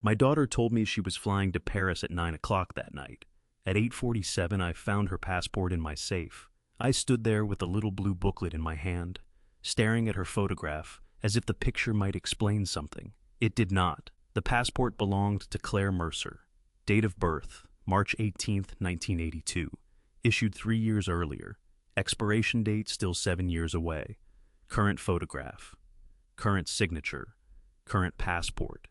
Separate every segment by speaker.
Speaker 1: My daughter told me she was flying to Paris at 9 o'clock that night. At 8:47, I found her passport in my safe. I stood there with the little blue booklet in my hand, staring at her photograph as if the picture might explain something. It did not. The passport belonged to Claire Mercer. Date of birth, March 18th, 1982. Issued 3 years earlier. Expiration date still 7 years away. Current photograph. Current signature. Current passport.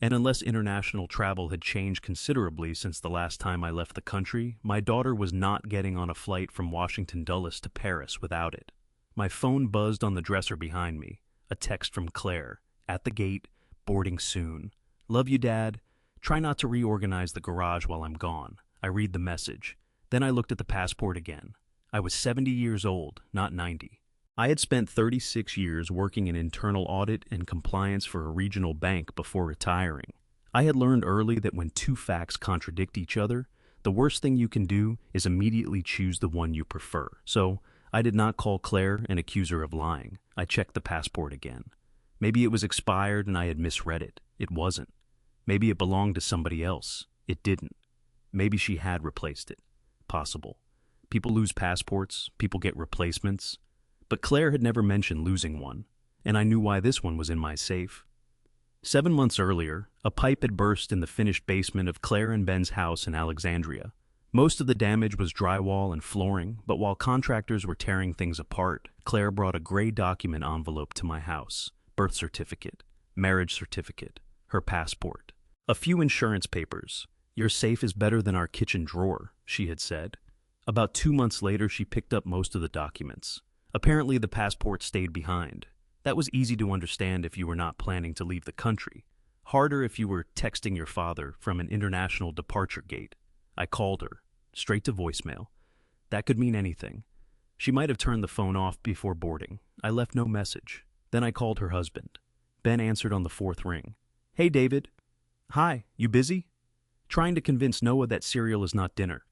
Speaker 1: And unless international travel had changed considerably since the last time I left the country, my daughter was not getting on a flight from Washington Dulles to Paris without it. My phone buzzed on the dresser behind me. A text from Claire. At the gate, boarding soon. Love you, Dad. Try not to reorganize the garage while I'm gone. I read the message. Then I looked at the passport again. I was 70 years old, not 90. I had spent 36 years working in internal audit and compliance for a regional bank before retiring. I had learned early that when two facts contradict each other, the worst thing you can do is immediately choose the one you prefer. So, I did not call Claire and accuse her of lying. I checked the passport again. Maybe it was expired and I had misread it. It wasn't. Maybe it belonged to somebody else. It didn't. Maybe she had replaced it. Possible. People lose passports, people get replacements. But Claire had never mentioned losing one, and I knew why this one was in my safe. 7 months earlier, a pipe had burst in the finished basement of Claire and Ben's house in Alexandria. Most of the damage was drywall and flooring, but while contractors were tearing things apart, Claire brought a gray document envelope to my house. Birth certificate, marriage certificate, her passport. A few insurance papers. Your safe is better than our kitchen drawer, she had said. About 2 months later, she picked up most of the documents. Apparently, the passport stayed behind. That was easy to understand if you were not planning to leave the country. Harder if you were texting your father from an international departure gate. I called her, straight to voicemail. That could mean anything. She might have turned the phone off before boarding. I left no message. Then I called her husband. Ben answered on the 4th ring. Hey, David. Hi, you busy? Trying to convince Noah that cereal is not dinner.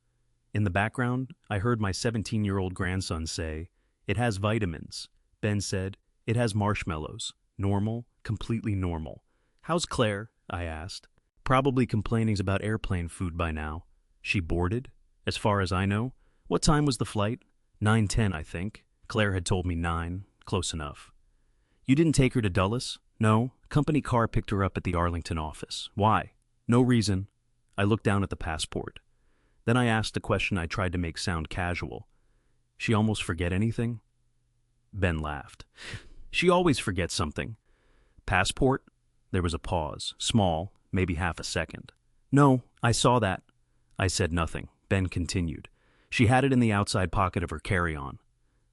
Speaker 1: In the background, I heard my 17-year-old grandson say, It has vitamins. Ben said, It has marshmallows. Normal, completely normal. How's Claire? I asked. Probably complaining about airplane food by now. She boarded? As far as I know. What time was the flight? 9:10, I think. Claire had told me 9. Close enough. You didn't take her to Dulles? No. Company car picked her up at the Arlington office. Why? No reason. I looked down at the passport. Then I asked a question I tried to make sound casual. She almost forget anything? Ben laughed. She always forgets something. Passport? There was a pause, small, maybe half a second. No, I saw that. I said nothing. Ben continued. She had it in the outside pocket of her carry-on.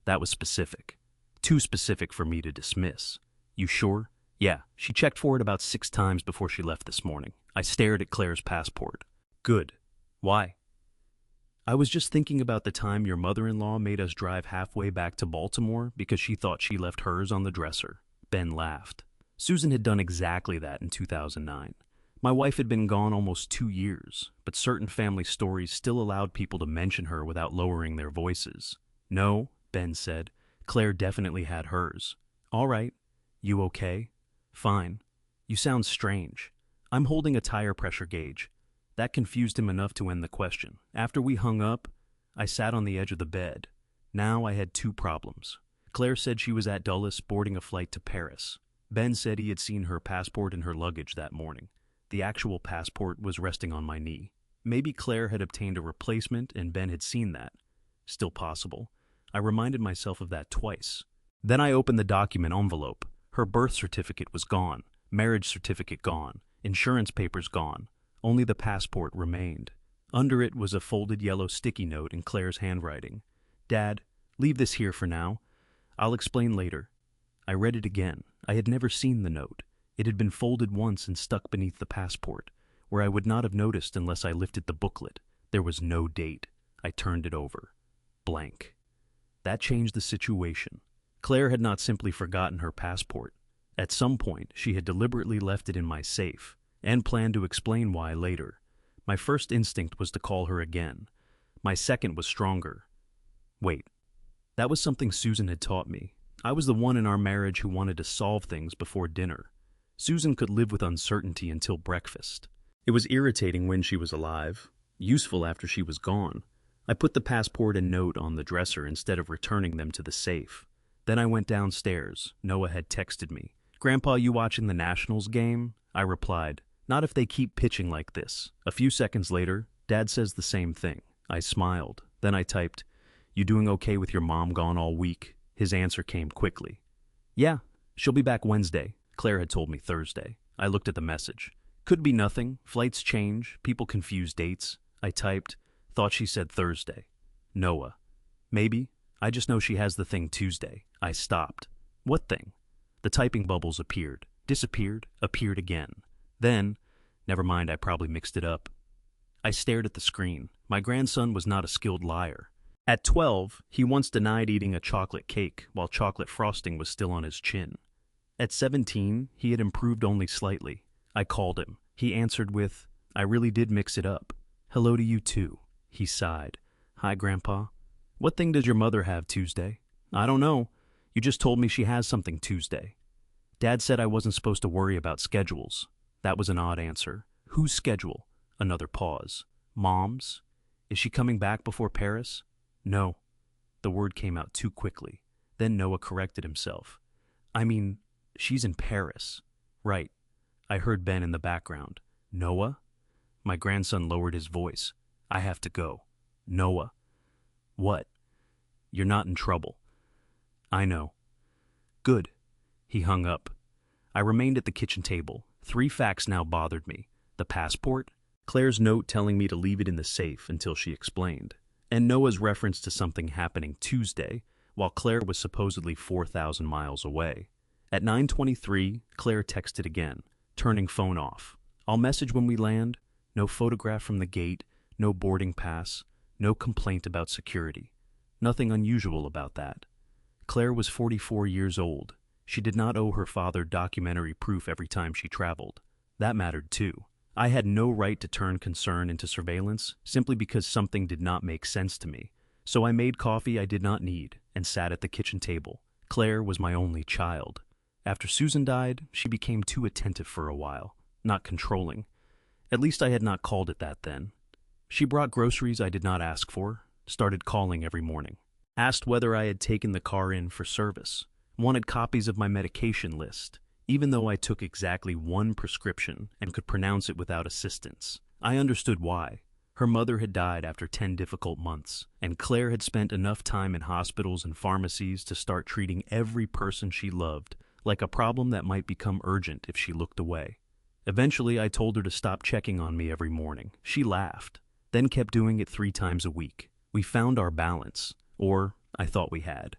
Speaker 1: That was specific. Too specific for me to dismiss. You sure? Yeah, she checked for it about 6 times before she left this morning. I stared at Claire's passport. Good. Why? I was just thinking about the time your mother-in-law made us drive halfway back to Baltimore because she thought she left hers on the dresser. Ben laughed. Susan had done exactly that in 2009. My wife had been gone almost 2 years, but certain family stories still allowed people to mention her without lowering their voices. No, Ben said. Claire definitely had hers. All right. You okay? Fine. You sound strange. I'm holding a tire pressure gauge. That confused him enough to end the question. After we hung up, I sat on the edge of the bed. Now I had 2 problems. Claire said she was at Dulles boarding a flight to Paris. Ben said he had seen her passport in her luggage that morning. The actual passport was resting on my knee. Maybe Claire had obtained a replacement and Ben had seen that. Still possible. I reminded myself of that twice. Then I opened the document envelope. Her birth certificate was gone. Marriage certificate gone. Insurance papers gone. Only the passport remained. Under it was a folded yellow sticky note in Claire's handwriting. Dad, leave this here for now. I'll explain later. I read it again. I had never seen the note. It had been folded once and stuck beneath the passport, where I would not have noticed unless I lifted the booklet. There was no date. I turned it over. Blank. That changed the situation. Claire had not simply forgotten her passport. At some point, she had deliberately left it in my safe, and planned to explain why later. My first instinct was to call her again. My second was stronger. Wait. That was something Susan had taught me. I was the one in our marriage who wanted to solve things before dinner. Susan could live with uncertainty until breakfast. It was irritating when she was alive, useful after she was gone. I put the passport and note on the dresser instead of returning them to the safe. Then I went downstairs. Noah had texted me. "Grandpa, you watching the Nationals game?" I replied, "Not if they keep pitching like this." A few seconds later, Dad says the same thing. I smiled. Then I typed, "You doing okay with your mom gone all week?" His answer came quickly. "Yeah, she'll be back Wednesday." Claire had told me Thursday. I looked at the message. Could be nothing. Flights change. People confuse dates. I typed, "Thought she said Thursday." Noah. "Maybe. I just know she has the thing Tuesday." I stopped. "What thing?" The typing bubbles appeared, disappeared, appeared again. Then, never mind, I probably mixed it up. I stared at the screen. My grandson was not a skilled liar. At 12, he once denied eating a chocolate cake while chocolate frosting was still on his chin. At 17, he had improved only slightly. I called him. He answered with, "I really did mix it up." "Hello to you too." He sighed. "Hi, Grandpa. What thing does your mother have Tuesday?" "I don't know. You just told me she has something Tuesday." Dad said I wasn't supposed to worry about schedules. That was an odd answer. Whose schedule? Another pause. Mom's? Is she coming back before Paris? No. The word came out too quickly. Then Noah corrected himself. "I mean, she's in Paris." "Right." I heard Ben in the background. "Noah?" My grandson lowered his voice. "I have to go." "Noah." "What?" "You're not in trouble." "I know." "Good." He hung up. I remained at the kitchen table. 3 facts now bothered me. The passport, Claire's note telling me to leave it in the safe until she explained, and Noah's reference to something happening Tuesday, while Claire was supposedly 4,000 miles away. At 9:23, Claire texted again, turning phone off. "I'll message when we land." No photograph from the gate, no boarding pass, no complaint about security. Nothing unusual about that. Claire was 44 years old. She did not owe her father documentary proof every time she traveled. That mattered too. I had no right to turn concern into surveillance simply because something did not make sense to me. So I made coffee I did not need and sat at the kitchen table. Claire was my only child. After Susan died, she became too attentive for a while, not controlling. At least I had not called it that then. She brought groceries I did not ask for, started calling every morning, asked whether I had taken the car in for service, wanted copies of my medication list, even though I took exactly 1 prescription and could pronounce it without assistance. I understood why. Her mother had died after 10 difficult months, and Claire had spent enough time in hospitals and pharmacies to start treating every person she loved like a problem that might become urgent if she looked away. Eventually, I told her to stop checking on me every morning. She laughed, then kept doing it 3 times a week. We found our balance, or I thought we had.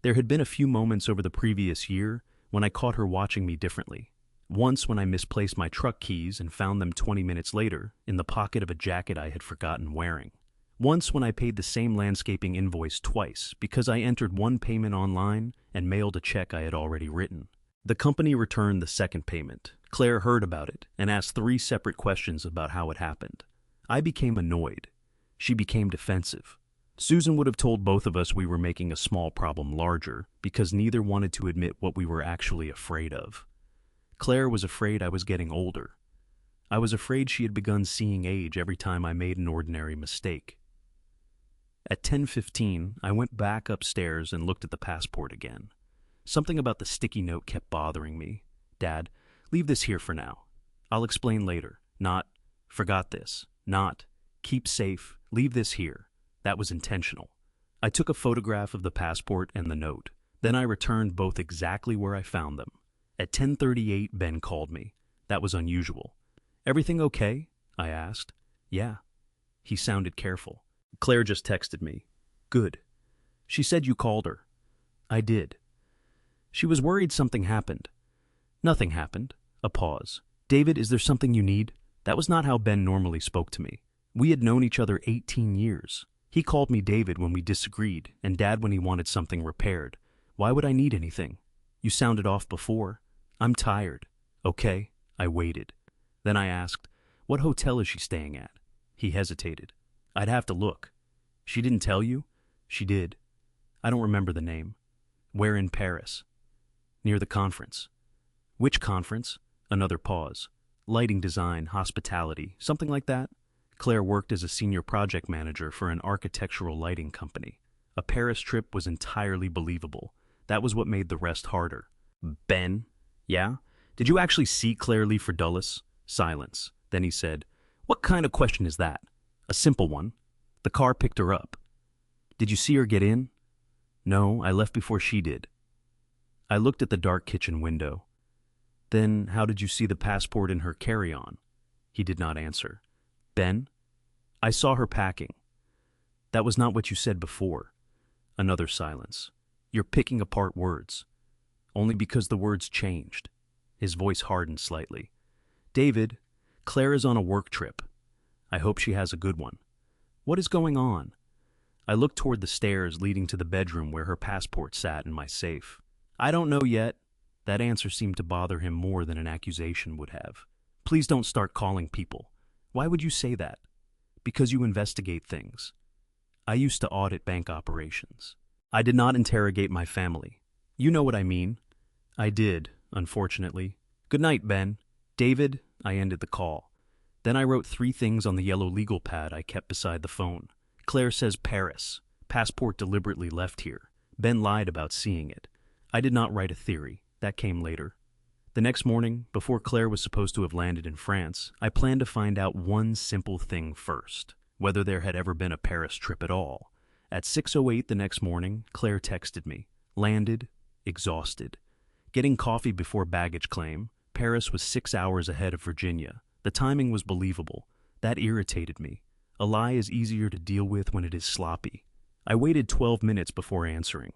Speaker 1: There had been a few moments over the previous year when I caught her watching me differently. Once when I misplaced my truck keys and found them 20 minutes later in the pocket of a jacket I had forgotten wearing. Once when I paid the same landscaping invoice twice because I entered one payment online and mailed a check I had already written. The company returned the second payment. Claire heard about it and asked 3 separate questions about how it happened. I became annoyed. She became defensive. Susan would have told both of us we were making a small problem larger because neither wanted to admit what we were actually afraid of. Claire was afraid I was getting older. I was afraid she had begun seeing age every time I made an ordinary mistake. At 10:15, I went back upstairs and looked at the passport again. Something about the sticky note kept bothering me. "Dad, leave this here for now. I'll explain later." Not, "Forgot this." Not, "Keep safe, leave this here." That was intentional. I took a photograph of the passport and the note. Then I returned both exactly where I found them. At 10:38, Ben called me. That was unusual. "Everything okay?" I asked. "Yeah." He sounded careful. "Claire just texted me." "Good. She said you called her." "I did." "She was worried something happened." "Nothing happened." A pause. "David, is there something you need?" That was not how Ben normally spoke to me. We had known each other 18 years. He called me David when we disagreed, and Dad when he wanted something repaired. Why would I need anything? "You sounded off before." "I'm tired." "Okay." I waited. Then I asked, "What hotel is she staying at?" He hesitated. "I'd have to look." "She didn't tell you?" "She did." "I don't remember the name." "Where in Paris?" "Near the conference." "Which conference?" Another pause. Lighting design, hospitality, something like that? Claire worked as a senior project manager for an architectural lighting company. A Paris trip was entirely believable. That was what made the rest harder. Ben? Yeah? Did you actually see Claire Lee Dulles? Silence. Then he said, "What kind of question is that?" "A simple one. The car picked her up." "Did you see her get in?" "No, I left before she did." I looked at the dark kitchen window. "Then how did you see the passport in her carry-on?" He did not answer. "Ben?" "I saw her packing." "That was not what you said before." Another silence. "You're picking apart words." "Only because the words changed." His voice hardened slightly. "David, Claire is on a work trip. I hope she has a good one. What is going on?" I looked toward the stairs leading to the bedroom where her passport sat in my safe. "I don't know yet." That answer seemed to bother him more than an accusation would have. "Please don't start calling people." "Why would you say that?" "Because you investigate things." "I used to audit bank operations." "I did not interrogate my family." "You know what I mean." "I did, unfortunately." "Good night, Ben." "David," I ended the call. Then I wrote 3 things on the yellow legal pad I kept beside the phone. Claire says Paris. Passport deliberately left here. Ben lied about seeing it. I did not write a theory. That came later. The next morning, before Claire was supposed to have landed in France, I planned to find out one simple thing first: whether there had ever been a Paris trip at all. At 6:08 the next morning, Claire texted me. Landed, exhausted. Getting coffee before baggage claim. Paris was 6 hours ahead of Virginia. The timing was believable. That irritated me. A lie is easier to deal with when it is sloppy. I waited 12 minutes before answering.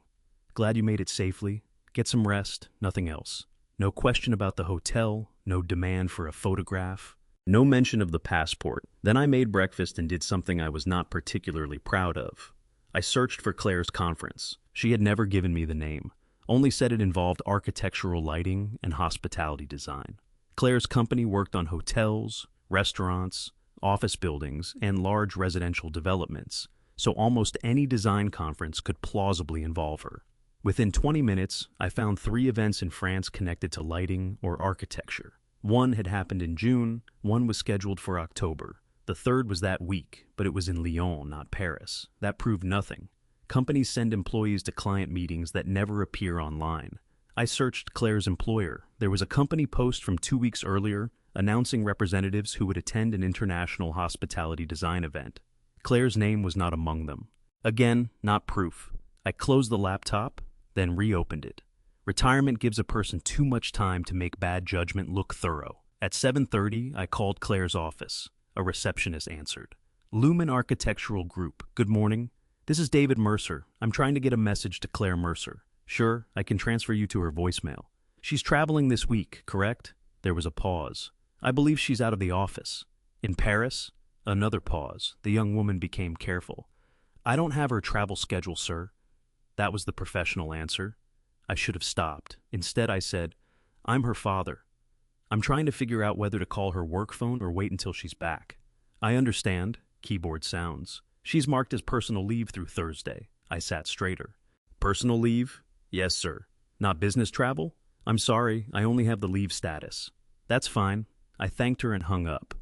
Speaker 1: "Glad you made it safely. Get some rest, nothing else." No question about the hotel, no demand for a photograph, no mention of the passport. Then I made breakfast and did something I was not particularly proud of. I searched for Claire's conference. She had never given me the name, only said it involved architectural lighting and hospitality design. Claire's company worked on hotels, restaurants, office buildings, and large residential developments, so almost any design conference could plausibly involve her. Within 20 minutes, I found 3 events in France connected to lighting or architecture. One had happened in June, one was scheduled for October. The third was that week, but it was in Lyon, not Paris. That proved nothing. Companies send employees to client meetings that never appear online. I searched Claire's employer. There was a company post from 2 weeks earlier announcing representatives who would attend an international hospitality design event. Claire's name was not among them. Again, not proof. I closed the laptop, then reopened it. Retirement gives a person too much time to make bad judgment look thorough. At 7:30, I called Claire's office. A receptionist answered. "Lumen Architectural Group, good morning. This is David Mercer. I'm trying to get a message to Claire Mercer." "Sure, I can transfer you to her voicemail." "She's traveling this week, correct?" There was a pause. "I believe she's out of the office." "In Paris?" Another pause. The young woman became careful. "I don't have her travel schedule, sir." That was the professional answer. I should have stopped. Instead, I said, "I'm her father. I'm trying to figure out whether to call her work phone or wait until she's back." "I understand." Keyboard sounds. "She's marked as personal leave through Thursday." I sat straighter. "Personal leave?" "Yes, sir." "Not business travel?" "I'm sorry, I only have the leave status." "That's fine." I thanked her and hung up.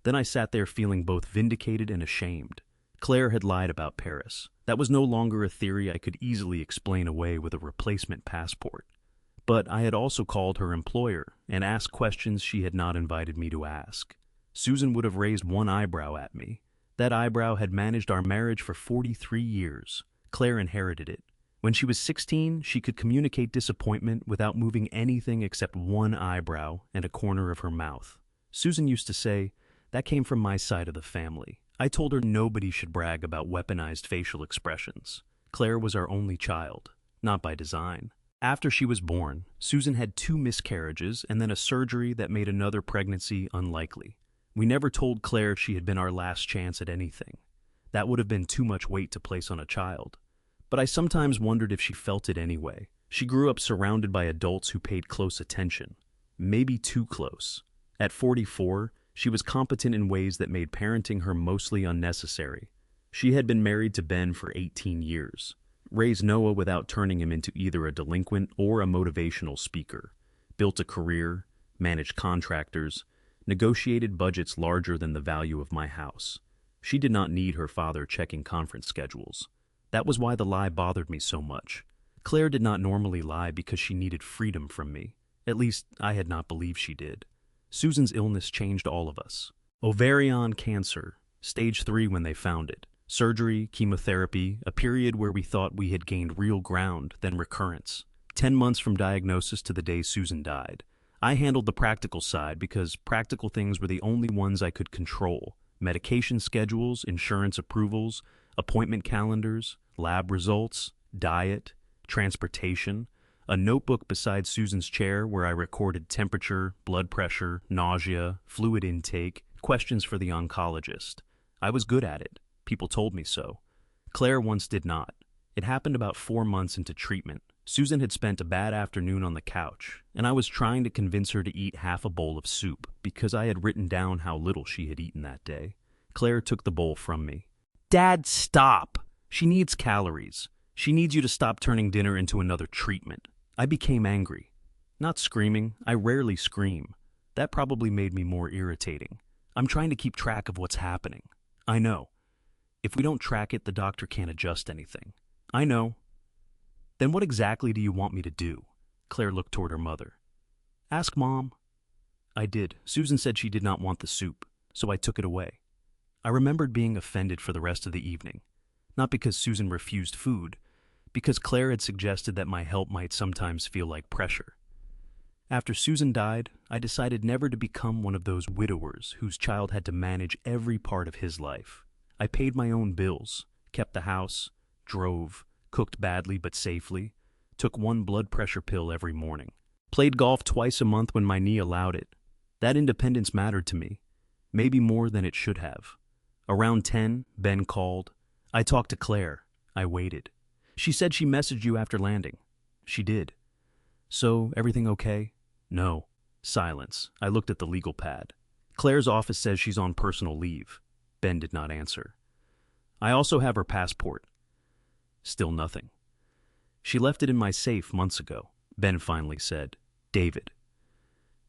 Speaker 1: Then I sat there feeling both vindicated and ashamed. Claire had lied about Paris. That was no longer a theory I could easily explain away with a replacement passport. But I had also called her employer and asked questions she had not invited me to ask. Susan would have raised one eyebrow at me. That eyebrow had managed our marriage for 43 years. Claire inherited it. When she was 16, she could communicate disappointment without moving anything except one eyebrow and a corner of her mouth. Susan used to say, "That came from my side of the family." I told her nobody should brag about weaponized facial expressions. Claire was our only child, not by design. After she was born, Susan had 2 miscarriages and then a surgery that made another pregnancy unlikely. We never told Claire she had been our last chance at anything. That would have been too much weight to place on a child. But I sometimes wondered if she felt it anyway. She grew up surrounded by adults who paid close attention. Maybe too close. At 44, she was competent in ways that made parenting her mostly unnecessary. She had been married to Ben for 18 years, raised Noah without turning him into either a delinquent or a motivational speaker, built a career, managed contractors, negotiated budgets larger than the value of my house. She did not need her father checking conference schedules. That was why the lie bothered me so much. Claire did not normally lie because she needed freedom from me. At least, I had not believed she did. Susan's illness changed all of us. Ovarian cancer, stage 3 when they found it. Surgery, chemotherapy, a period where we thought we had gained real ground, then recurrence. 10 months from diagnosis to the day Susan died. I handled the practical side because practical things were the only ones I could control. Medication schedules, insurance approvals, appointment calendars, lab results, diet, transportation, a notebook beside Susan's chair where I recorded temperature, blood pressure, nausea, fluid intake, questions for the oncologist. I was good at it. People told me so. Claire once did not. It happened about 4 months into treatment. Susan had spent a bad afternoon on the couch, and I was trying to convince her to eat half a bowl of soup because I had written down how little she had eaten that day. Claire took the bowl from me. "Dad, stop! She needs calories. She needs you to stop turning dinner into another treatment." I became angry. Not screaming. I rarely scream. That probably made me more irritating. I'm trying to keep track of what's happening. I know. If we don't track it, the doctor can't adjust anything. I know. Then what exactly do you want me to do? Claire looked toward her mother. Ask Mom. I did. Susan said she did not want the soup, so I took it away. I remembered being offended for the rest of the evening. Not because Susan refused food, because Claire had suggested that my help might sometimes feel like pressure. After Susan died, I decided never to become one of those widowers whose child had to manage every part of his life. I paid my own bills, kept the house, drove, cooked badly but safely, took 1 blood pressure pill every morning, played golf twice a month when my knee allowed it. That independence mattered to me, maybe more than it should have. Around 10, Ben called. I talked to Claire. I waited. She said she messaged you after landing. She did. So, everything okay? No. Silence. I looked at the legal pad. Claire's office says she's on personal leave. Ben did not answer. I also have her passport. Still nothing. She left it in my safe months ago, Ben finally said. David.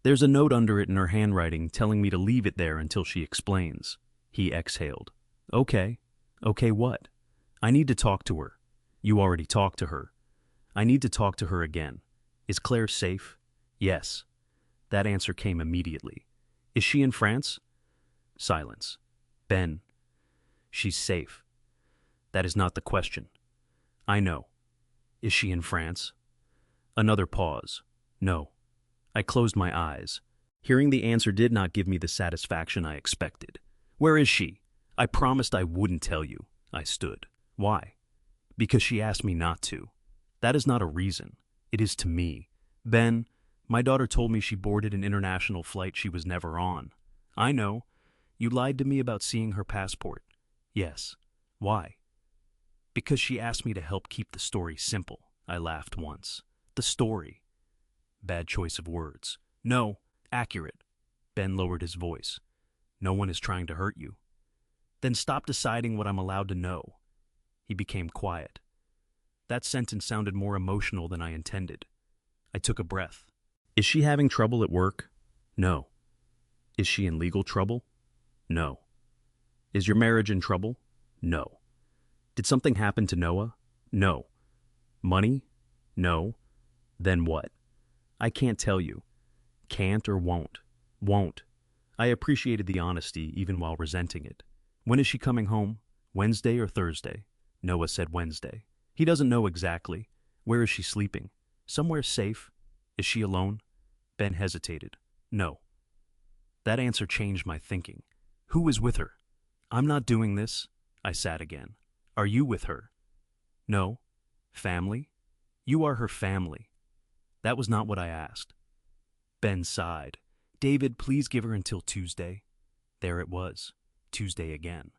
Speaker 1: There's a note under it in her handwriting telling me to leave it there until she explains. He exhaled. Okay. Okay, what? I need to talk to her. You already talked to her. I need to talk to her again. Is Claire safe? Yes. That answer came immediately. Is she in France? Silence. Ben. She's safe. That is not the question. I know. Is she in France? Another pause. No. I closed my eyes. Hearing the answer did not give me the satisfaction I expected. Where is she? I promised I wouldn't tell you. I stood. Why? Because she asked me not to. That is not a reason. It is to me. Ben, my daughter told me she boarded an international flight she was never on. I know. You lied to me about seeing her passport. Yes. Why? Because she asked me to help keep the story simple. I laughed once. The story. Bad choice of words. No, accurate. Ben lowered his voice. No one is trying to hurt you. Then stop deciding what I'm allowed to know. He became quiet. That sentence sounded more emotional than I intended. I took a breath. Is she having trouble at work? No. Is she in legal trouble? No. Is your marriage in trouble? No. Did something happen to Noah? No. Money? No. Then what? I can't tell you. Can't or won't. Won't. I appreciated the honesty even while resenting it. When is she coming home? Wednesday or Thursday? Noah said Wednesday. He doesn't know exactly. Where is she sleeping? Somewhere safe. Is she alone? Ben hesitated. No. That answer changed my thinking. Who is with her? I'm not doing this. I sat again. Are you with her? No. Family? You are her family. That was not what I asked. Ben sighed. David, please give her until Tuesday. There it was. Tuesday again.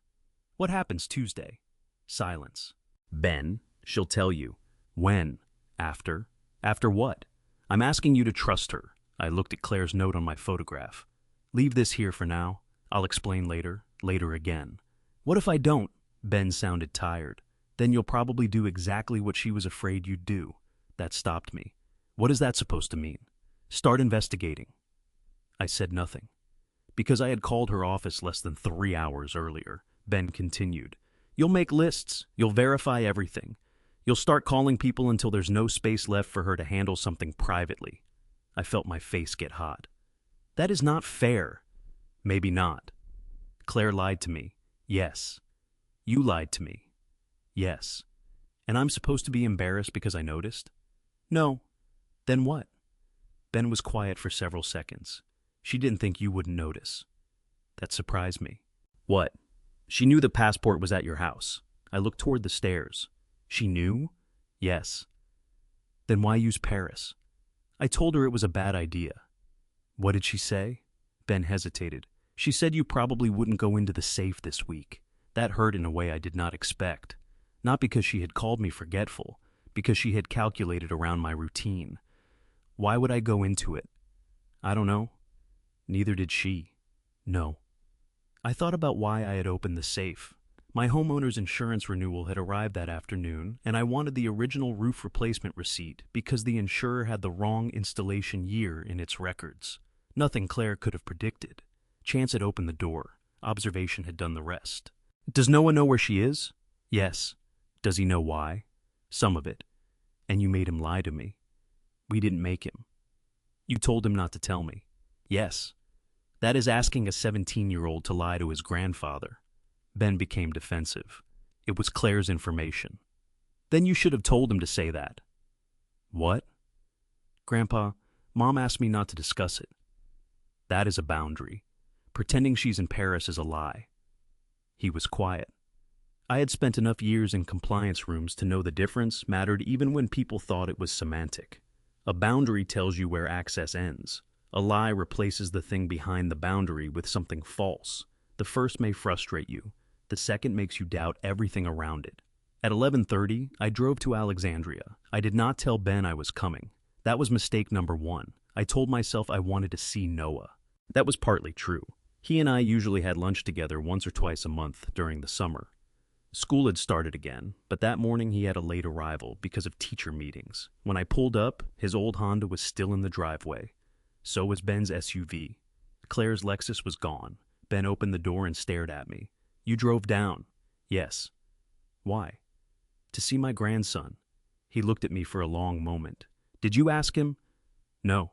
Speaker 1: What happens Tuesday? Silence. Ben, she'll tell you. When? After? After what? I'm asking you to trust her. I looked at Claire's note on my photograph. Leave this here for now. I'll explain later. Later again. What if I don't? Ben sounded tired. Then you'll probably do exactly what she was afraid you'd do. That stopped me. What is that supposed to mean? Start investigating. I said nothing. Because I had called her office less than 3 hours earlier, Ben continued. You'll make lists. You'll verify everything. You'll start calling people until there's no space left for her to handle something privately. I felt my face get hot. That is not fair. Maybe not. Claire lied to me. Yes. You lied to me. Yes. And I'm supposed to be embarrassed because I noticed? No. Then what? Ben was quiet for several seconds. She didn't think you wouldn't notice. That surprised me. What? She knew the passport was at your house. I looked toward the stairs. She knew? Yes. Then why use Paris? I told her it was a bad idea. What did she say? Ben hesitated. She said you probably wouldn't go into the safe this week. That hurt in a way I did not expect. Not because she had called me forgetful, because she had calculated around my routine. Why would I go into it? I don't know. Neither did she. No. I thought about why I had opened the safe. My homeowner's insurance renewal had arrived that afternoon, and I wanted the original roof replacement receipt because the insurer had the wrong installation year in its records. Nothing Claire could have predicted. Chance had opened the door. Observation had done the rest. Does Noah know where she is? Yes. Does he know why? Some of it. And you made him lie to me. We didn't make him. You told him not to tell me. Yes. That is asking a 17-year-old to lie to his grandfather. Ben became defensive. It was Claire's information. Then you should have told him to say that. What? Grandpa, Mom asked me not to discuss it. That is a boundary. Pretending she's in Paris is a lie. He was quiet. I had spent enough years in compliance rooms to know the difference mattered even when people thought it was semantic. A boundary tells you where access ends. A lie replaces the thing behind the boundary with something false. The first may frustrate you. The second makes you doubt everything around it. At 11:30, I drove to Alexandria. I did not tell Ben I was coming. That was mistake number one. I told myself I wanted to see Noah. That was partly true. He and I usually had lunch together once or twice a month during the summer. School had started again, but that morning he had a late arrival because of teacher meetings. When I pulled up, his old Honda was still in the driveway. So was Ben's SUV. Claire's Lexus was gone. Ben opened the door and stared at me. You drove down. Yes. Why? To see my grandson. He looked at me for a long moment. Did you ask him? No.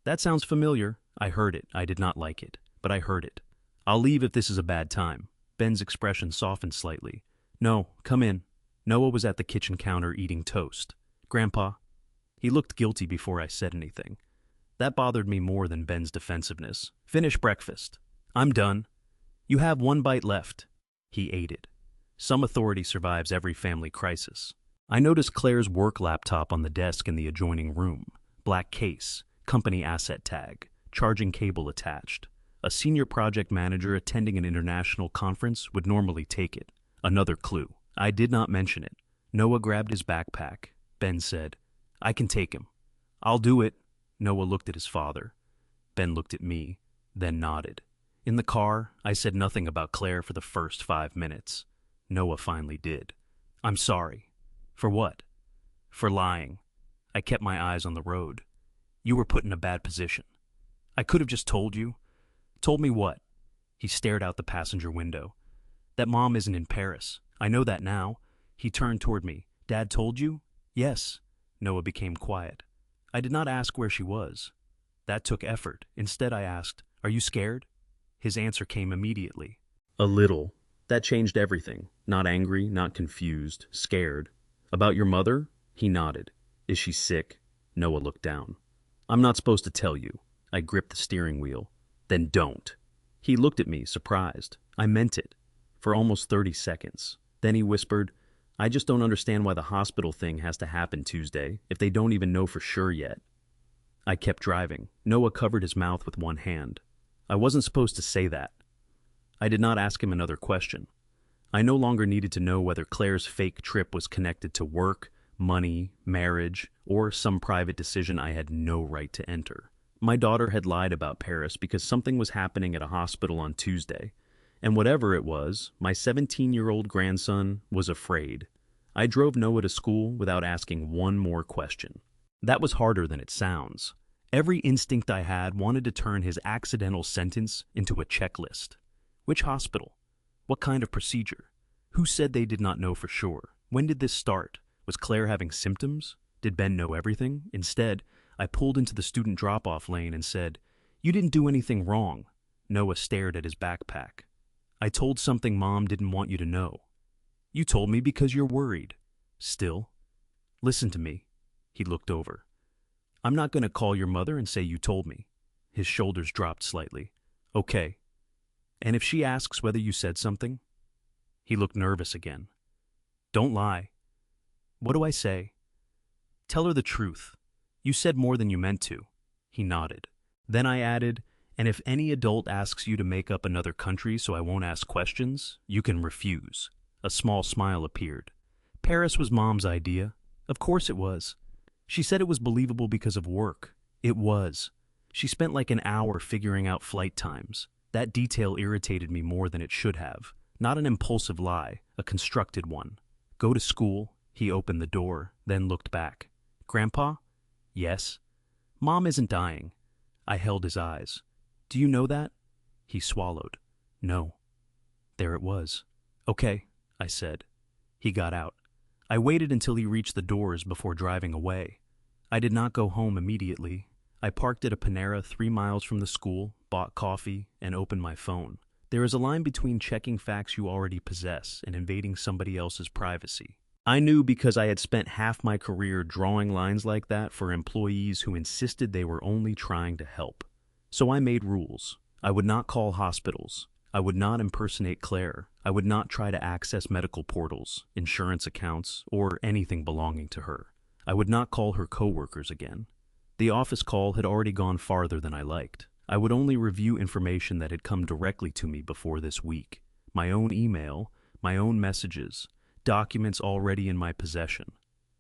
Speaker 1: That sounds familiar. I heard it. I did not like it, but I heard it. I'll leave if this is a bad time. Ben's expression softened slightly. No, come in. Noah was at the kitchen counter eating toast. Grandpa. He looked guilty before I said anything. That bothered me more than Ben's defensiveness. Finish breakfast. I'm done. You have one bite left. He ate it. Some authority survives every family crisis. I noticed Claire's work laptop on the desk in the adjoining room. Black case, company asset tag, charging cable attached. A senior project manager attending an international conference would normally take it. Another clue. I did not mention it. Noah grabbed his backpack. Ben said, I can take him. I'll do it. Noah looked at his father. Ben looked at me, then nodded. In the car, I said nothing about Claire for the first 5 minutes. Noah finally did. I'm sorry. For what? For lying. I kept my eyes on the road. You were put in a bad position. I could have just told you. Told me what? He stared out the passenger window. That Mom isn't in Paris. I know that now. He turned toward me. Dad told you? Yes. Noah became quiet. I did not ask where she was. That took effort. Instead, I asked, Are you scared? His answer came immediately. A little. That changed everything. Not angry, not confused, scared. About your mother? He nodded. Is she sick? Noah looked down. I'm not supposed to tell you. I gripped the steering wheel. Then don't. He looked at me, surprised. I meant it. For almost 30 seconds. Then he whispered, I just don't understand why the hospital thing has to happen Tuesday if they don't even know for sure yet. I kept driving. Noah covered his mouth with one hand. I wasn't supposed to say that. I did not ask him another question. I no longer needed to know whether Claire's fake trip was connected to work, money, marriage, or some private decision I had no right to enter. My daughter had lied about Paris because something was happening at a hospital on Tuesday. And whatever it was, my 17-year-old grandson was afraid. I drove Noah to school without asking one more question. That was harder than it sounds. Every instinct I had wanted to turn his accidental sentence into a checklist. Which hospital? What kind of procedure? Who said they did not know for sure? When did this start? Was Claire having symptoms? Did Ben know everything? Instead, I pulled into the student drop-off lane and said, "You didn't do anything wrong." Noah stared at his backpack. "I told something Mom didn't want you to know." "You told me because you're worried." "Still." "Listen to me." He looked over. "I'm not going to call your mother and say you told me." His shoulders dropped slightly. "Okay. And if she asks whether you said something?" He looked nervous again. "Don't lie." "What do I say?" "Tell her the truth. You said more than you meant to." He nodded. Then I added, "And if any adult asks you to make up another country so I won't ask questions, you can refuse." A small smile appeared. "Paris was Mom's idea." "Of course it was." "She said it was believable because of work." "It was." "She spent like an hour figuring out flight times." That detail irritated me more than it should have. Not an impulsive lie, a constructed one. "Go to school." He opened the door, then looked back. "Grandpa?" "Yes." "Mom isn't dying." I held his eyes. "Do you know that?" He swallowed. "No." There it was. "Okay," I said. He got out. I waited until he reached the doors before driving away. I did not go home immediately. I parked at a Panera 3 miles from the school, bought coffee, and opened my phone. There is a line between checking facts you already possess and invading somebody else's privacy. I knew because I had spent half my career drawing lines like that for employees who insisted they were only trying to help. So I made rules. I would not call hospitals. I would not impersonate Claire. I would not try to access medical portals, insurance accounts, or anything belonging to her. I would not call her coworkers again. The office call had already gone farther than I liked. I would only review information that had come directly to me before this week. My own email, my own messages, documents already in my possession.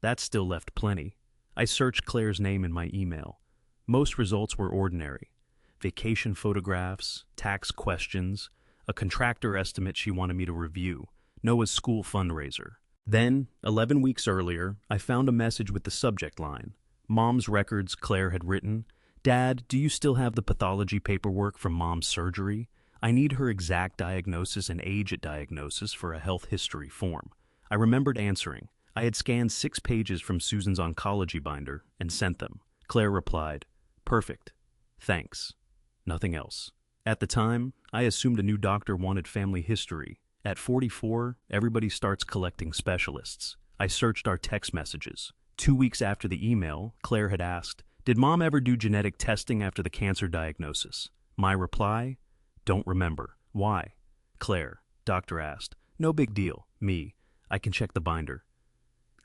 Speaker 1: That still left plenty. I searched Claire's name in my email. Most results were ordinary. Vacation photographs, tax questions, a contractor estimate she wanted me to review, Noah's school fundraiser. Then, 11 weeks earlier, I found a message with the subject line. Mom's records, Claire had written. "Dad, do you still have the pathology paperwork from Mom's surgery? I need her exact diagnosis and age at diagnosis for a health history form." I remembered answering. I had scanned 6 pages from Susan's oncology binder and sent them. Claire replied, "Perfect. Thanks." Nothing else. At the time, I assumed a new doctor wanted family history. At 44, everybody starts collecting specialists. I searched our text messages. 2 weeks after the email, Claire had asked, "Did Mom ever do genetic testing after the cancer diagnosis?" My reply, "Don't remember." "Why?" Claire, doctor asked. "No big deal." Me, "I can check the binder."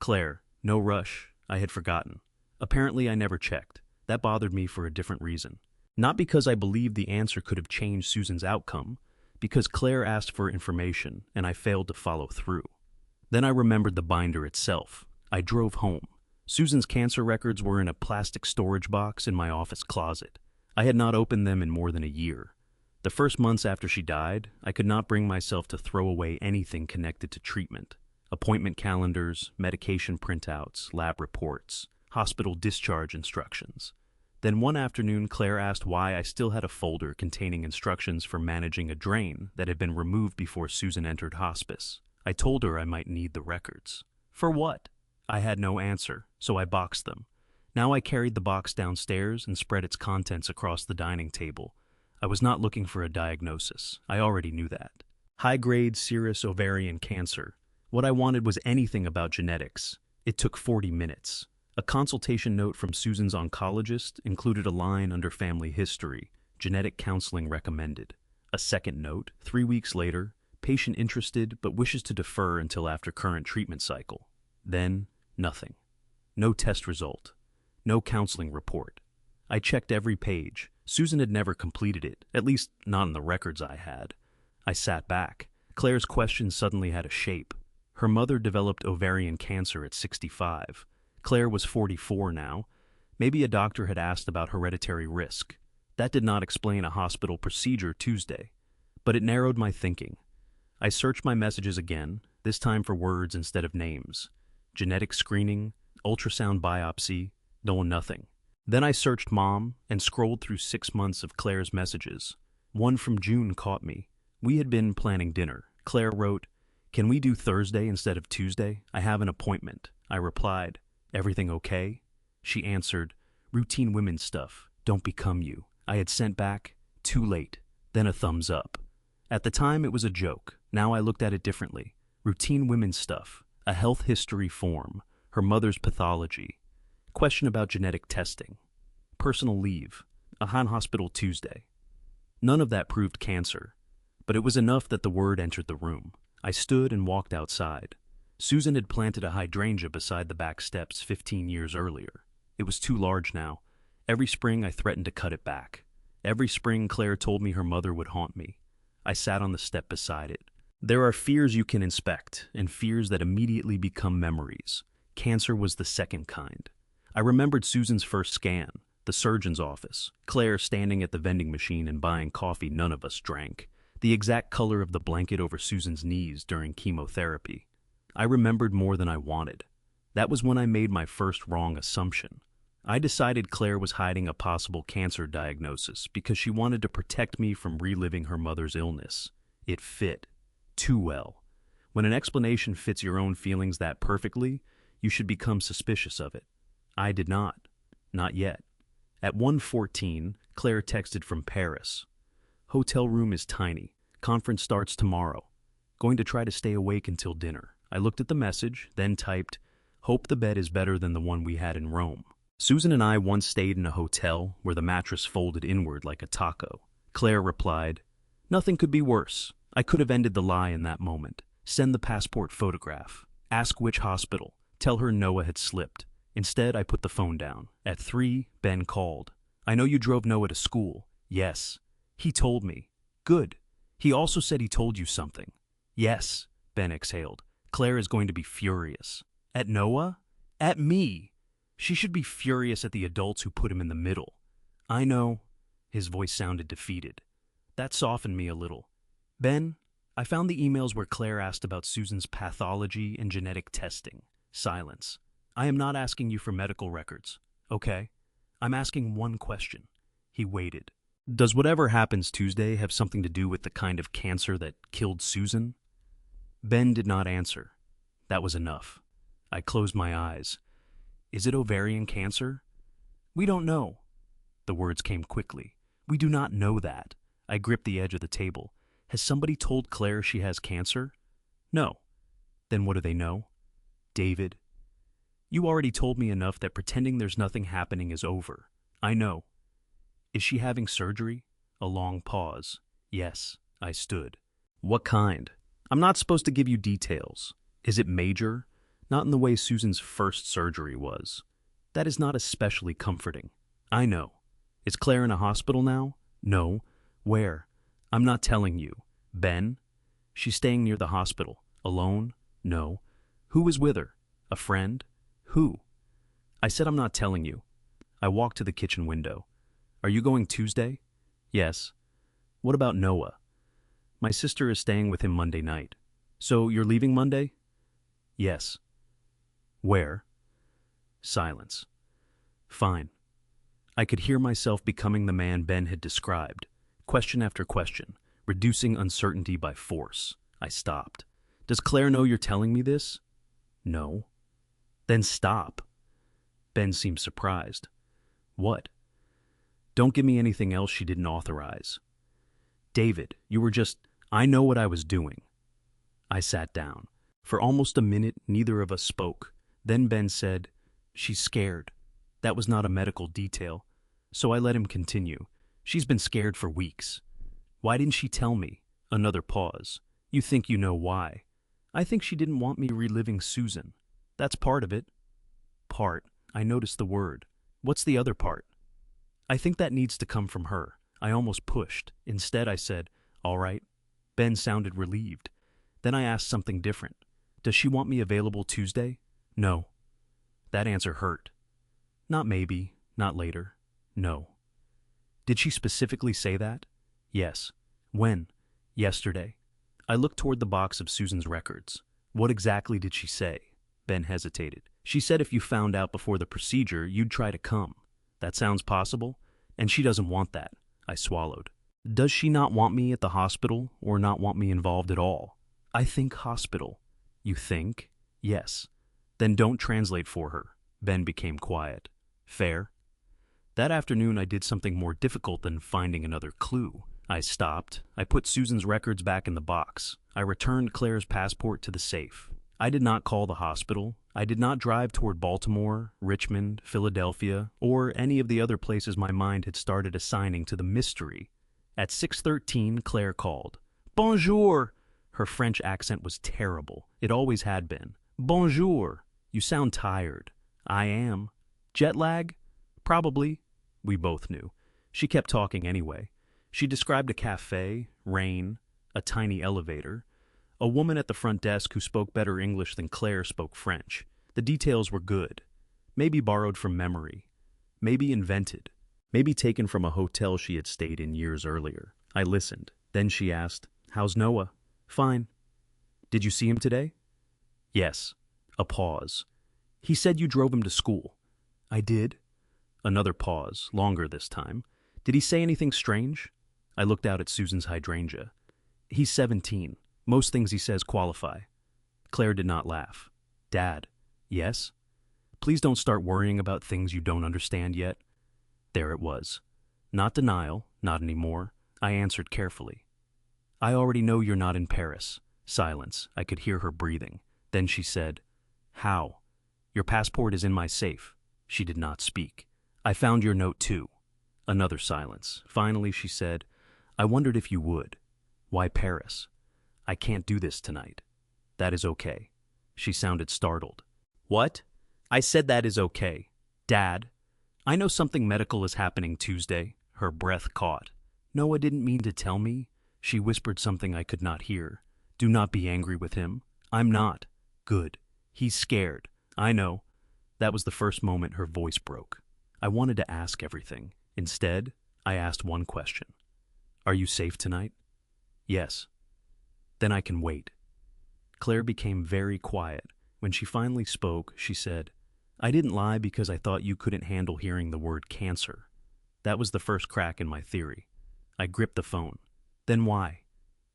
Speaker 1: Claire, "No rush. I had forgotten." Apparently I never checked. That bothered me for a different reason. Not because I believed the answer could have changed Susan's outcome, because Claire asked for information and I failed to follow through. Then I remembered the binder itself. I drove home. Susan's cancer records were in a plastic storage box in my office closet. I had not opened them in more than a year. The first months after she died, I could not bring myself to throw away anything connected to treatment. Appointment calendars, medication printouts, lab reports, hospital discharge instructions. Then one afternoon, Claire asked why I still had a folder containing instructions for managing a drain that had been removed before Susan entered hospice. I told her I might need the records. For what? I had no answer, so I boxed them. Now I carried the box downstairs and spread its contents across the dining table. I was not looking for a diagnosis. I already knew that. High-grade serous ovarian cancer. What I wanted was anything about genetics. It took 40 minutes. A consultation note from Susan's oncologist included a line under family history, genetic counseling recommended. A second note, 3 weeks later, patient interested but wishes to defer until after current treatment cycle. Then, nothing. No test result. No counseling report. I checked every page. Susan had never completed it, at least not in the records I had. I sat back. Claire's question suddenly had a shape. Her mother developed ovarian cancer at 65. Claire was 44 now. Maybe a doctor had asked about hereditary risk. That did not explain a hospital procedure Tuesday, but it narrowed my thinking. I searched my messages again, this time for words instead of names. Genetic screening, ultrasound biopsy, no, nothing. Then I searched Mom and scrolled through 6 months of Claire's messages. One from June caught me. We had been planning dinner. Claire wrote, "Can we do Thursday instead of Tuesday? I have an appointment." I replied, "Everything okay?" She answered, "Routine women's stuff. Don't become you." I had sent back, "Too late." Then a thumbs up. At the time, it was a joke. Now I looked at it differently. Routine women's stuff. A health history form. Her mother's pathology. Question about genetic testing. Personal leave. A hospital Tuesday. None of that proved cancer, but it was enough that the word entered the room. I stood and walked outside. Susan had planted a hydrangea beside the back steps 15 years earlier. It was too large now. Every spring I threatened to cut it back. Every spring Claire told me her mother would haunt me. I sat on the step beside it. There are fears you can inspect, and fears that immediately become memories. Cancer was the second kind. I remembered Susan's first scan, the surgeon's office, Claire standing at the vending machine and buying coffee none of us drank, the exact color of the blanket over Susan's knees during chemotherapy. I remembered more than I wanted. That was when I made my first wrong assumption. I decided Claire was hiding a possible cancer diagnosis because she wanted to protect me from reliving her mother's illness. It fit. Too well. When an explanation fits your own feelings that perfectly, you should become suspicious of it. I did not. Not yet. At 1:14, Claire texted from Paris. "Hotel room is tiny. Conference starts tomorrow. Going to try to stay awake until dinner." I looked at the message, then typed, "Hope the bed is better than the one we had in Rome." Susan and I once stayed in a hotel where the mattress folded inward like a taco. Claire replied, "Nothing could be worse. I could have ended the lie in that moment. Send the passport photograph. Ask which hospital. Tell her Noah had slipped." Instead, I put the phone down. At 3, Ben called. "I know you drove Noah to school." "Yes." "He told me." "Good. He also said he told you something." "Yes," Ben exhaled. "Claire is going to be furious." "At Noah?" "At me. She should be furious at the adults who put him in the middle." "I know." His voice sounded defeated. That softened me a little. "Ben, I found the emails where Claire asked about Susan's pathology and genetic testing." Silence. "I am not asking you for medical records, okay? I'm asking one question." He waited. "Does whatever happens Tuesday have something to do with the kind of cancer that killed Susan?" Ben did not answer. That was enough. I closed my eyes. "Is it ovarian cancer?" "We don't know." The words came quickly. "We do not know that." I gripped the edge of the table. "Has somebody told Claire she has cancer?" "No." "Then what do they know?" "David." "You already told me enough that pretending there's nothing happening is over." "I know." "Is she having surgery?" A long pause. "Yes." I stood. "What kind?" "I'm not supposed to give you details." "Is it major?" "Not in the way Susan's first surgery was." "That is not especially comforting." "I know." "Is Claire in a hospital now?" "No." "Where?" "I'm not telling you." "Ben?" "She's staying near the hospital." "Alone?" "No." "Who is with her?" "A friend." "Who?" I said, "I'm not telling you." I walked to the kitchen window. "Are you going Tuesday?" "Yes." "What about Noah?" "My sister is staying with him Monday night." "So you're leaving Monday?" "Yes." "Where?" Silence. "Fine." I could hear myself becoming the man Ben had described. Question after question, reducing uncertainty by force. I stopped. "Does Claire know you're telling me this?" "No." "Then stop." Ben seemed surprised. "What?" "Don't give me anything else she didn't authorize." "David, you were just—" "I know what I was doing." I sat down. For almost a minute, neither of us spoke. Then Ben said, "She's scared." That was not a medical detail, so I let him continue. "She's been scared for weeks." "Why didn't she tell me?" Another pause. "You think you know why." "I think she didn't want me reliving Susan." "That's part of it." "Part." I noticed the word. "What's the other part?" "I think that needs to come from her." I almost pushed. Instead, I said, "All right." Ben sounded relieved. Then I asked something different. "Does she want me available Tuesday?" "No." That answer hurt. "Not maybe, not later." "No." "Did she specifically say that?" "Yes." "When?" "Yesterday." I looked toward the box of Susan's records. "What exactly did she say?" Ben hesitated. "She said if you found out before the procedure, you'd try to come." That sounds possible, and she doesn't want that. I swallowed. Does she not want me at the hospital or not want me involved at all? I think hospital. You think? Yes. Then don't translate for her. Ben became quiet. Fair? That afternoon I did something more difficult than finding another clue. I stopped. I put Susan's records back in the box. I returned Claire's passport to the safe. I did not call the hospital. I did not drive toward Baltimore, Richmond, Philadelphia, or any of the other places my mind had started assigning to the mystery. At 6:13, Claire called. Bonjour! Her French accent was terrible. It always had been. Bonjour! You sound tired. I am. Jet lag? Probably. We both knew. She kept talking anyway. She described a cafe, rain, a tiny elevator, a woman at the front desk who spoke better English than Claire spoke French. The details were good. Maybe borrowed from memory. Maybe invented. Maybe taken from a hotel she had stayed in years earlier. I listened. Then she asked, How's Noah? Fine. Did you see him today? Yes. A pause. He said you drove him to school. I did. Another pause, longer this time. Did he say anything strange? I looked out at Susan's hydrangea. He's 17. Most things he says qualify. Claire did not laugh. Dad. Yes? Please don't start worrying about things you don't understand yet. There it was. Not denial, not anymore. I answered carefully. I already know you're not in Paris. Silence. I could hear her breathing. Then she said, How? Your passport is in my safe. She did not speak. I found your note too. Another silence. Finally, she said, I wondered if you would. Why Paris? I can't do this tonight. That is okay. She sounded startled. What? I said that is okay. Dad, I know something medical is happening Tuesday. Her breath caught. Noah didn't mean to tell me. She whispered something I could not hear. Do not be angry with him. I'm not. Good. He's scared. I know. That was the first moment her voice broke. I wanted to ask everything. Instead, I asked one question. Are you safe tonight? Yes. Then I can wait. Claire became very quiet. When she finally spoke, she said, I didn't lie because I thought you couldn't handle hearing the word cancer. That was the first crack in my theory. I gripped the phone. Then why?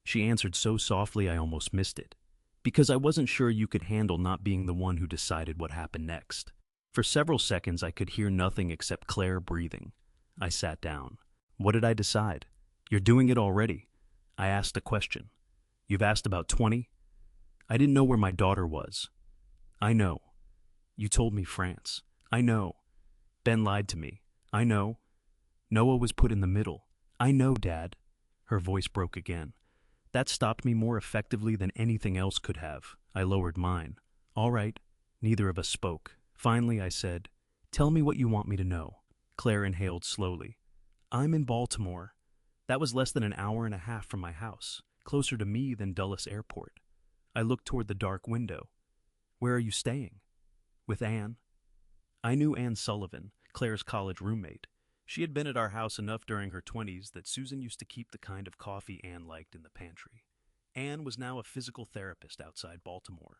Speaker 1: She answered so softly I almost missed it. Because I wasn't sure you could handle not being the one who decided what happened next. For several seconds I could hear nothing except Claire breathing. I sat down. What did I decide? You're doing it already. I asked a question. You've asked about 20? I didn't know where my daughter was. I know. You told me France. I know. Ben lied to me. I know. Noah was put in the middle. I know, Dad. Her voice broke again. That stopped me more effectively than anything else could have. I lowered mine. All right. Neither of us spoke. Finally, I said, Tell me what you want me to know. Claire inhaled slowly. I'm in Baltimore. That was less than an hour and a half from my house, closer to me than Dulles Airport. I looked toward the dark window. Where are you staying? With Anne. I knew Anne Sullivan, Claire's college roommate. She had been at our house enough during her 20s that Susan used to keep the kind of coffee Anne liked in the pantry. Anne was now a physical therapist outside Baltimore.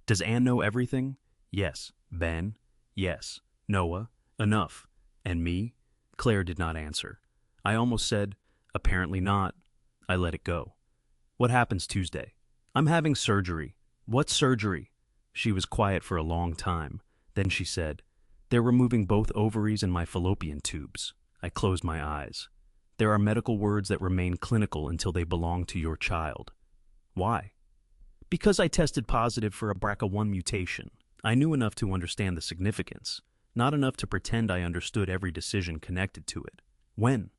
Speaker 1: Does Anne know everything? Yes. Ben? Yes. Noah? Enough. And me? Claire did not answer. I almost said, Apparently not. I let it go. What happens Tuesday? I'm having surgery. What surgery? She was quiet for a long time. Then she said, They're removing both ovaries and my fallopian tubes. I closed my eyes. There are medical words that remain clinical until they belong to your child. Why? Because I tested positive for a BRCA1 mutation. I knew enough to understand the significance, not enough to pretend I understood every decision connected to it. When?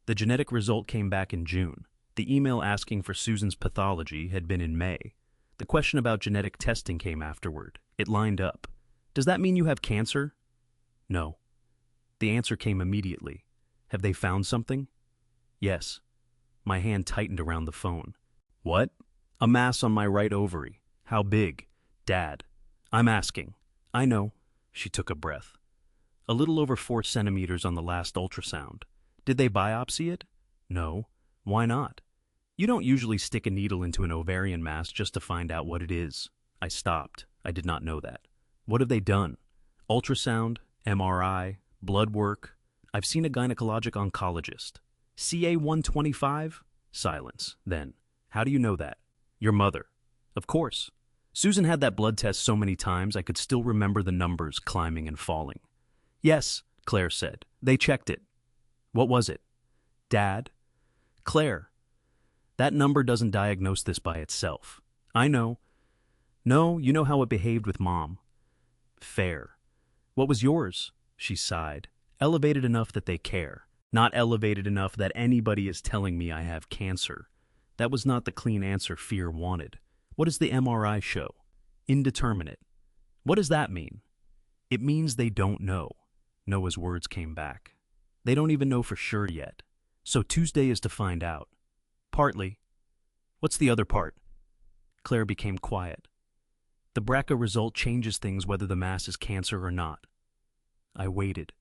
Speaker 1: The genetic result came back in June. The email asking for Susan's pathology had been in May. The question about genetic testing came afterward. It lined up. Does that mean you have cancer? No. The answer came immediately. Have they found something? Yes. My hand tightened around the phone. What? A mass on my right ovary. How big? Dad. I'm asking. I know. She took a breath. A little over 4 centimeters on the last ultrasound. Did they biopsy it? No. Why not? You don't usually stick a needle into an ovarian mass just to find out what it is. I stopped. I did not know that. What have they done? Ultrasound, MRI, Blood work. I've seen a gynecologic oncologist. CA 125? Silence. Then, how do you know that? Your mother. Of course. Susan had that blood test so many times I could still remember the numbers climbing and falling. Yes, Claire said. They checked it. What was it? Dad? Claire. That number doesn't diagnose this by itself. I know. No, you know how it behaved with Mom. Fair. What was yours? She sighed. Elevated enough that they care. Not elevated enough that anybody is telling me I have cancer. That was not the clean answer Fear wanted. What does the MRI show? Indeterminate. What does that mean? It means they don't know. Noah's words came back. They don't even know for sure yet. So Tuesday is to find out. Partly. What's the other part? Claire became quiet. The BRCA result changes things whether the mass is cancer or not. I waited.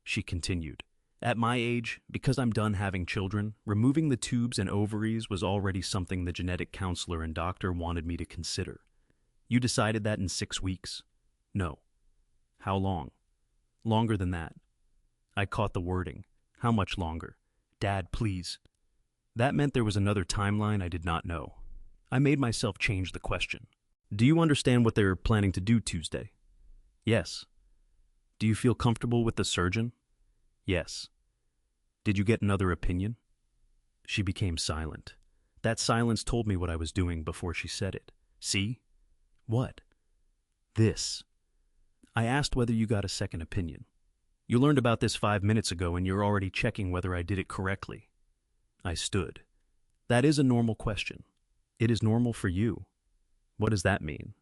Speaker 1: She continued. At my age, because I'm done having children, removing the tubes and ovaries was already something the genetic counselor and doctor wanted me to consider. You decided that in 6 weeks? No. How long? Longer than that. I caught the wording. How much longer? Dad, please. That meant there was another timeline I did not know. I made myself change the question. Do you understand what they're planning to do Tuesday? Yes. Do you feel comfortable with the surgeon? Yes. Did you get another opinion? She became silent. That silence told me what I was doing before she said it. See? What? This. I asked whether you got a second opinion. You learned about this 5 minutes ago and you're already checking whether I did it correctly. I stood. That is a normal question. It is normal for you. What does that mean?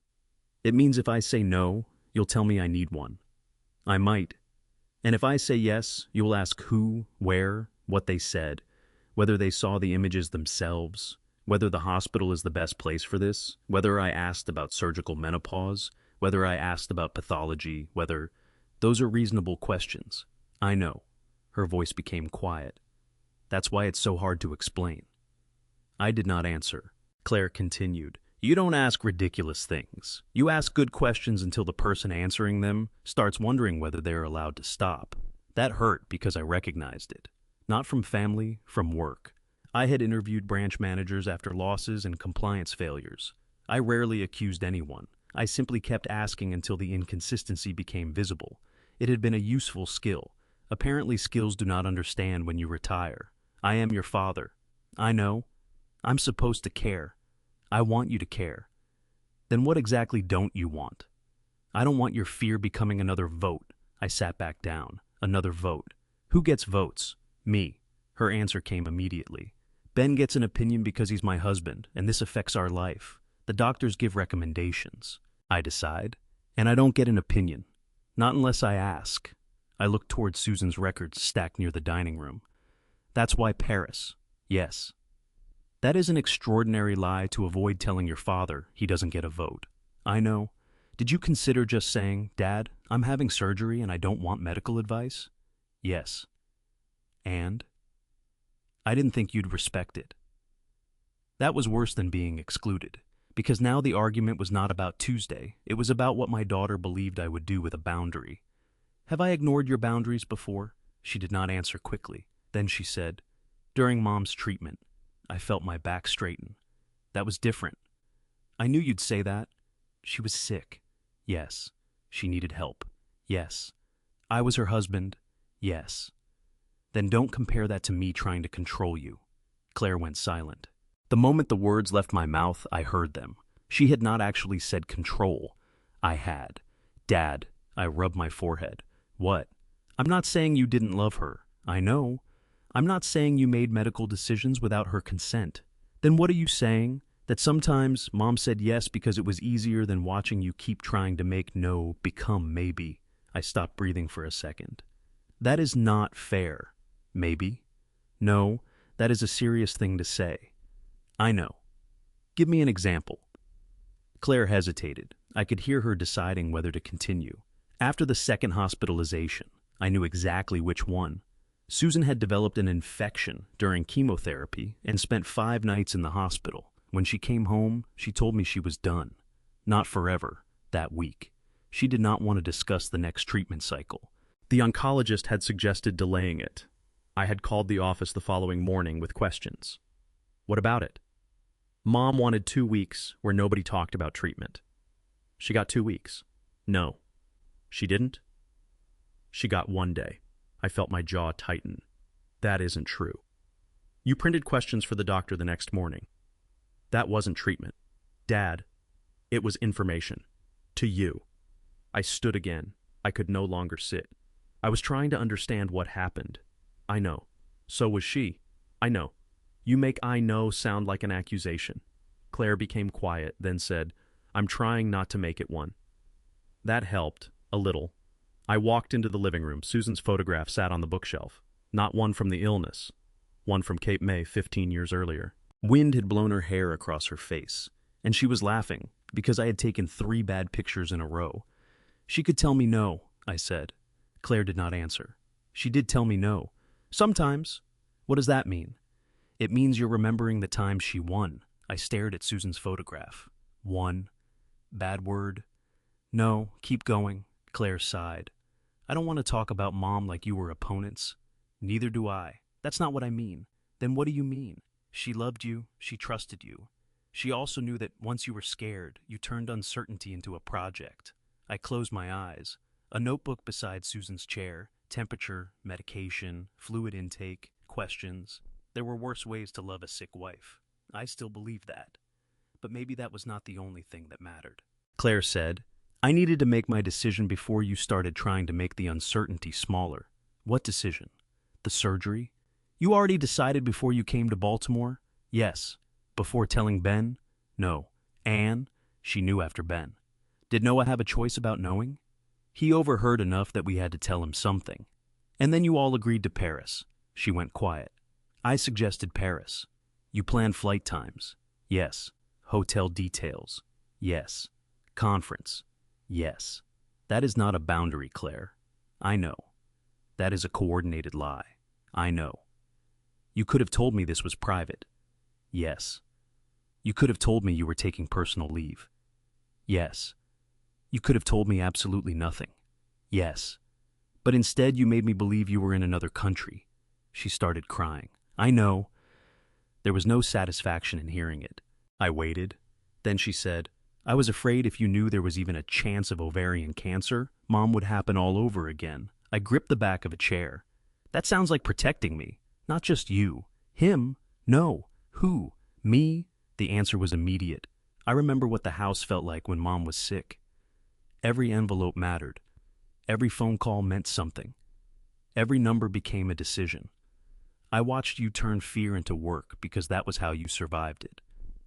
Speaker 1: It means if I say no, you'll tell me I need one. I might. And if I say yes, you will ask who, where, what they said, whether they saw the images themselves, whether the hospital is the best place for this, whether I asked about surgical menopause, whether I asked about pathology, whether... Those are reasonable questions. I know. Her voice became quiet. That's why it's so hard to explain. I did not answer. Claire continued. You don't ask ridiculous things. You ask good questions until the person answering them starts wondering whether they're allowed to stop. That hurt because I recognized it. Not from family, from work. I had interviewed branch managers after losses and compliance failures. I rarely accused anyone. I simply kept asking until the inconsistency became visible. It had been a useful skill. Apparently skills do not understand when you retire. I am your father. I know. I'm supposed to care. I want you to care. Then what exactly don't you want? I don't want your fear becoming another vote. I sat back down. Another vote. Who gets votes? Me. Her answer came immediately. Ben gets an opinion because he's my husband, and this affects our life. The doctors give recommendations. I decide. And I don't get an opinion. Not unless I ask. I looked toward Susan's records stacked near the dining room. That's why Paris. Yes. That is an extraordinary lie to avoid telling your father he doesn't get a vote. I know. Did you consider just saying, Dad, I'm having surgery and I don't want medical advice? Yes. And? I didn't think you'd respect it. That was worse than being excluded, because now the argument was not about Tuesday. It was about what my daughter believed I would do with a boundary. Have I ignored your boundaries before? She did not answer quickly. Then she said, during Mom's treatment. I felt my back straighten. That was different. I knew you'd say that. She was sick. Yes. She needed help. Yes. I was her husband. Yes. Then don't compare that to me trying to control you. Claire went silent. The moment the words left my mouth, I heard them. She had not actually said control. I had. Dad, I rubbed my forehead. What? I'm not saying you didn't love her. I know. I'm not saying you made medical decisions without her consent. Then what are you saying? That sometimes Mom said yes because it was easier than watching you keep trying to make no become maybe. I stopped breathing for a second. That is not fair. Maybe? No, that is a serious thing to say. I know. Give me an example. Claire hesitated. I could hear her deciding whether to continue. After the second hospitalization, I knew exactly which one. Susan had developed an infection during chemotherapy and spent 5 nights in the hospital. When she came home, she told me she was done. Not forever, that week. She did not want to discuss the next treatment cycle. The oncologist had suggested delaying it. I had called the office the following morning with questions. What about it? Mom wanted 2 weeks where nobody talked about treatment. She got 2 weeks. No. She didn't? She got 1 day. I felt my jaw tighten. That isn't true. You printed questions for the doctor the next morning. That wasn't treatment. Dad, it was information. To you. I stood again. I could no longer sit. I was trying to understand what happened. I know. So was she. I know. You make "I know" sound like an accusation. Claire became quiet, then said, I'm trying not to make it one. That helped, a little. I walked into the living room. Susan's photograph sat on the bookshelf. Not one from the illness. One from Cape May 15 years earlier. Wind had blown her hair across her face, and she was laughing because I had taken 3 bad pictures in a row. She could tell me no, I said. Claire did not answer. She did tell me no. Sometimes. What does that mean? It means you're remembering the time she won. I stared at Susan's photograph. Won. Bad word. No, keep going. Claire sighed. I don't want to talk about Mom like you were opponents. Neither do I. That's not what I mean. Then what do you mean? She loved you. She trusted you. She also knew that once you were scared, you turned uncertainty into a project. I closed my eyes. A notebook beside Susan's chair. Temperature, medication, fluid intake, questions. There were worse ways to love a sick wife. I still believed that. But maybe that was not the only thing that mattered. Claire said, I needed to make my decision before you started trying to make the uncertainty smaller. What decision? The surgery? You already decided before you came to Baltimore? Yes. Before telling Ben? No. Anne? She knew after Ben. Did Noah have a choice about knowing? He overheard enough that we had to tell him something. And then you all agreed to Paris. She went quiet. I suggested Paris. You planned flight times. Yes. Hotel details. Yes. Conference. Yes. That is not a boundary, Claire. I know. That is a coordinated lie. I know. You could have told me this was private. Yes. You could have told me you were taking personal leave. Yes. You could have told me absolutely nothing. Yes. But instead you made me believe you were in another country. She started crying. I know. There was no satisfaction in hearing it. I waited. Then she said, I was afraid if you knew there was even a chance of ovarian cancer, Mom would happen all over again. I gripped the back of a chair. That sounds like protecting me. Not just you. Him? No. Who? Me? The answer was immediate. I remember what the house felt like when Mom was sick. Every envelope mattered. Every phone call meant something. Every number became a decision. I watched you turn fear into work because that was how you survived it.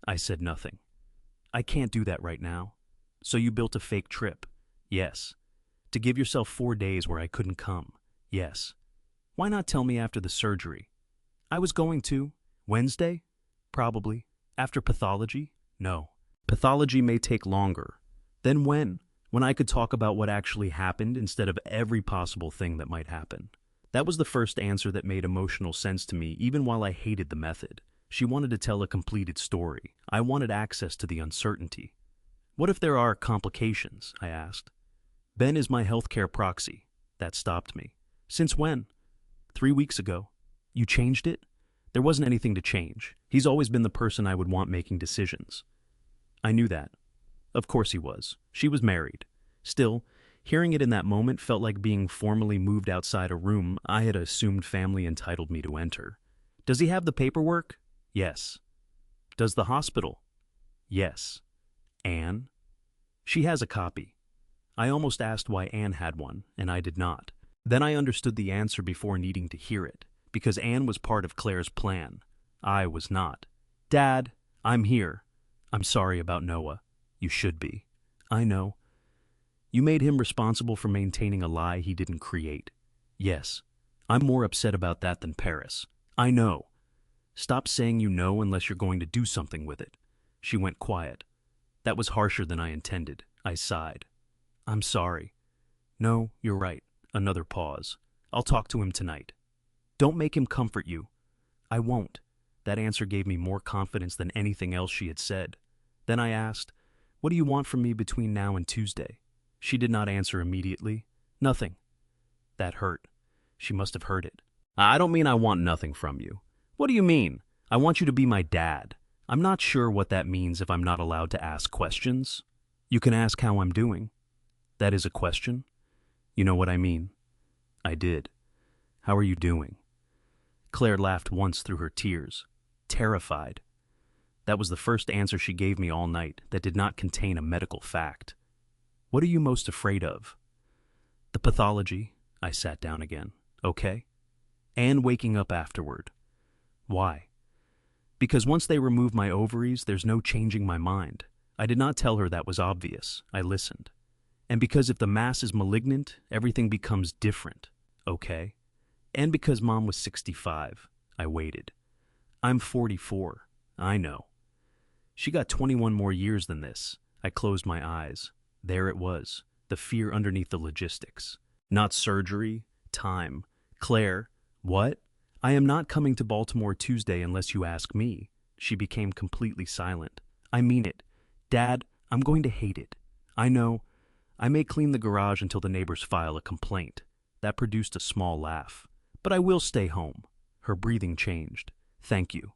Speaker 1: I said nothing. I can't do that right now. So you built a fake trip. Yes. To give yourself 4 days where I couldn't come. Yes. Why not tell me after the surgery? I was going to. Wednesday? Probably. After pathology? No. Pathology may take longer. Then when? When I could talk about what actually happened instead of every possible thing that might happen. That was the first answer that made emotional sense to me, even while I hated the method. She wanted to tell a completed story. I wanted access to the uncertainty. What if there are complications? I asked. Ben is my healthcare proxy. That stopped me. Since when? 3 weeks ago. You changed it? There wasn't anything to change. He's always been the person I would want making decisions. I knew that. Of course he was. She was married. Still, hearing it in that moment felt like being formally moved outside a room I had assumed family entitled me to enter. Does he have the paperwork? Yes. Does the hospital? Yes. Anne? She has a copy. I almost asked why Anne had one, and I did not. Then I understood the answer before needing to hear it, because Anne was part of Claire's plan. I was not. Dad, I'm here. I'm sorry about Noah. You should be. I know. You made him responsible for maintaining a lie he didn't create. Yes. I'm more upset about that than Paris. I know. Stop saying you know unless you're going to do something with it. She went quiet. That was harsher than I intended. I sighed. I'm sorry. No, you're right. Another pause. I'll talk to him tonight. Don't make him comfort you. I won't. That answer gave me more confidence than anything else she had said. Then I asked, what do you want from me between now and Tuesday? She did not answer immediately. Nothing. That hurt. She must have heard it. I don't mean I want nothing from you. What do you mean? I want you to be my dad. I'm not sure what that means if I'm not allowed to ask questions. You can ask how I'm doing. That is a question? You know what I mean. I did. How are you doing? Claire laughed once through her tears, terrified. That was the first answer she gave me all night that did not contain a medical fact. What are you most afraid of? The pathology. I sat down again. Okay. And waking up afterward. Why? Because once they remove my ovaries, there's no changing my mind. I did not tell her that was obvious. I listened. And because if the mass is malignant, everything becomes different. Okay. And because Mom was 65, I waited. I'm 44. I know. She got 21 more years than this. I closed my eyes. There it was, the fear underneath the logistics. Not surgery, time. Claire, what? I am not coming to Baltimore Tuesday unless you ask me. She became completely silent. I mean it. Dad, I'm going to hate it. I know. I may clean the garage until the neighbors file a complaint. That produced a small laugh. But I will stay home. Her breathing changed. Thank you.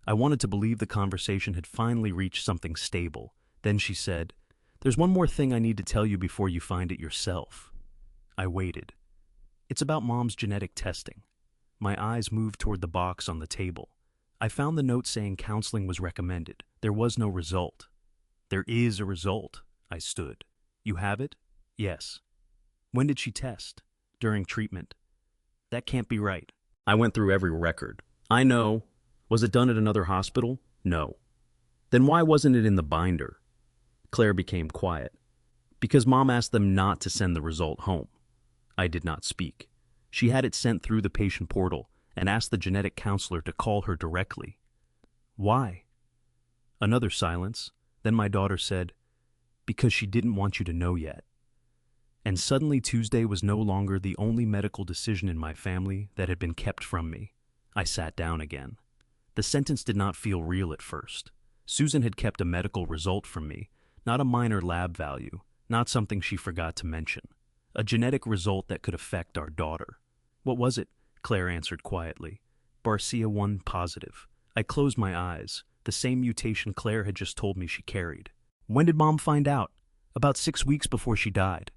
Speaker 1: I wanted to believe the conversation had finally reached something stable. Then she said, "There's one more thing I need to tell you before you find it yourself." I waited. It's about Mom's genetic testing. My eyes moved toward the box on the table. I found the note saying counseling was recommended. There was no result. There is a result. I stood. You have it? Yes. When did she test? During treatment. That can't be right. I went through every record. I know. Was it done at another hospital? No. Then why wasn't it in the binder? Claire became quiet. Because Mom asked them not to send the result home. I did not speak. She had it sent through the patient portal and asked the genetic counselor to call her directly. Why? Another silence. Then my daughter said, "Because she didn't want you to know yet." And suddenly Tuesday was no longer the only medical decision in my family that had been kept from me. I sat down again. The sentence did not feel real at first. Susan had kept a medical result from me, not a minor lab value, not something she forgot to mention. A genetic result that could affect our daughter. What was it? Claire answered quietly. Barcia 1 positive. I closed my eyes. The same mutation Claire had just told me she carried. When did Mom find out? About 6 weeks before she died.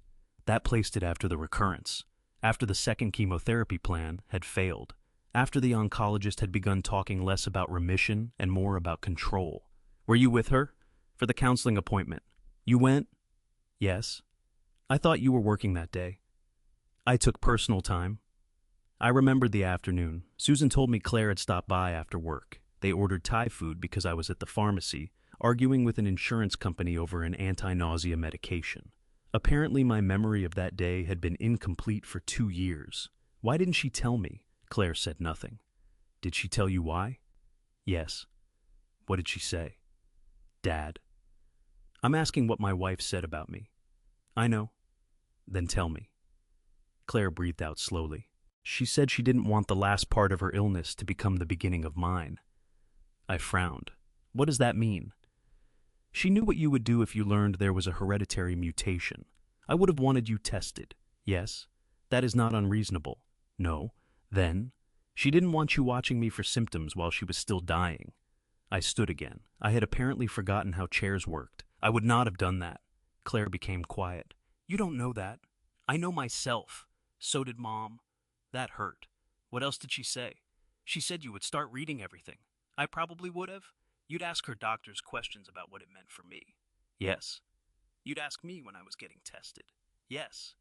Speaker 1: That placed it after the recurrence. After the second chemotherapy plan had failed. After the oncologist had begun talking less about remission and more about control. Were you with her? For the counseling appointment. You went? Yes. I thought you were working that day. I took personal time. I remembered the afternoon. Susan told me Claire had stopped by after work. They ordered Thai food because I was at the pharmacy, arguing with an insurance company over an anti-nausea medication. Apparently my memory of that day had been incomplete for 2 years. Why didn't she tell me? Claire said nothing. Did she tell you why? Yes. What did she say? Dad. I'm asking what my wife said about me. I know. Then tell me. Claire breathed out slowly. She said she didn't want the last part of her illness to become the beginning of mine. I frowned. What does that mean? She knew what you would do if you learned there was a hereditary mutation. I would have wanted you tested. Yes. That is not unreasonable. No. Then, she didn't want you watching me for symptoms while she was still dying. I stood again. I had apparently forgotten how chairs worked. I would not have done that. Claire became quiet. You don't know that. I know myself. So did Mom. That hurt. What else did she say? She said you would start reading everything. I probably would have. You'd ask her doctors questions about what it meant for me. Yes. You'd ask me when I was getting tested. Yes.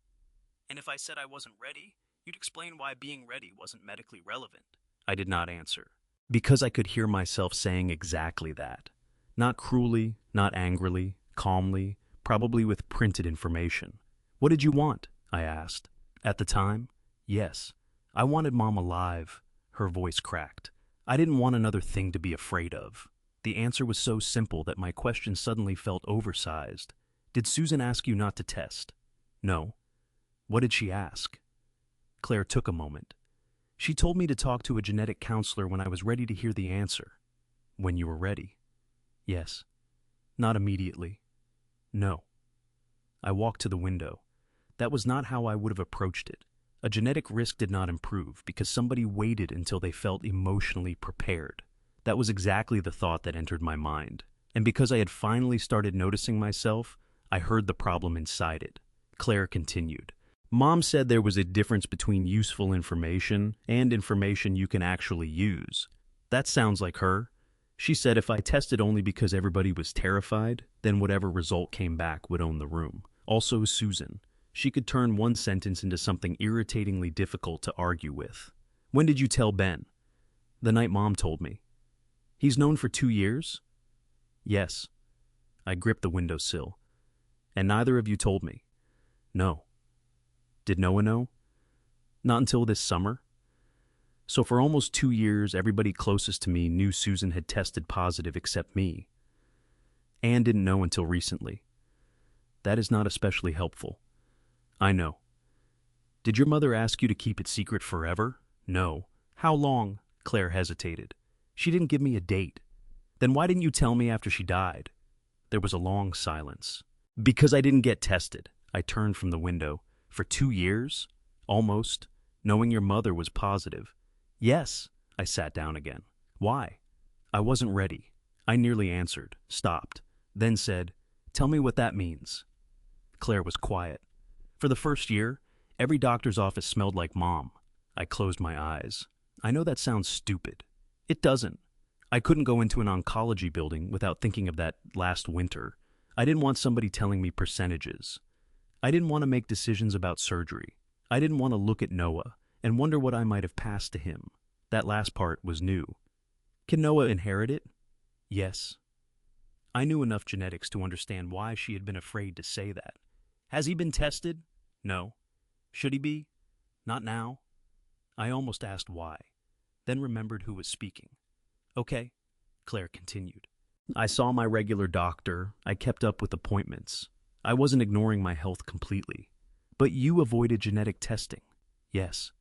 Speaker 1: And if I said I wasn't ready, you'd explain why being ready wasn't medically relevant. I did not answer. Because I could hear myself saying exactly that. Not cruelly, not angrily, calmly, probably with printed information. What did you want? I asked. At the time, yes. I wanted Mom alive. Her voice cracked. I didn't want another thing to be afraid of. The answer was so simple that my question suddenly felt oversized. Did Susan ask you not to test? No. What did she ask? Claire took a moment. She told me to talk to a genetic counselor when I was ready to hear the answer. When you were ready? Yes. Not immediately. No. I walked to the window. That was not how I would have approached it. A genetic risk did not improve because somebody waited until they felt emotionally prepared. That was exactly the thought that entered my mind. And because I had finally started noticing myself, I heard the problem inside it. Claire continued. Mom said there was a difference between useful information and information you can actually use. That sounds like her. She said if I tested only because everybody was terrified, then whatever result came back would own the room. Also Susan. She could turn one sentence into something irritatingly difficult to argue with. When did you tell Ben? The night Mom told me. He's known for 2 years? Yes. I gripped the windowsill. And neither of you told me? No. Did Noah know? Not until this summer. So for almost 2 years, everybody closest to me knew Susan had tested positive except me. Anne didn't know until recently. That is not especially helpful. I know. Did your mother ask you to keep it secret forever? No. How long? Claire hesitated. She didn't give me a date. Then why didn't you tell me after she died? There was a long silence. Because I didn't get tested. I turned from the window. For 2 years? Almost. Knowing your mother was positive. Yes. I sat down again. Why? I wasn't ready. I nearly answered, stopped, then said, Tell me what that means. Claire was quiet. For the first year, every doctor's office smelled like Mom. I closed my eyes. I know that sounds stupid. It doesn't. I couldn't go into an oncology building without thinking of that last winter. I didn't want somebody telling me percentages. I didn't want to make decisions about surgery. I didn't want to look at Noah and wonder what I might have passed to him. That last part was new. Can Noah inherit it? Yes. I knew enough genetics to understand why she had been afraid to say that. Has he been tested? No. Should he be? Not now. I almost asked why, then remembered who was speaking. Okay, Claire continued. I saw my regular doctor. I kept up with appointments. I wasn't ignoring my health completely. But you avoided genetic testing. Yes.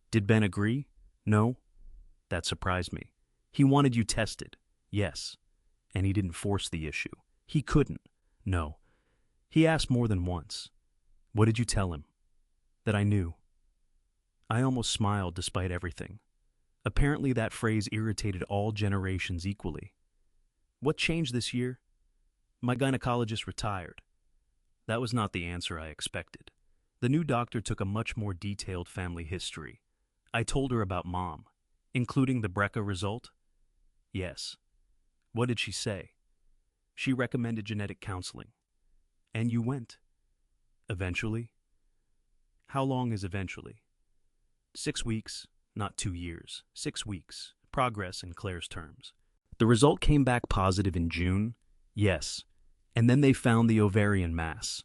Speaker 1: Did Ben agree? No. That surprised me. He wanted you tested. Yes. And he didn't force the issue. He couldn't. No. He asked more than once. What did you tell him? That I knew. I almost smiled despite everything. Apparently that phrase irritated all generations equally. What changed this year? My gynecologist retired. That was not the answer I expected. The new doctor took a much more detailed family history. I told her about Mom, including the BRCA result. Yes. What did she say? She recommended genetic counseling. And you went? Eventually? How long is eventually? 6 weeks, not 2 years. 6 weeks. Progress in Claire's terms. The result came back positive in June? Yes. And then they found the ovarian mass.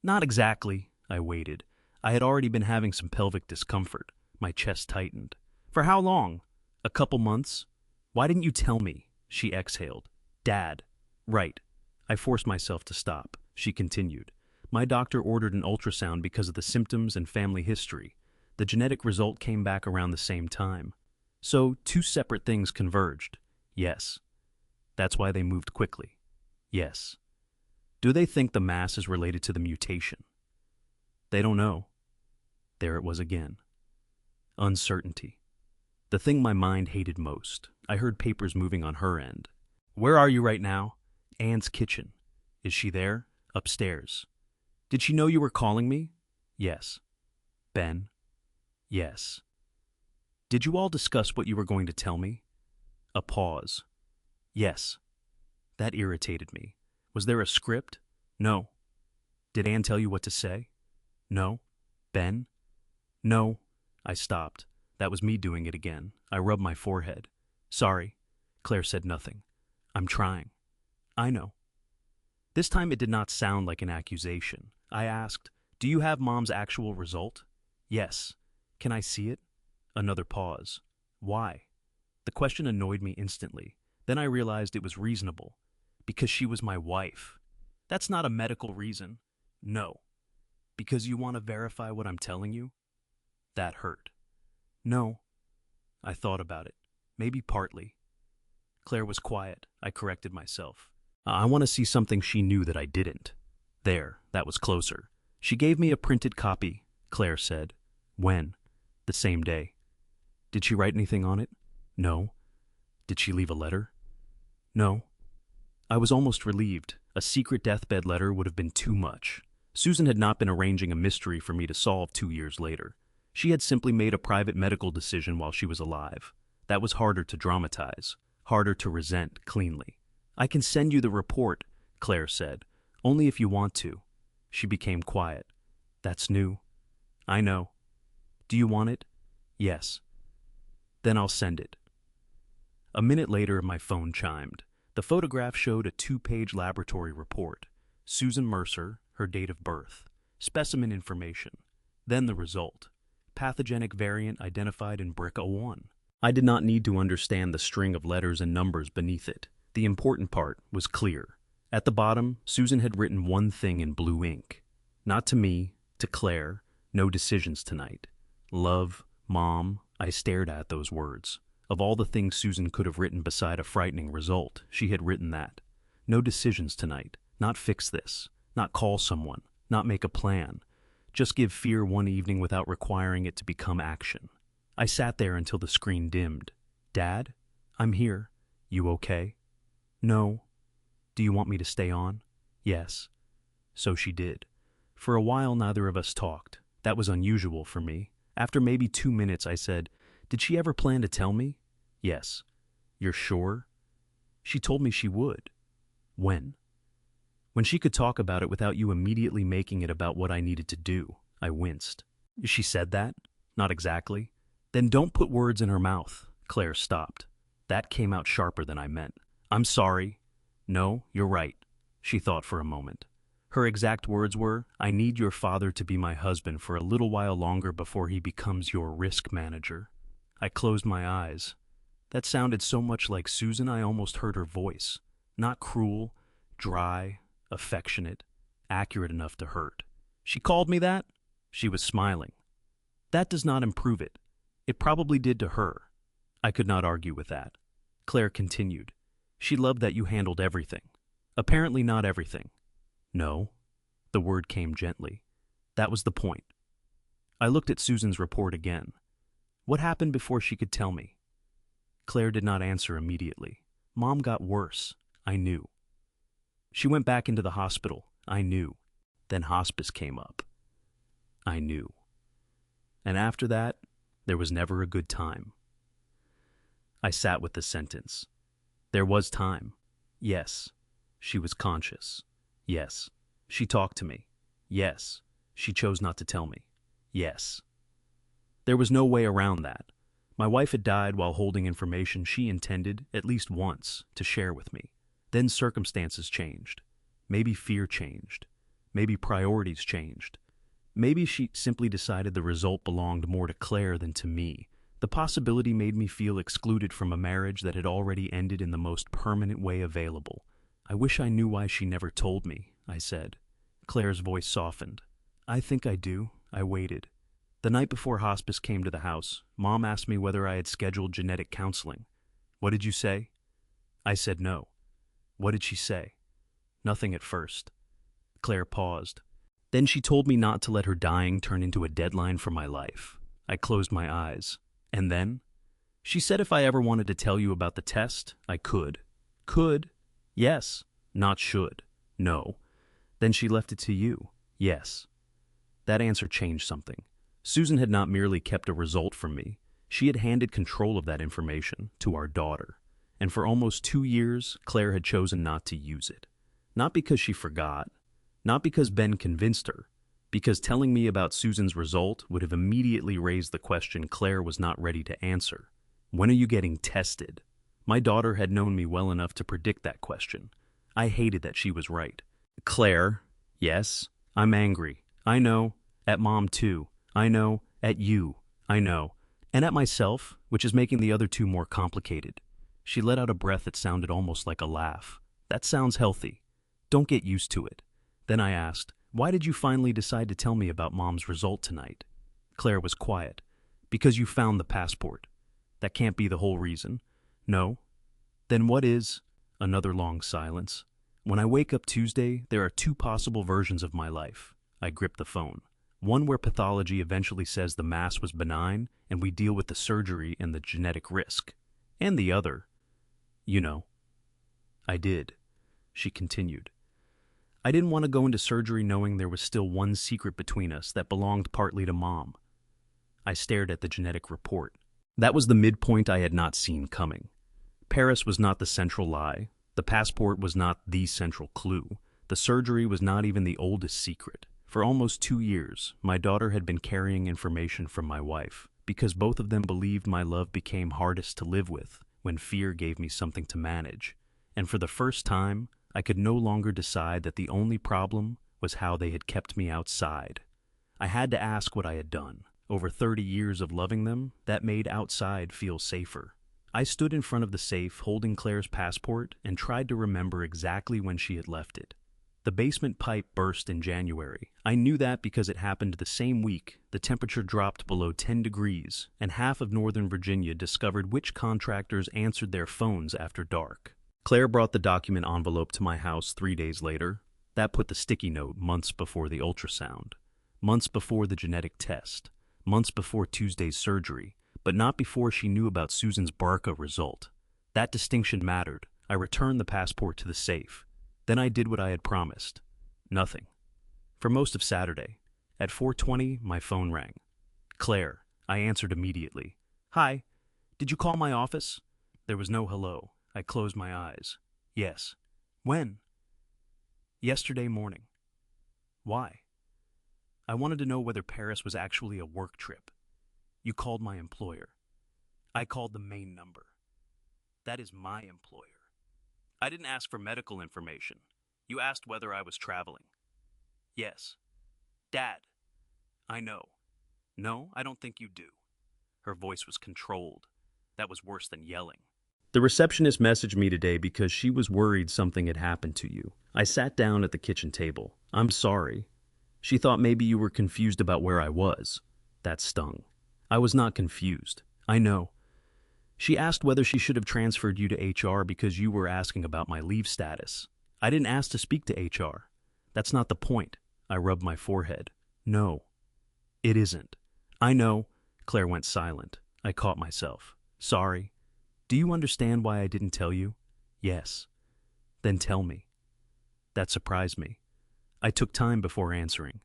Speaker 1: Not exactly. I waited. I had already been having some pelvic discomfort. My chest tightened. For how long? A couple months? Why didn't you tell me? She exhaled. Dad. Right. I forced myself to stop. She continued. My doctor ordered an ultrasound because of the symptoms and family history. The genetic result came back around the same time. So 2 separate things converged. Yes. That's why they moved quickly. Yes. Do they think the mass is related to the mutation? They don't know. There it was again. Uncertainty. The thing my mind hated most. I heard papers moving on her end. Where are you right now? Anne's kitchen. Is she there? Upstairs. Did she know you were calling me? Yes. Ben? Yes. Did you all discuss what you were going to tell me? A pause. Yes. That irritated me. Was there a script? No. Did Anne tell you what to say? No. Ben? No. I stopped. That was me doing it again. I rubbed my forehead. Sorry. Claire said nothing. I'm trying. I know. This time it did not sound like an accusation. I asked, Do you have Mom's actual result? Yes. Can I see it? Another pause. Why? The question annoyed me instantly. Then I realized it was reasonable. Because she was my wife. That's not a medical reason. No. Because you want to verify what I'm telling you? That hurt. No. I thought about it. Maybe partly. Claire was quiet. I corrected myself. I want to see something she knew that I didn't. There, that was closer. She gave me a printed copy, Claire said. When? The same day. Did she write anything on it? No. Did she leave a letter? No. I was almost relieved. A secret deathbed letter would have been too much. Susan had not been arranging a mystery for me to solve 2 years later. She had simply made a private medical decision while she was alive. That was harder to dramatize, harder to resent cleanly. I can send you the report, Claire said, only if you want to. She became quiet. That's new. I know. Do you want it? Yes. Then I'll send it. A minute later, my phone chimed. The photograph showed a 2-page laboratory report. Susan Mercer, her date of birth, specimen information, then the result. Pathogenic variant identified in BRCA1. I did not need to understand the string of letters and numbers beneath it. The important part was clear. At the bottom, Susan had written one thing in blue ink. Not to me, to Claire, no decisions tonight. Love, Mom, I stared at those words. Of all the things Susan could have written beside a frightening result, she had written that. No decisions tonight, not fix this, not call someone, not make a plan. Just give fear one evening without requiring it to become action. I sat there until the screen dimmed. Dad? I'm here. You okay? No. Do you want me to stay on? Yes. So she did. For a while, neither of us talked. That was unusual for me. After maybe 2 minutes, I said, Did she ever plan to tell me? Yes. You're sure? She told me she would. When? When she could talk about it without you immediately making it about what I needed to do. I winced. She said that? Not exactly. Then don't put words in her mouth. Claire stopped. That came out sharper than I meant. I'm sorry. No, you're right. She thought for a moment. Her exact words were, I need your father to be my husband for a little while longer before he becomes your risk manager. I closed my eyes. That sounded so much like Susan I almost heard her voice. Not cruel, dry, affectionate, accurate enough to hurt. She called me that? She was smiling. That does not improve it. It probably did to her. I could not argue with that. Claire continued. She loved that you handled everything. Apparently not everything. No. The word came gently. That was the point. I looked at Susan's report again. What happened before she could tell me? Claire did not answer immediately. Mom got worse. I knew. She went back into the hospital. I knew. Then hospice came up. I knew. And after that, there was never a good time. I sat with the sentence. There was time. Yes. She was conscious. Yes. She talked to me. Yes. She chose not to tell me. Yes. There was no way around that. My wife had died while holding information she intended, at least once, to share with me. Then circumstances changed. Maybe fear changed. Maybe priorities changed. Maybe she simply decided the result belonged more to Claire than to me. The possibility made me feel excluded from a marriage that had already ended in the most permanent way available. I wish I knew why she never told me, I said. Claire's voice softened. I think I do. I waited. The night before hospice came to the house, Mom asked me whether I had scheduled genetic counseling. What did you say? I said no. What did she say? Nothing at first. Claire paused. Then she told me not to let her dying turn into a deadline for my life. I closed my eyes. And then? She said if I ever wanted to tell you about the test, I could. Could? Yes. Not should. No. Then she left it to you. Yes. That answer changed something. Susan had not merely kept a result from me. She had handed control of that information to our daughter. And for almost 2 years, Claire had chosen not to use it. Not because she forgot. Not because Ben convinced her. Because telling me about Susan's result would have immediately raised the question Claire was not ready to answer. When are you getting tested? My daughter had known me well enough to predict that question. I hated that she was right. Claire, yes, I'm angry. I know. At Mom, too. I know. At you. I know. And at myself, which is making the other two more complicated. She let out a breath that sounded almost like a laugh. That sounds healthy. Don't get used to it. Then I asked, why did you finally decide to tell me about Mom's result tonight? Claire was quiet. Because you found the passport. That can't be the whole reason. No. Then what is? Another long silence. When I wake up Tuesday, there are 2 possible versions of my life. I gripped the phone. One where pathology eventually says the mass was benign and we deal with the surgery and the genetic risk. And the other, you know. I did, she continued. I didn't want to go into surgery knowing there was still one secret between us that belonged partly to Mom. I stared at the genetic report. That was the midpoint I had not seen coming. Paris was not the central lie. The passport was not the central clue. The surgery was not even the oldest secret. For almost 2 years, my daughter had been carrying information from my wife, because both of them believed my love became hardest to live with when fear gave me something to manage. And for the first time, I could no longer decide that the only problem was how they had kept me outside. I had to ask what I had done. Over 30 years of loving them, that made outside feel safer. I stood in front of the safe holding Claire's passport and tried to remember exactly when she had left it. The basement pipe burst in January. I knew that because it happened the same week the temperature dropped below 10 degrees and half of Northern Virginia discovered which contractors answered their phones after dark. Claire brought the document envelope to my house 3 days later. That put the sticky note months before the ultrasound, months before the genetic test, months before Tuesday's surgery, but not before she knew about Susan's BRCA result. That distinction mattered. I returned the passport to the safe. Then I did what I had promised. Nothing. For most of Saturday. At 4:20, my phone rang. Claire. I answered immediately. Hi. Did you call my office? There was no hello. I closed my eyes. Yes. When? Yesterday morning. Why? I wanted to know whether Paris was actually a work trip. You called my employer. I called the main number. That is my employer. I didn't ask for medical information. You asked whether I was traveling. Yes. Dad. I know. No, I don't think you do. Her voice was controlled. That was worse than yelling. The receptionist messaged me today because she was worried something had happened to you. I sat down at the kitchen table. I'm sorry. She thought maybe you were confused about where I was. That stung. I was not confused. I know. She asked whether she should have transferred you to HR because you were asking about my leave status. I didn't ask to speak to HR. That's not the point. I rubbed my forehead. No, it isn't. I know. Claire went silent. I caught myself. Sorry. Do you understand why I didn't tell you? Yes. Then tell me. That surprised me. I took time before answering.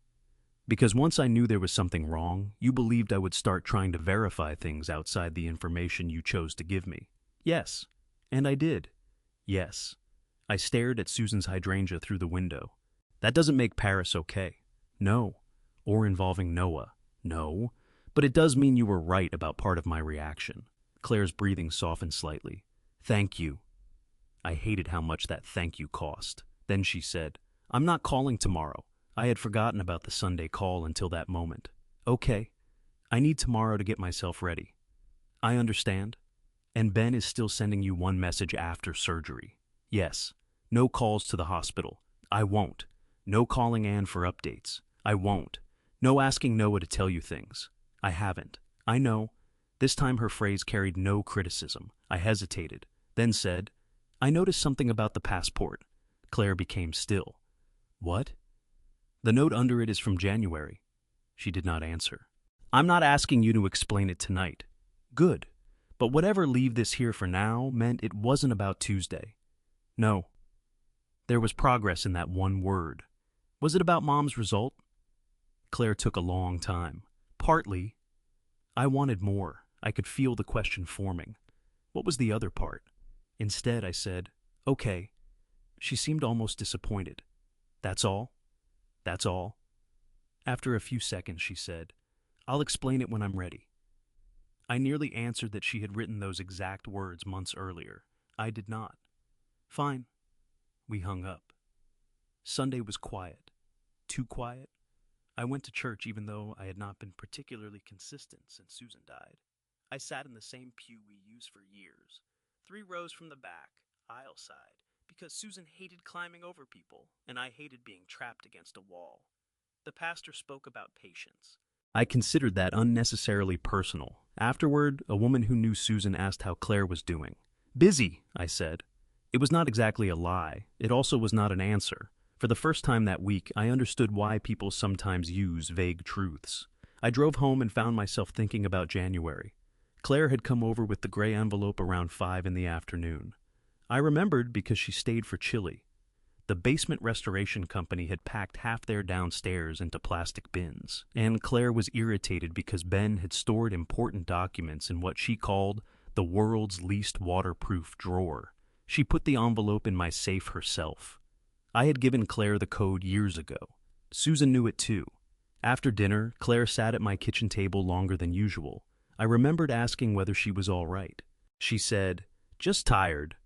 Speaker 1: Because once I knew there was something wrong, you believed I would start trying to verify things outside the information you chose to give me. Yes. And I did. Yes. I stared at Susan's hydrangea through the window. That doesn't make Paris okay. No. Or involving Noah. No. But it does mean you were right about part of my reaction. Claire's breathing softened slightly. Thank you. I hated how much that thank you cost. Then she said, I'm not calling tomorrow. I had forgotten about the Sunday call until that moment. Okay. I need tomorrow to get myself ready. I understand. And Ben is still sending you one message after surgery. Yes. No calls to the hospital. I won't. No calling Anne for updates. I won't. No asking Noah to tell you things. I haven't. I know. This time her phrase carried no criticism. I hesitated, then said, I noticed something about the passport. Claire became still. What? The note under it is from January. She did not answer. I'm not asking you to explain it tonight. Good. But whatever leave this here for now meant it wasn't about Tuesday. No. There was progress in that one word. Was it about Mom's result? Claire took a long time. Partly. I wanted more. I could feel the question forming. What was the other part? Instead, I said, okay. She seemed almost disappointed. That's all? That's all? After a few seconds, she said, I'll explain it when I'm ready. I nearly answered that she had written those exact words months earlier. I did not. Fine. We hung up. Sunday was quiet. Too quiet. I went to church even though I had not been particularly consistent since Susan died. I sat in the same pew we used for years, 3 rows from the back, aisle side, because Susan hated climbing over people, and I hated being trapped against a wall. The pastor spoke about patience. I considered that unnecessarily personal. Afterward, a woman who knew Susan asked how Claire was doing. Busy, I said. It was not exactly a lie. It also was not an answer. For the first time that week, I understood why people sometimes use vague truths. I drove home and found myself thinking about January. Claire had come over with the gray envelope around 5 in the afternoon. I remembered because she stayed for chili. The basement restoration company had packed half their downstairs into plastic bins, and Claire was irritated because Ben had stored important documents in what she called the world's least waterproof drawer. She put the envelope in my safe herself. I had given Claire the code years ago. Susan knew it too. After dinner, Claire sat at my kitchen table longer than usual. I remembered asking whether she was all right. She said, "Just tired."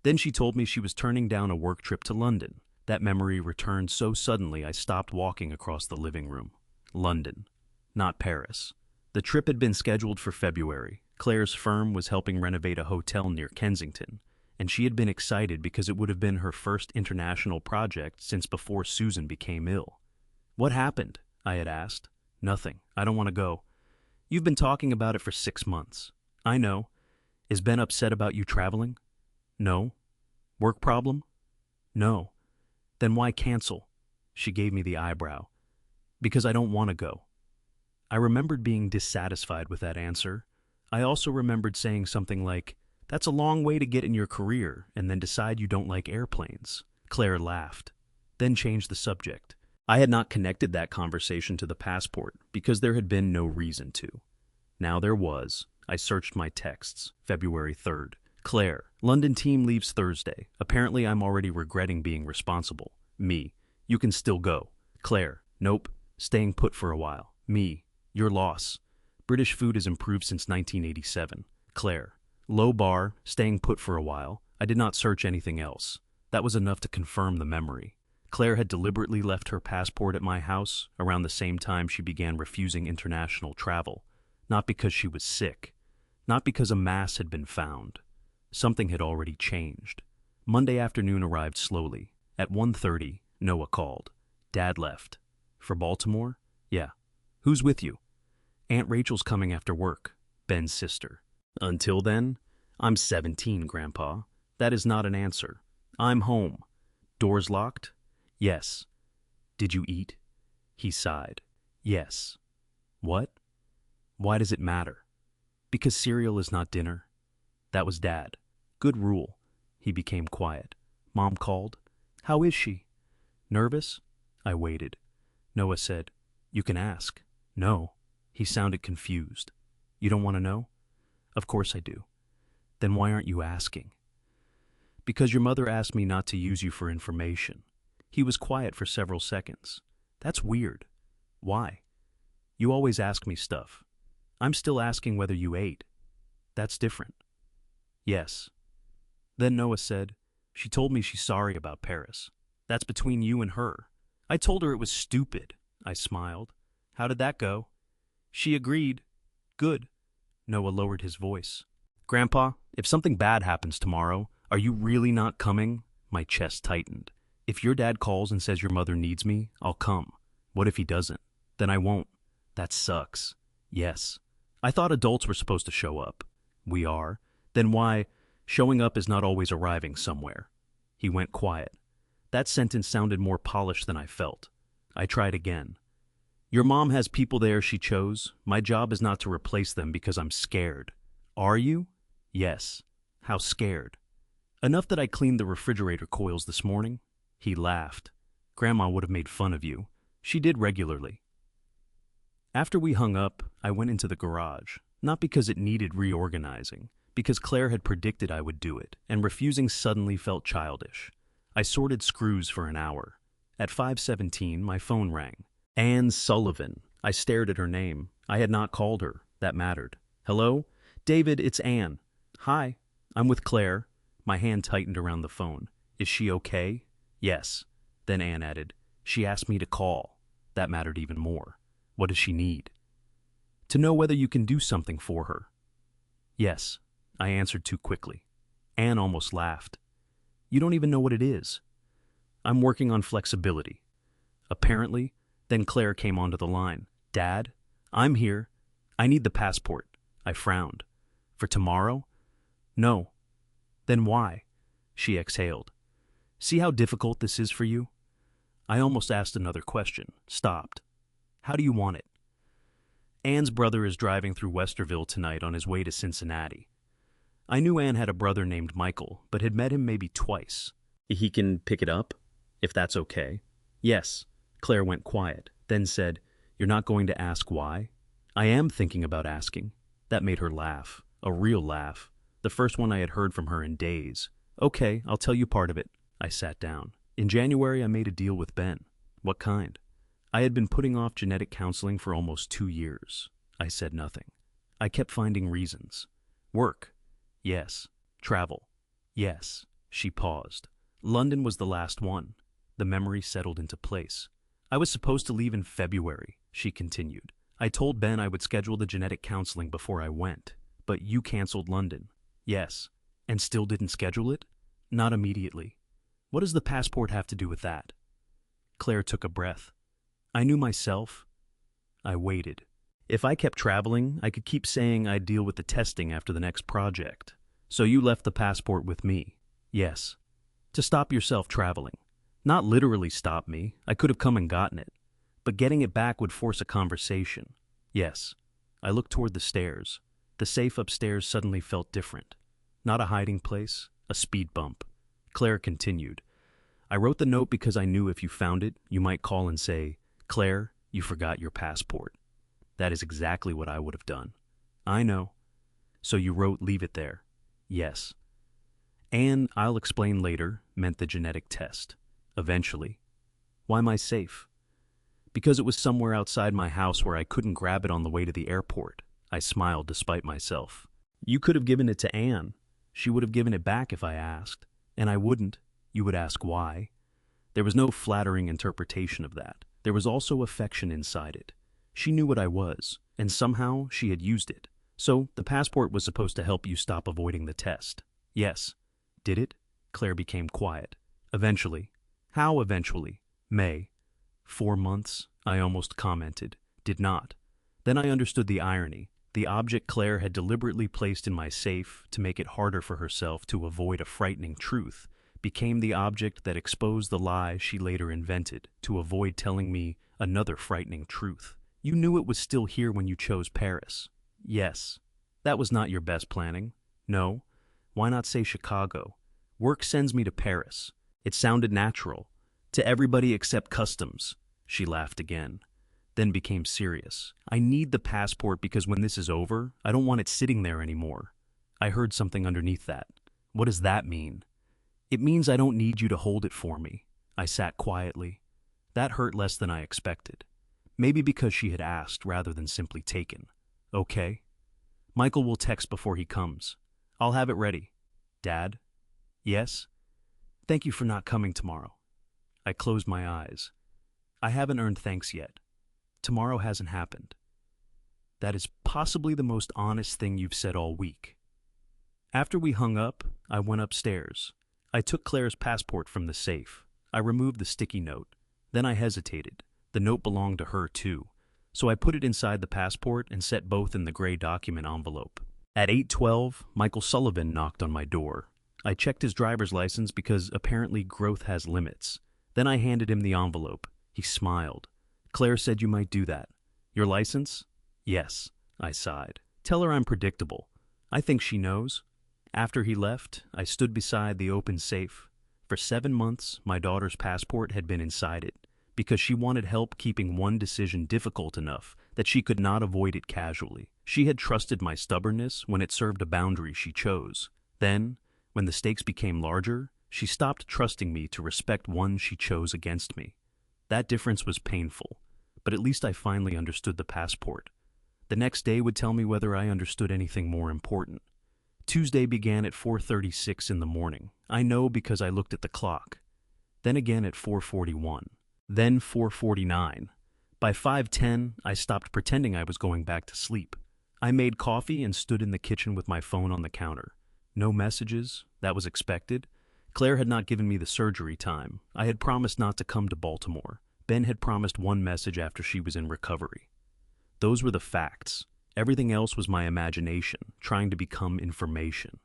Speaker 1: Then she told me she was turning down a work trip to London. That memory returned so suddenly I stopped walking across the living room. London, not Paris. The trip had been scheduled for February. Claire's firm was helping renovate a hotel near Kensington, and she had been excited because it would have been her first international project since before Susan became ill. "What happened?" I had asked. "Nothing. I don't want to go." "You've been talking about it for 6 months." "I know. Is Ben upset about you traveling?" "No." "Work problem?" "No." "Then why cancel?" She gave me the eyebrow. "Because I don't want to go." I remembered being dissatisfied with that answer. I also remembered saying something like, "That's a long way to get in your career and then decide you don't like airplanes." Claire laughed, then changed the subject. I had not connected that conversation to the passport because there had been no reason to. Now there was. I searched my texts. February 3rd. Claire, London team leaves Thursday. Apparently I'm already regretting being responsible. Me, you can still go. Claire, nope, staying put for a while. Me, your loss. British food has improved since 1987. Claire, low bar, staying put for a while. I did not search anything else. That was enough to confirm the memory. Claire had deliberately left her passport at my house around the same time she began refusing international travel. Not because she was sick. Not because a mass had been found. Something had already changed. Monday afternoon arrived slowly. At 1:30, Noah called. Dad left. For Baltimore? Yeah. Who's with you? Aunt Rachel's coming after work. Ben's sister. Until then? I'm 17, Grandpa. That is not an answer. I'm home. Doors locked? Yes. Did you eat? He sighed. Yes. What? Why does it matter? Because cereal is not dinner. That was Dad. Good rule. He became quiet. Mom called. How is she? Nervous? I waited. Noah said, You can ask. No. He sounded confused. You don't want to know? Of course I do. Then why aren't you asking? Because your mother asked me not to use you for information. He was quiet for several seconds. That's weird. Why? You always ask me stuff. I'm still asking whether you ate. That's different. Yes. Then Noah said, She told me she's sorry about Paris. That's between you and her. I told her it was stupid. I smiled. How did that go? She agreed. Good. Noah lowered his voice. Grandpa, if something bad happens tomorrow, are you really not coming? My chest tightened. If your dad calls and says your mother needs me, I'll come. What if he doesn't? Then I won't. That sucks. Yes. I thought adults were supposed to show up. We are. Then why? Showing up is not always arriving somewhere. He went quiet. That sentence sounded more polished than I felt. I tried again. Your mom has people there she chose. My job is not to replace them because I'm scared. Are you? Yes. How scared? Enough that I cleaned the refrigerator coils this morning. He laughed. Grandma would have made fun of you. She did regularly. After we hung up, I went into the garage, not because it needed reorganizing, because Claire had predicted I would do it, and refusing suddenly felt childish. I sorted screws for an hour. At 5:17, my phone rang. Anne Sullivan. I stared at her name. I had not called her. That mattered. Hello? David, it's Anne. Hi. I'm with Claire. My hand tightened around the phone. Is she okay? Yes. Then Anne added, She asked me to call. That mattered even more. What does she need? To know whether you can do something for her. Yes. I answered too quickly. Anne almost laughed. You don't even know what it is. I'm working on flexibility. Apparently, then Claire came onto the line. Dad, I'm here. I need the passport. I frowned. For tomorrow? No. Then why? She exhaled. See how difficult this is for you? I almost asked another question, stopped. How do you want it? Anne's brother is driving through Westerville tonight on his way to Cincinnati. I knew Anne had a brother named Michael, but had met him maybe twice. He can pick it up, if that's okay. Yes. Claire went quiet, then said, You're not going to ask why? I am thinking about asking. That made her laugh, a real laugh, the first one I had heard from her in days. Okay, I'll tell you part of it. I sat down. In January, I made a deal with Ben. What kind? I had been putting off genetic counseling for almost 2 years. I said nothing. I kept finding reasons. Work. Yes. Travel. Yes. She paused. London was the last one. The memory settled into place. I was supposed to leave in February, she continued. I told Ben I would schedule the genetic counseling before I went, but you canceled London. Yes. And still didn't schedule it? Not immediately. What does the passport have to do with that? Claire took a breath. I knew myself. I waited. If I kept traveling, I could keep saying I'd deal with the testing after the next project. So you left the passport with me. Yes. To stop yourself traveling. Not literally stop me. I could have come and gotten it. But getting it back would force a conversation. Yes. I looked toward the stairs. The safe upstairs suddenly felt different. Not a hiding place, a speed bump. Claire continued. I wrote the note because I knew if you found it, you might call and say, Claire, you forgot your passport. That is exactly what I would have done. I know. So you wrote, leave it there. Yes. And I'll explain later meant the genetic test. Eventually. Why my safe? Because it was somewhere outside my house where I couldn't grab it on the way to the airport. I smiled despite myself. You could have given it to Anne. She would have given it back if I asked. And I wouldn't. You would ask why. There was no flattering interpretation of that. There was also affection inside it. She knew what I was, and somehow she had used it. So the passport was supposed to help you stop avoiding the test. Yes. Did it? Claire became quiet. Eventually. How eventually? May. 4 months, I almost commented. Did not. Then I understood the irony. The object Claire had deliberately placed in my safe to make it harder for herself to avoid a frightening truth became the object that exposed the lie she later invented to avoid telling me another frightening truth. You knew it was still here when you chose Paris. Yes. That was not your best planning. No. Why not say Chicago? Work sends me to Paris. It sounded natural. To everybody except customs. She laughed again. Then became serious. I need the passport because when this is over, I don't want it sitting there anymore. I heard something underneath that. What does that mean? It means I don't need you to hold it for me. I sat quietly. That hurt less than I expected. Maybe because she had asked rather than simply taken. Okay. Michael will text before he comes. I'll have it ready. Dad? Yes? Thank you for not coming tomorrow. I closed my eyes. I haven't earned thanks yet. Tomorrow hasn't happened. That is possibly the most honest thing you've said all week. After we hung up, I went upstairs. I took Claire's passport from the safe. I removed the sticky note. Then I hesitated. The note belonged to her too. So I put it inside the passport and set both in the gray document envelope. At 8:12, Michael Sullivan knocked on my door. I checked his driver's license because apparently growth has limits. Then I handed him the envelope. He smiled. Claire said you might do that. Your license? Yes, I sighed. Tell her I'm predictable. I think she knows. After he left, I stood beside the open safe. For 7 months, my daughter's passport had been inside it, because she wanted help keeping one decision difficult enough that she could not avoid it casually. She had trusted my stubbornness when it served a boundary she chose. Then, when the stakes became larger, she stopped trusting me to respect one she chose against me. That difference was painful, but at least I finally understood the passport. The next day would tell me whether I understood anything more important. Tuesday began at 4:36 in the morning. I know because I looked at the clock. Then again at 4:41. Then 4:49. By 5:10, I stopped pretending I was going back to sleep. I made coffee and stood in the kitchen with my phone on the counter. No messages. That was expected. Claire had not given me the surgery time. I had promised not to come to Baltimore. Ben had promised one message after she was in recovery. Those were the facts. Everything else was my imagination, trying to become information.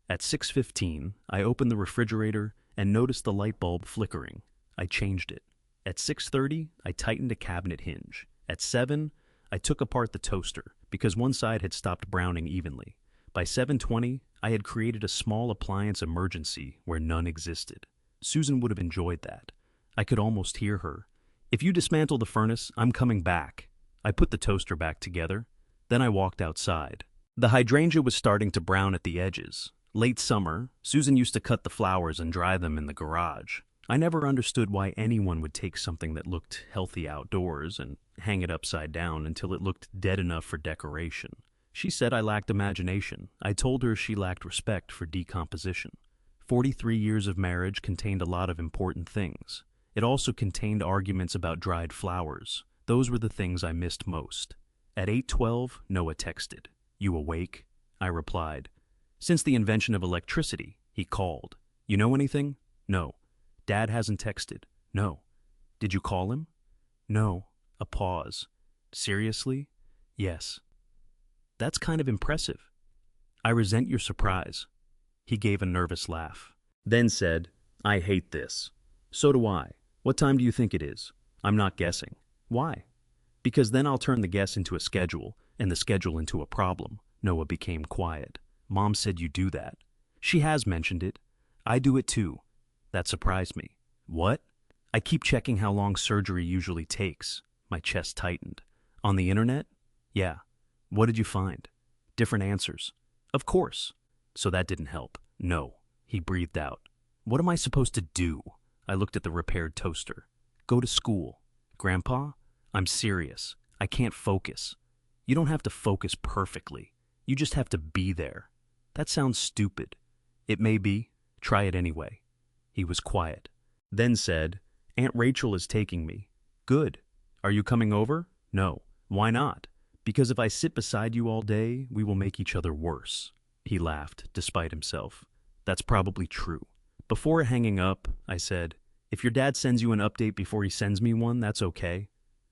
Speaker 1: At 6:15, I opened the refrigerator and noticed the light bulb flickering. I changed it. At 6:30, I tightened a cabinet hinge. At 7, I took apart the toaster because one side had stopped browning evenly. By 7:20, I had created a small appliance emergency where none existed. Susan would have enjoyed that. I could almost hear her. "If you dismantle the furnace, I'm coming back." I put the toaster back together. Then I walked outside. The hydrangea was starting to brown at the edges. Late summer, Susan used to cut the flowers and dry them in the garage. I never understood why anyone would take something that looked healthy outdoors and hang it upside down until it looked dead enough for decoration. She said I lacked imagination. I told her she lacked respect for decomposition. 43 years of marriage contained a lot of important things. It also contained arguments about dried flowers. Those were the things I missed most. At 8:12, Noah texted. "You awake?" I replied. "Since the invention of electricity," he called. "You know anything?" "No." "Dad hasn't texted." "No." "Did you call him?" "No." A pause. "Seriously?" "Yes." "That's kind of impressive." "I resent your surprise." He gave a nervous laugh. Then said, "I hate this." "So do I. What time do you think it is?" "I'm not guessing." "Why?" "Because then I'll turn the guess into a schedule, and the schedule into a problem." Noah became quiet. "Mom said you do that." "She has mentioned it." "I do it too." That surprised me. "What?" "I keep checking how long surgery usually takes." My chest tightened. "On the internet?" "Yeah." "What did you find?" "Different answers." "Of course." So that didn't help. "No." He breathed out. "What am I supposed to do?" I looked at the repaired toaster. "Go to school." "Grandpa?" "I'm serious. I can't focus." "You don't have to focus perfectly. You just have to be there." "That sounds stupid." "It may be. Try it anyway." He was quiet. Then said, "Aunt Rachel is taking me." "Good. Are you coming over?" "No." "Why not?" "Because if I sit beside you all day, we will make each other worse." He laughed, despite himself. "That's probably true." Before hanging up, I said, "If your dad sends you an update before he sends me one, that's okay."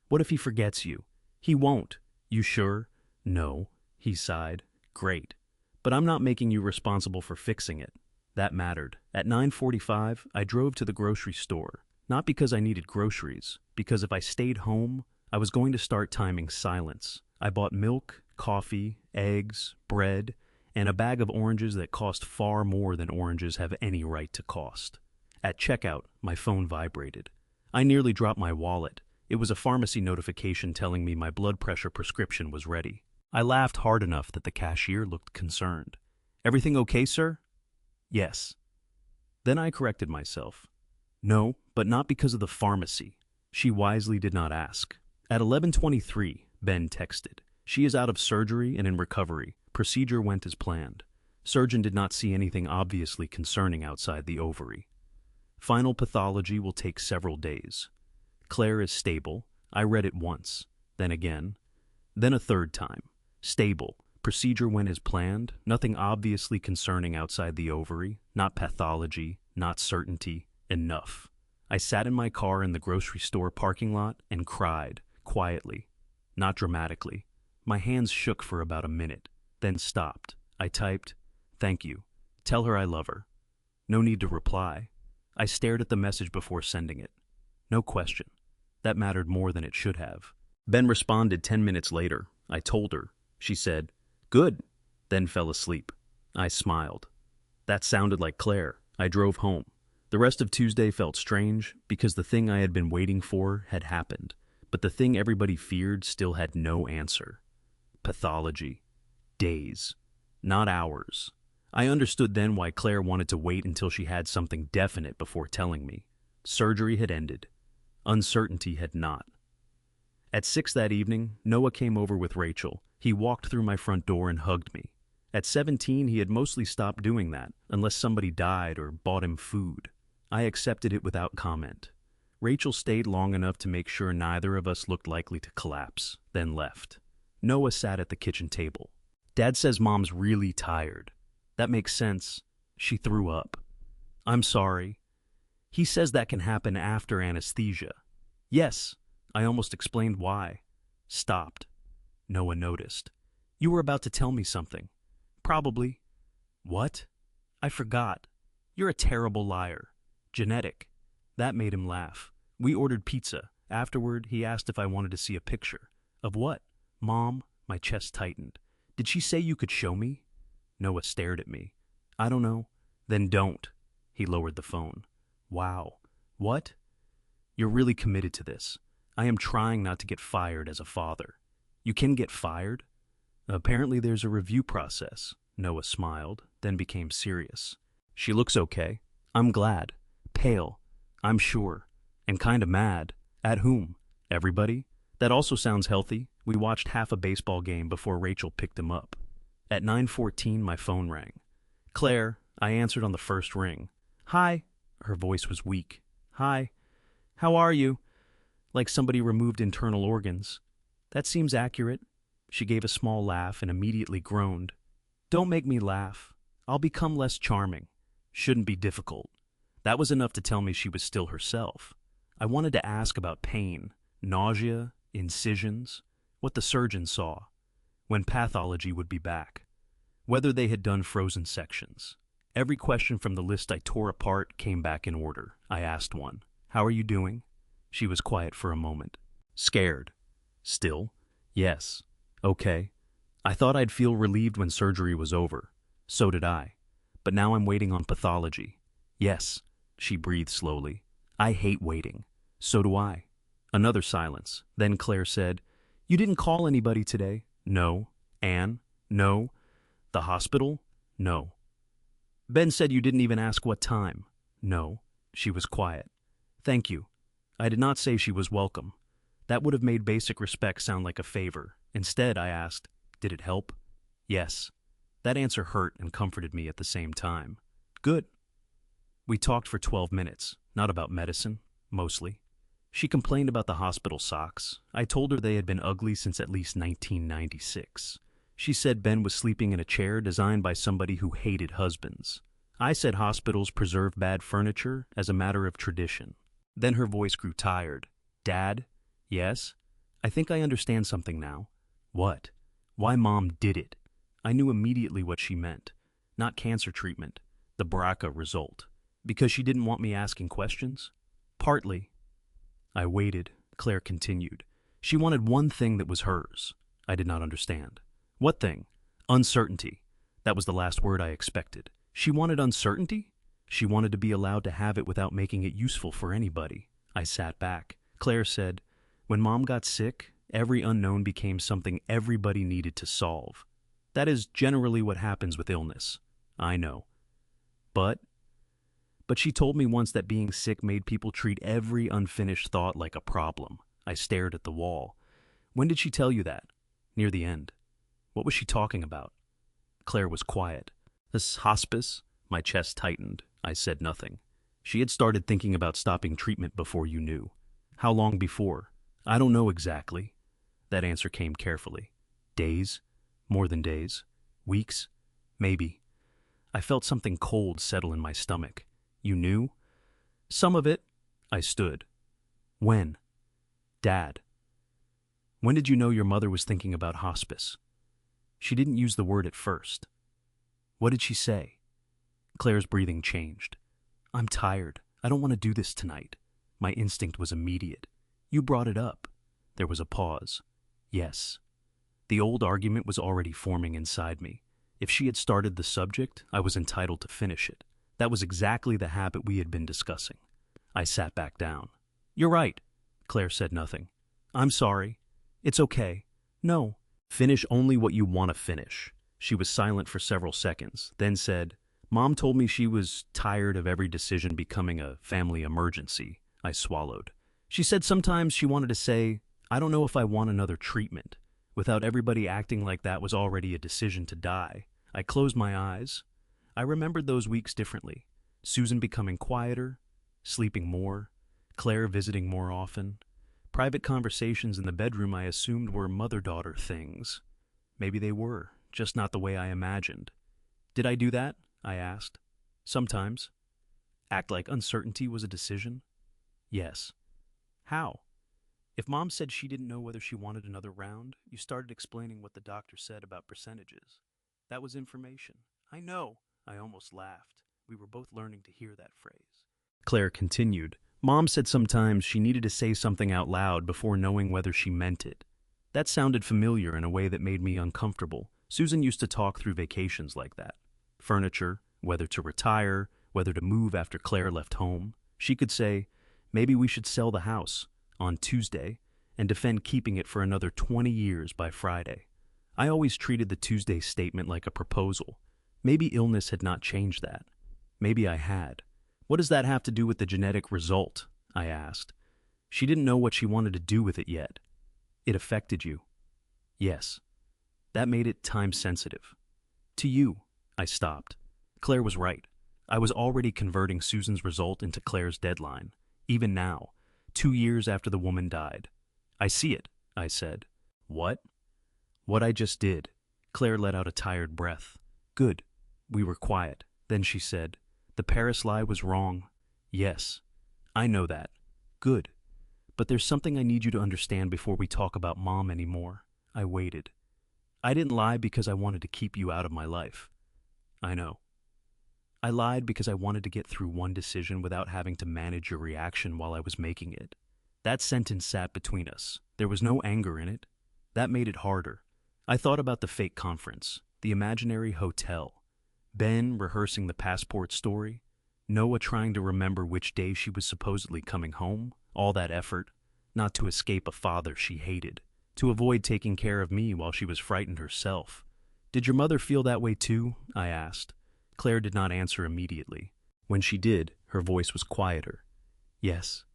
Speaker 1: "What if he forgets you?" "He won't." "You sure?" "No." He sighed. "Great. But I'm not making you responsible for fixing it." That mattered. At 9:45, I drove to the grocery store. Not because I needed groceries, because if I stayed home, I was going to start timing silence. I bought milk, coffee, eggs, bread, and a bag of oranges that cost far more than oranges have any right to cost. At checkout, my phone vibrated. I nearly dropped my wallet. It was a pharmacy notification telling me my blood pressure prescription was ready. I laughed hard enough that the cashier looked concerned. "Everything okay, sir?" "Yes." Then I corrected myself. "No, but not because of the pharmacy." She wisely did not ask. At 11:23, Ben texted. "She is out of surgery and in recovery. Procedure went as planned. Surgeon did not see anything obviously concerning outside the ovary. Final pathology will take several days. Claire is stable." I read it once, then again, then a third time. Stable. Procedure went as planned. Nothing obviously concerning outside the ovary. Not pathology. Not certainty. Enough. I sat in my car in the grocery store parking lot and cried, quietly, not dramatically. My hands shook for about a minute, then stopped. I typed, "Thank you. Tell her I love her." No need to reply. I stared at the message before sending it. No question. That mattered more than it should have. Ben responded 10 minutes later. I told her. She said, "Good," then fell asleep. I smiled. That sounded like Claire. I drove home. The rest of Tuesday felt strange because the thing I had been waiting for had happened, but the thing everybody feared still had no answer. Pathology. Days. Not hours. I understood then why Claire wanted to wait until she had something definite before telling me. Surgery had ended. Uncertainty had not. At 6 that evening, Noah came over with Rachel. He walked through my front door and hugged me. At 17, he had mostly stopped doing that, unless somebody died or bought him food. I accepted it without comment. Rachel stayed long enough to make sure neither of us looked likely to collapse, then left. Noah sat at the kitchen table. "Dad says Mom's really tired." "That makes sense." She threw up. "I'm sorry." "He says that can happen after anesthesia." "Yes." I almost explained why. Stopped. Noah noticed. "You were about to tell me something." "Probably." "What?" "I forgot." "You're a terrible liar." "Genetic." That made him laugh. We ordered pizza. Afterward, he asked if I wanted to see a picture. Of what? Mom, my chest tightened. Did she say you could show me? Noah stared at me. I don't know. Then don't. He lowered the phone. Wow. What? You're really committed to this. I am trying not to get fired as a father. You can get fired? Apparently there's a review process. Noah smiled, then became serious. She looks okay. I'm glad. Pale. I'm sure. And kind of mad. At whom? Everybody? That also sounds healthy. We watched half a baseball game before Rachel picked him up. At 9:14, my phone rang. Claire, I answered on the first ring. Hi. Her voice was weak. Hi. How are you? Like somebody removed internal organs. That seems accurate. She gave a small laugh and immediately groaned. Don't make me laugh. I'll become less charming. Shouldn't be difficult. That was enough to tell me she was still herself. I wanted to ask about pain, nausea, incisions, what the surgeon saw, when pathology would be back, whether they had done frozen sections. Every question from the list I tore apart came back in order. I asked one, How are you doing? She was quiet for a moment. Scared. Still? Yes. Okay. I thought I'd feel relieved when surgery was over. So did I. But now I'm waiting on pathology. Yes. She breathed slowly. I hate waiting. So do I. Another silence. Then Claire said, You didn't call anybody today? No. Anne? No. The hospital? No. Ben said you didn't even ask what time? No. She was quiet. Thank you. I did not say she was welcome. That would have made basic respect sound like a favor. Instead, I asked, Did it help? Yes. That answer hurt and comforted me at the same time. Good. We talked for 12 minutes, not about medicine, mostly. She complained about the hospital socks. I told her they had been ugly since at least 1996. She said Ben was sleeping in a chair designed by somebody who hated husbands. I said hospitals preserve bad furniture as a matter of tradition. Then her voice grew tired. Dad? Yes? I think I understand something now. What? Why Mom did it. I knew immediately what she meant. Not cancer treatment. The BRCA result. Because she didn't want me asking questions? Partly. I waited. Claire continued. She wanted one thing that was hers. I did not understand. What thing? Uncertainty. That was the last word I expected. She wanted uncertainty? She wanted to be allowed to have it without making it useful for anybody. I sat back. Claire said, When Mom got sick, every unknown became something everybody needed to solve. That is generally what happens with illness. I know. But she told me once that being sick made people treat every unfinished thought like a problem. I stared at the wall. When did she tell you that? Near the end. What was she talking about? Claire was quiet. This hospice? My chest tightened. I said nothing. She had started thinking about stopping treatment before you knew. How long before? I don't know exactly. That answer came carefully. Days? More than days? Weeks? Maybe. I felt something cold settle in my stomach. You knew? Some of it. I stood. When? Dad. When did you know your mother was thinking about hospice? She didn't use the word at first. What did she say? Claire's breathing changed. I'm tired. I don't want to do this tonight. My instinct was immediate. You brought it up. There was a pause. Yes. The old argument was already forming inside me. If she had started the subject, I was entitled to finish it. That was exactly the habit we had been discussing. I sat back down. You're right. Claire said nothing. I'm sorry. It's okay. No. Finish only what you want to finish. She was silent for several seconds, then said, Mom told me she was tired of every decision becoming a family emergency. I swallowed. She said sometimes she wanted to say, I don't know if I want another treatment, without everybody acting like that was already a decision to die. I closed my eyes. I remembered those weeks differently. Susan becoming quieter, sleeping more, Claire visiting more often. Private conversations in the bedroom I assumed were mother-daughter things. Maybe they were, just not the way I imagined. Did I do that? I asked. Sometimes. Act like uncertainty was a decision? Yes. How? If Mom said she didn't know whether she wanted another round, you started explaining what the doctor said about percentages. That was information. I know. I almost laughed. We were both learning to hear that phrase. Claire continued, Mom said sometimes she needed to say something out loud before knowing whether she meant it. That sounded familiar in a way that made me uncomfortable. Susan used to talk through vacations like that. Furniture, whether to retire, whether to move after Claire left home. She could say, maybe we should sell the house on Tuesday and defend keeping it for another 20 years by Friday. I always treated the Tuesday statement like a proposal. Maybe illness had not changed that. Maybe I had. What does that have to do with the genetic result? I asked. She didn't know what she wanted to do with it yet. It affected you. Yes. That made it time sensitive. To you, I stopped. Claire was right. I was already converting Susan's result into Claire's deadline. Even now, 2 years after the woman died. I see it, I said. What? What I just did. Claire let out a tired breath. Good. We were quiet. Then she said, the Paris lie was wrong. Yes. I know that. Good. But there's something I need you to understand before we talk about Mom anymore. I waited. I didn't lie because I wanted to keep you out of my life. I know. I lied because I wanted to get through one decision without having to manage your reaction while I was making it. That sentence sat between us. There was no anger in it. That made it harder. I thought about the fake conference, the imaginary hotel, Ben rehearsing the passport story, Noah trying to remember which day she was supposedly coming home, all that effort, not to escape a father she hated, to avoid taking care of me while she was frightened herself. Did your mother feel that way too? I asked. Claire did not answer immediately. When she did, her voice was quieter. Yes.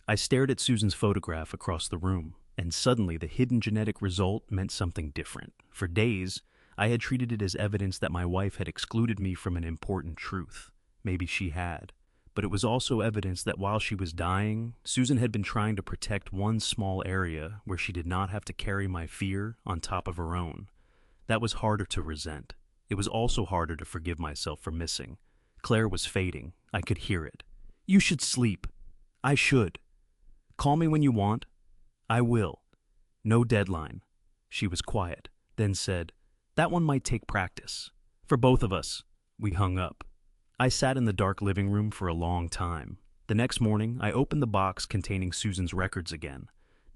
Speaker 1: I stared at Susan's photograph across the room, and suddenly the hidden genetic result meant something different. For days, I had treated it as evidence that my wife had excluded me from an important truth. Maybe she had. But it was also evidence that while she was dying, Susan had been trying to protect one small area where she did not have to carry my fear on top of her own. That was harder to resent. It was also harder to forgive myself for missing. Claire was fading. I could hear it. You should sleep. I should. Call me when you want. I will. No deadline. She was quiet, then said, that one might take practice. For both of us. We hung up. I sat in the dark living room for a long time. The next morning, I opened the box containing Susan's records again.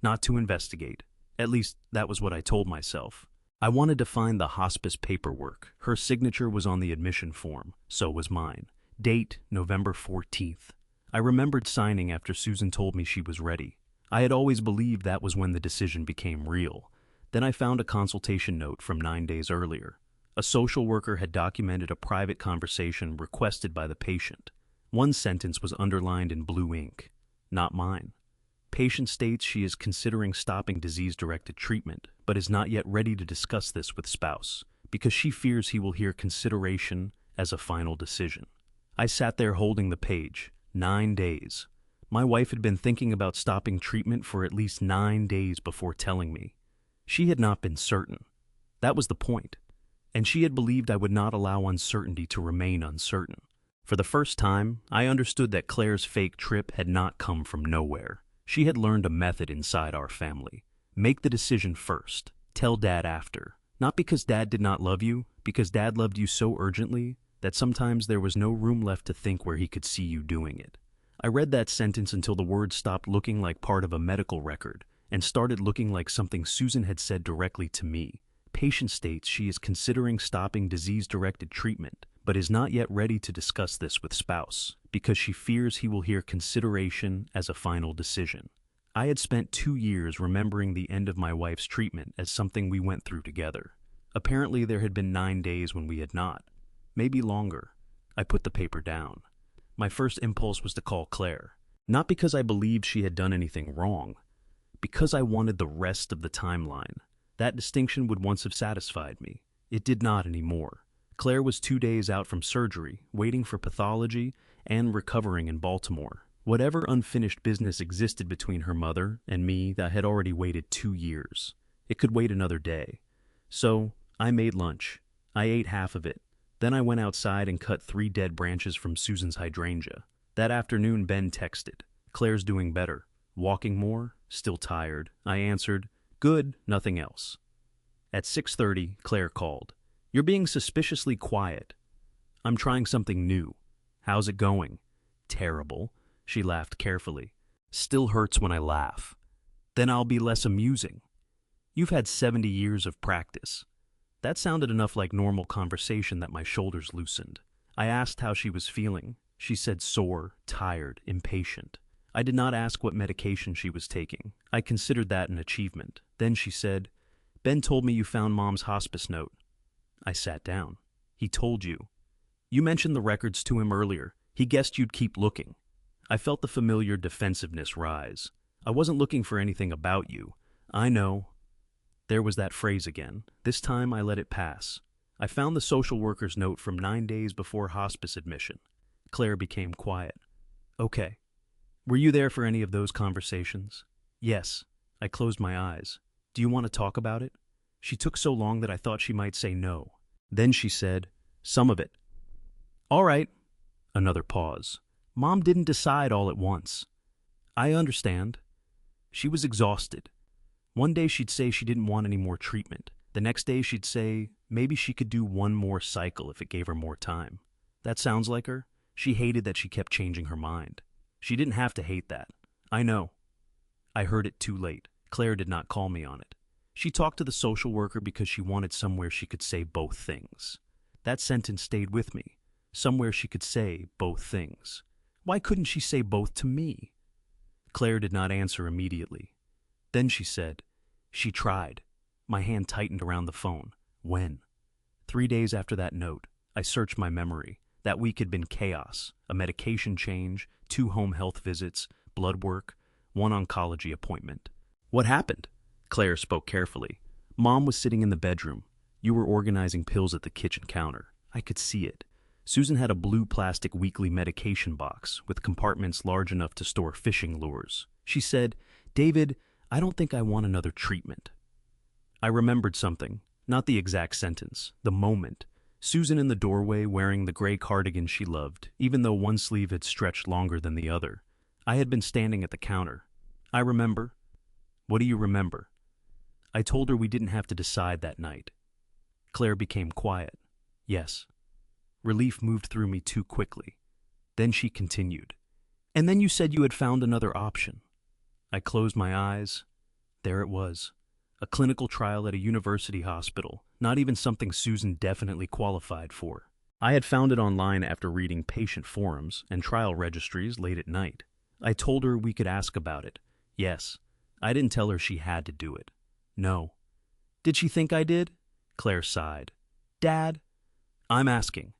Speaker 1: Not to investigate. At least, that was what I told myself. I wanted to find the hospice paperwork. Her signature was on the admission form. So was mine. Date, November 14th. I remembered signing after Susan told me she was ready. I had always believed that was when the decision became real. Then I found a consultation note from 9 days earlier. A social worker had documented a private conversation requested by the patient. One sentence was underlined in blue ink. Not mine. Patient states she is considering stopping disease-directed treatment, but is not yet ready to discuss this with spouse, because she fears he will hear consideration as a final decision. I sat there holding the page. 9 days. My wife had been thinking about stopping treatment for at least 9 days before telling me. She had not been certain. That was the point. And she had believed I would not allow uncertainty to remain uncertain. For the first time, I understood that Claire's fake trip had not come from nowhere. She had learned a method inside our family. Make the decision first. Tell Dad after. Not because Dad did not love you, because Dad loved you so urgently that sometimes there was no room left to think where he could see you doing it. I read that sentence until the words stopped looking like part of a medical record and started looking like something Susan had said directly to me. Patient states she is considering stopping disease-directed treatment, but is not yet ready to discuss this with spouse, because she fears he will hear consideration as a final decision. I had spent 2 years remembering the end of my wife's treatment as something we went through together. Apparently there had been 9 days when we had not. Maybe longer. I put the paper down. My first impulse was to call Claire. Not because I believed she had done anything wrong. Because I wanted the rest of the timeline. That distinction would once have satisfied me. It did not anymore. Claire was 2 days out from surgery, waiting for pathology, and recovering in Baltimore. Whatever unfinished business existed between her mother and me that had already waited 2 years. It could wait another day. So, I made lunch. I ate half of it. Then I went outside and cut 3 dead branches from Susan's hydrangea. That afternoon, Ben texted. Claire's doing better. Walking more? Still tired. I answered, good, nothing else. At 6:30, Claire called. You're being suspiciously quiet. I'm trying something new. How's it going? Terrible. She laughed carefully. Still hurts when I laugh. Then I'll be less amusing. You've had 70 years of practice. That sounded enough like normal conversation that my shoulders loosened. I asked how she was feeling. She said sore, tired, impatient. I did not ask what medication she was taking. I considered that an achievement. Then she said, Ben told me you found Mom's hospice note. I sat down. He told you. You mentioned the records to him earlier. He guessed you'd keep looking. I felt the familiar defensiveness rise. I wasn't looking for anything about you. I know. There was that phrase again. This time I let it pass. I found the social worker's note from 9 days before hospice admission. Claire became quiet. Okay. Were you there for any of those conversations? Yes. I closed my eyes. Do you want to talk about it? She took so long that I thought she might say no. Then she said, some of it. All right. Another pause. Mom didn't decide all at once. I understand. She was exhausted. One day she'd say she didn't want any more treatment. The next day she'd say maybe she could do one more cycle if it gave her more time. That sounds like her. She hated that she kept changing her mind. She didn't have to hate that. I know. I heard it too late. Claire did not call me on it. She talked to the social worker because she wanted somewhere she could say both things. That sentence stayed with me. Somewhere she could say both things. Why couldn't she say both to me? Claire did not answer immediately. Then she said, she tried. My hand tightened around the phone. When? 3 days after that note. I searched my memory. That week had been chaos. A medication change, 2 home health visits, blood work, 1 oncology appointment. What happened? Claire spoke carefully. Mom was sitting in the bedroom. You were organizing pills at the kitchen counter. I could see it. Susan had a blue plastic weekly medication box with compartments large enough to store fishing lures. She said, David, I don't think I want another treatment. I remembered something, not the exact sentence, the moment. Susan in the doorway wearing the gray cardigan she loved, even though one sleeve had stretched longer than the other. I had been standing at the counter. I remember. What do you remember? I told her we didn't have to decide that night. Claire became quiet. Yes. Relief moved through me too quickly. Then she continued. And then you said you had found another option. I closed my eyes. There it was. A clinical trial at a university hospital, not even something Susan definitely qualified for. I had found it online after reading patient forums and trial registries late at night. I told her we could ask about it. Yes. I didn't tell her she had to do it. No. Did she think I did? Claire sighed. Dad? I'm asking.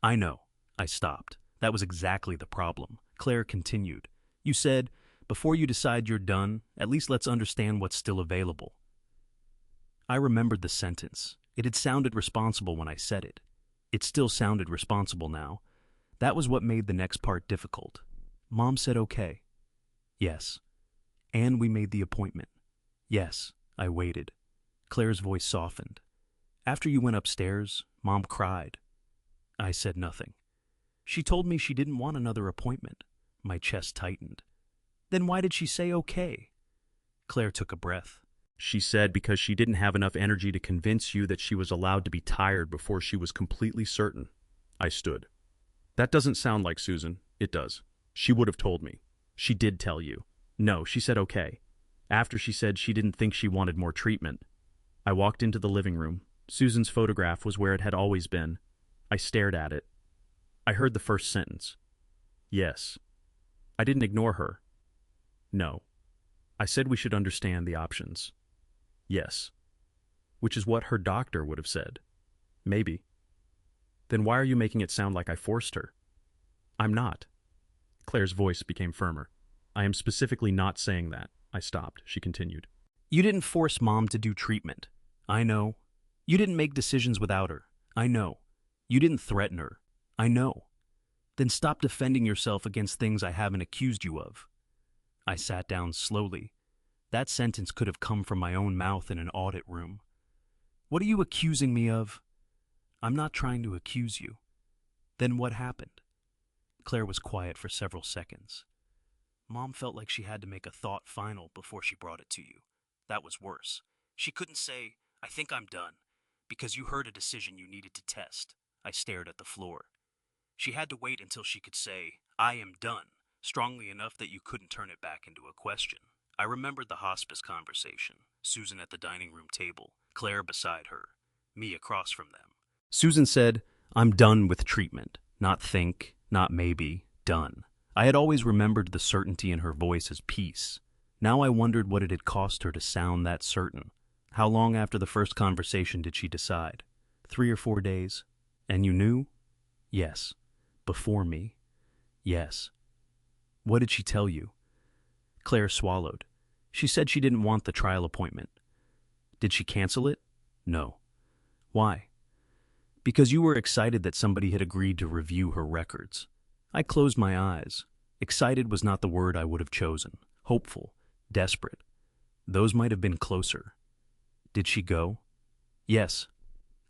Speaker 1: I know. I stopped. That was exactly the problem. Claire continued. You said, before you decide you're done, at least let's understand what's still available. I remembered the sentence. It had sounded responsible when I said it. It still sounded responsible now. That was what made the next part difficult. Mom said okay. Yes. And we made the appointment. Yes. I waited. Claire's voice softened. After you went upstairs, Mom cried. I said nothing. She told me she didn't want another appointment. My chest tightened. Then why did she say okay? Claire took a breath. She said because she didn't have enough energy to convince you that she was allowed to be tired before she was completely certain. I stood. That doesn't sound like Susan. It does. She would have told me. She did tell you. No, she said okay. After she said she didn't think she wanted more treatment. I walked into the living room. Susan's photograph was where it had always been. I stared at it. I heard the first sentence. Yes. I didn't ignore her. No. I said we should understand the options. Yes. Which is what her doctor would have said. Maybe. Then why are you making it sound like I forced her? I'm not. Claire's voice became firmer. I am specifically not saying that. I stopped. She continued. You didn't force Mom to do treatment. I know. You didn't make decisions without her. I know. You didn't threaten her. I know. Then stop defending yourself against things I haven't accused you of. I sat down slowly. That sentence could have come from my own mouth in an audit room. What are you accusing me of? I'm not trying to accuse you. Then what happened? Claire was quiet for several seconds. Mom felt like she had to make a thought final before she brought it to you. That was worse. She couldn't say, I think I'm done, because you heard a decision you needed to test. I stared at the floor. She had to wait until she could say, I am done, strongly enough that you couldn't turn it back into a question. I remembered the hospice conversation, Susan at the dining room table, Claire beside her, me across from them. Susan said, "I'm done with treatment. Not think, not maybe, done." I had always remembered the certainty in her voice as peace. Now I wondered what it had cost her to sound that certain. How long after the first conversation did she decide? 3 or 4 days. And you knew? Yes. Before me? Yes. What did she tell you? Claire swallowed. She said she didn't want the trial appointment. Did she cancel it? No. Why? Because you were excited that somebody had agreed to review her records. I closed my eyes. Excited was not the word I would have chosen. Hopeful, desperate. Those might have been closer. Did she go? Yes.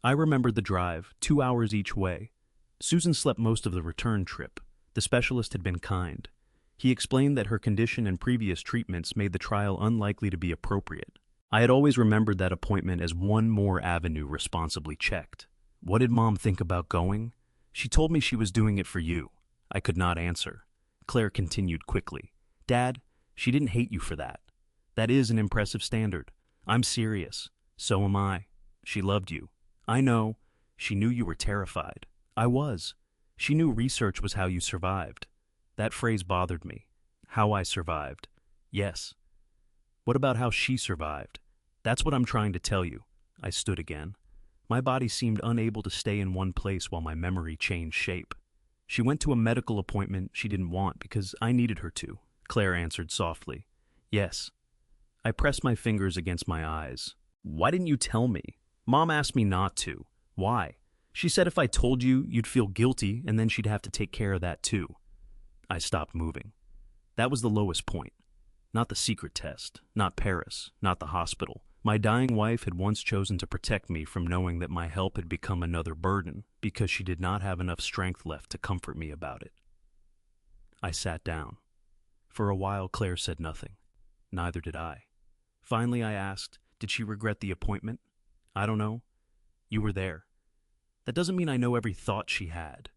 Speaker 1: I remembered the drive, 2 hours each way. Susan slept most of the return trip. The specialist had been kind. He explained that her condition and previous treatments made the trial unlikely to be appropriate. I had always remembered that appointment as one more avenue responsibly checked. What did Mom think about going? She told me she was doing it for you. I could not answer. Claire continued quickly. Dad, she didn't hate you for that. That is an impressive standard. I'm serious. So am I. She loved you. I know. She knew you were terrified. I was. She knew research was how you survived. That phrase bothered me. How I survived. Yes. What about how she survived? That's what I'm trying to tell you. I stood again. My body seemed unable to stay in one place while my memory changed shape. She went to a medical appointment she didn't want because I needed her to, Claire answered softly. Yes. I pressed my fingers against my eyes. Why didn't you tell me? Mom asked me not to. Why? She said if I told you, you'd feel guilty and then she'd have to take care of that too. I stopped moving. That was the lowest point. Not the secret test, not Paris, not the hospital. My dying wife had once chosen to protect me from knowing that my help had become another burden because she did not have enough strength left to comfort me about it. I sat down. For a while, Claire said nothing. Neither did I. Finally, I asked, did she regret the appointment? I don't know. You were there. That doesn't mean I know every thought she had.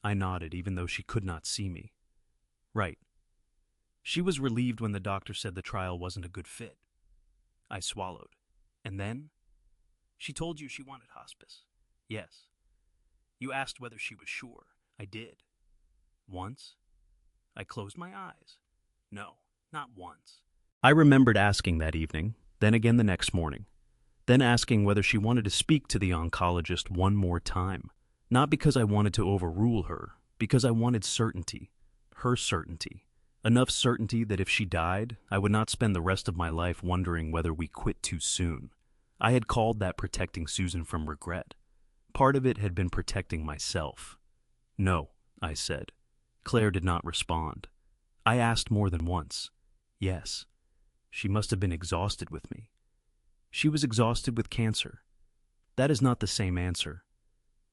Speaker 1: I nodded, even though she could not see me. Right. She was relieved when the doctor said the trial wasn't a good fit. I swallowed. And then? She told you she wanted hospice. Yes. You asked whether she was sure. I did. Once? I closed my eyes. No, not once. I remembered asking that evening, then again the next morning, then asking whether she wanted to speak to the oncologist one more time. Not because I wanted to overrule her, because I wanted certainty, her certainty. Enough certainty that if she died, I would not spend the rest of my life wondering whether we quit too soon. I had called that protecting Susan from regret. Part of it had been protecting myself. No, I said. Claire did not respond. I asked more than once. Yes. She must have been exhausted with me. She was exhausted with cancer. That is not the same answer.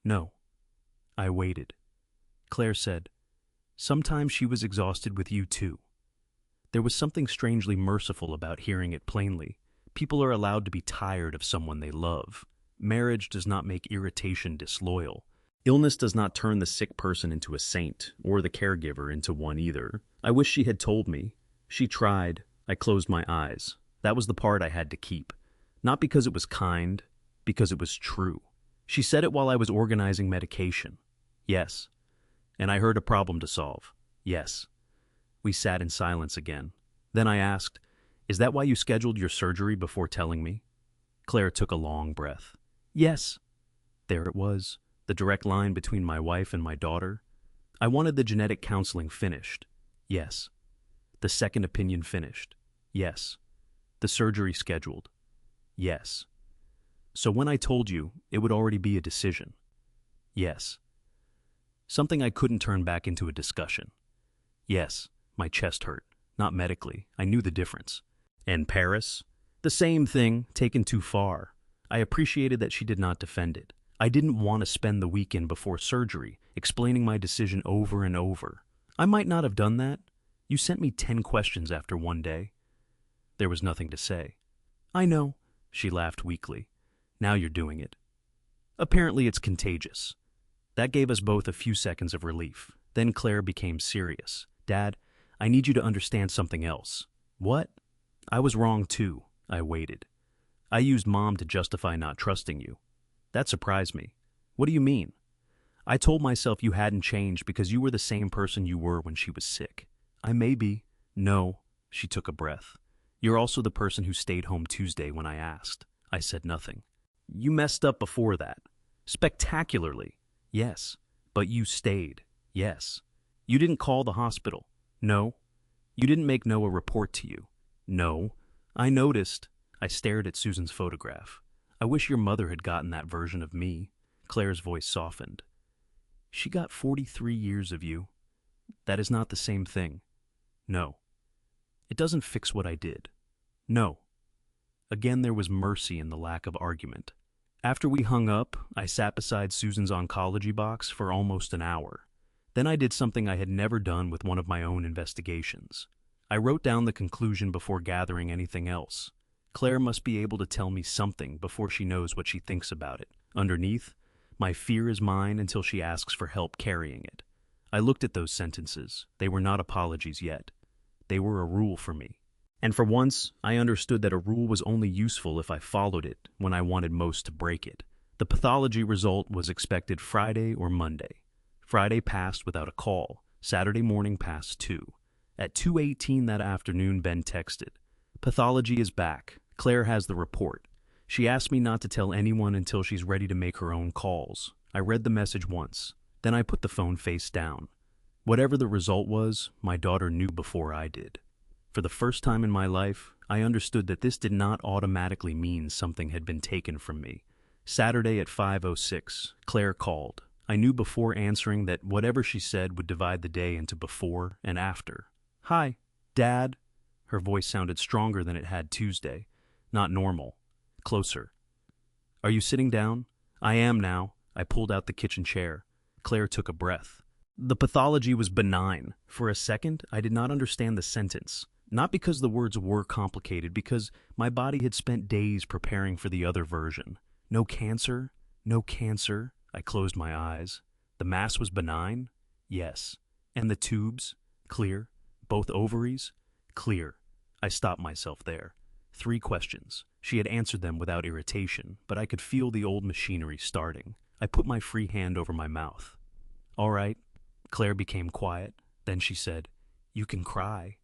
Speaker 1: No. I waited. Claire said, sometimes she was exhausted with you too. There was something strangely merciful about hearing it plainly. People are allowed to be tired of someone they love. Marriage does not make irritation disloyal. Illness does not turn the sick person into a saint, or the caregiver into one either. I wish she had told me. She tried. I closed my eyes. That was the part I had to keep. Not because it was kind, because it was true. She said it while I was organizing medication. Yes. And I heard a problem to solve. Yes. We sat in silence again. Then I asked, is that why you scheduled your surgery before telling me? Claire took a long breath. Yes. There it was, the direct line between my wife and my daughter. I wanted the genetic counseling finished. Yes. The second opinion finished. Yes. The surgery scheduled. Yes. So when I told you, it would already be a decision. Yes. Something I couldn't turn back into a discussion. Yes, my chest hurt. Not medically. I knew the difference. And Paris? The same thing, taken too far. I appreciated that she did not defend it. I didn't want to spend the weekend before surgery explaining my decision over and over. I might not have done that. You sent me 10 questions after one day. There was nothing to say. I know, she laughed weakly. Now you're doing it. Apparently it's contagious. That gave us both a few seconds of relief. Then Claire became serious. Dad, I need you to understand something else. What? I was wrong too. I waited. I used Mom to justify not trusting you. That surprised me. What do you mean? I told myself you hadn't changed because you were the same person you were when she was sick. I may be. No, she took a breath. You're also the person who stayed home Tuesday when I asked. I said nothing. You messed up before that. Spectacularly. Yes. But you stayed. Yes. You didn't call the hospital. No. You didn't make Noah report to you. No. I noticed. I stared at Susan's photograph. I wish your mother had gotten that version of me. Claire's voice softened. She got 43 years of you. That is not the same thing. No. It doesn't fix what I did. No. Again, there was mercy in the lack of argument. After we hung up, I sat beside Susan's oncology box for almost an hour. Then I did something I had never done with one of my own investigations. I wrote down the conclusion before gathering anything else. Claire must be able to tell me something before she knows what she thinks about it. Underneath, my fear is mine until she asks for help carrying it. I looked at those sentences. They were not apologies yet. They were a rule for me. And for once, I understood that a rule was only useful if I followed it when I wanted most to break it. The pathology result was expected Friday or Monday. Friday passed without a call. Saturday morning passed too. At 2:18 that afternoon, Ben texted. Pathology is back. Claire has the report. She asked me not to tell anyone until she's ready to make her own calls. I read the message once. Then I put the phone face down. Whatever the result was, my daughter knew before I did. For the first time in my life, I understood that this did not automatically mean something had been taken from me. Saturday at 5:06, Claire called. I knew before answering that whatever she said would divide the day into before and after. Hi, Dad. Her voice sounded stronger than it had Tuesday. Not normal. Closer. Are you sitting down? I am now. I pulled out the kitchen chair. Claire took a breath. The pathology was benign. For a second, I did not understand the sentence. Not because the words were complicated, because my body had spent days preparing for the other version. No cancer, no cancer. I closed my eyes. The mass was benign? Yes. And the tubes? Clear. Both ovaries? Clear. I stopped myself there. 3 questions. She had answered them without irritation, but I could feel the old machinery starting. I put my free hand over my mouth. All right. Claire became quiet. Then she said, You can cry.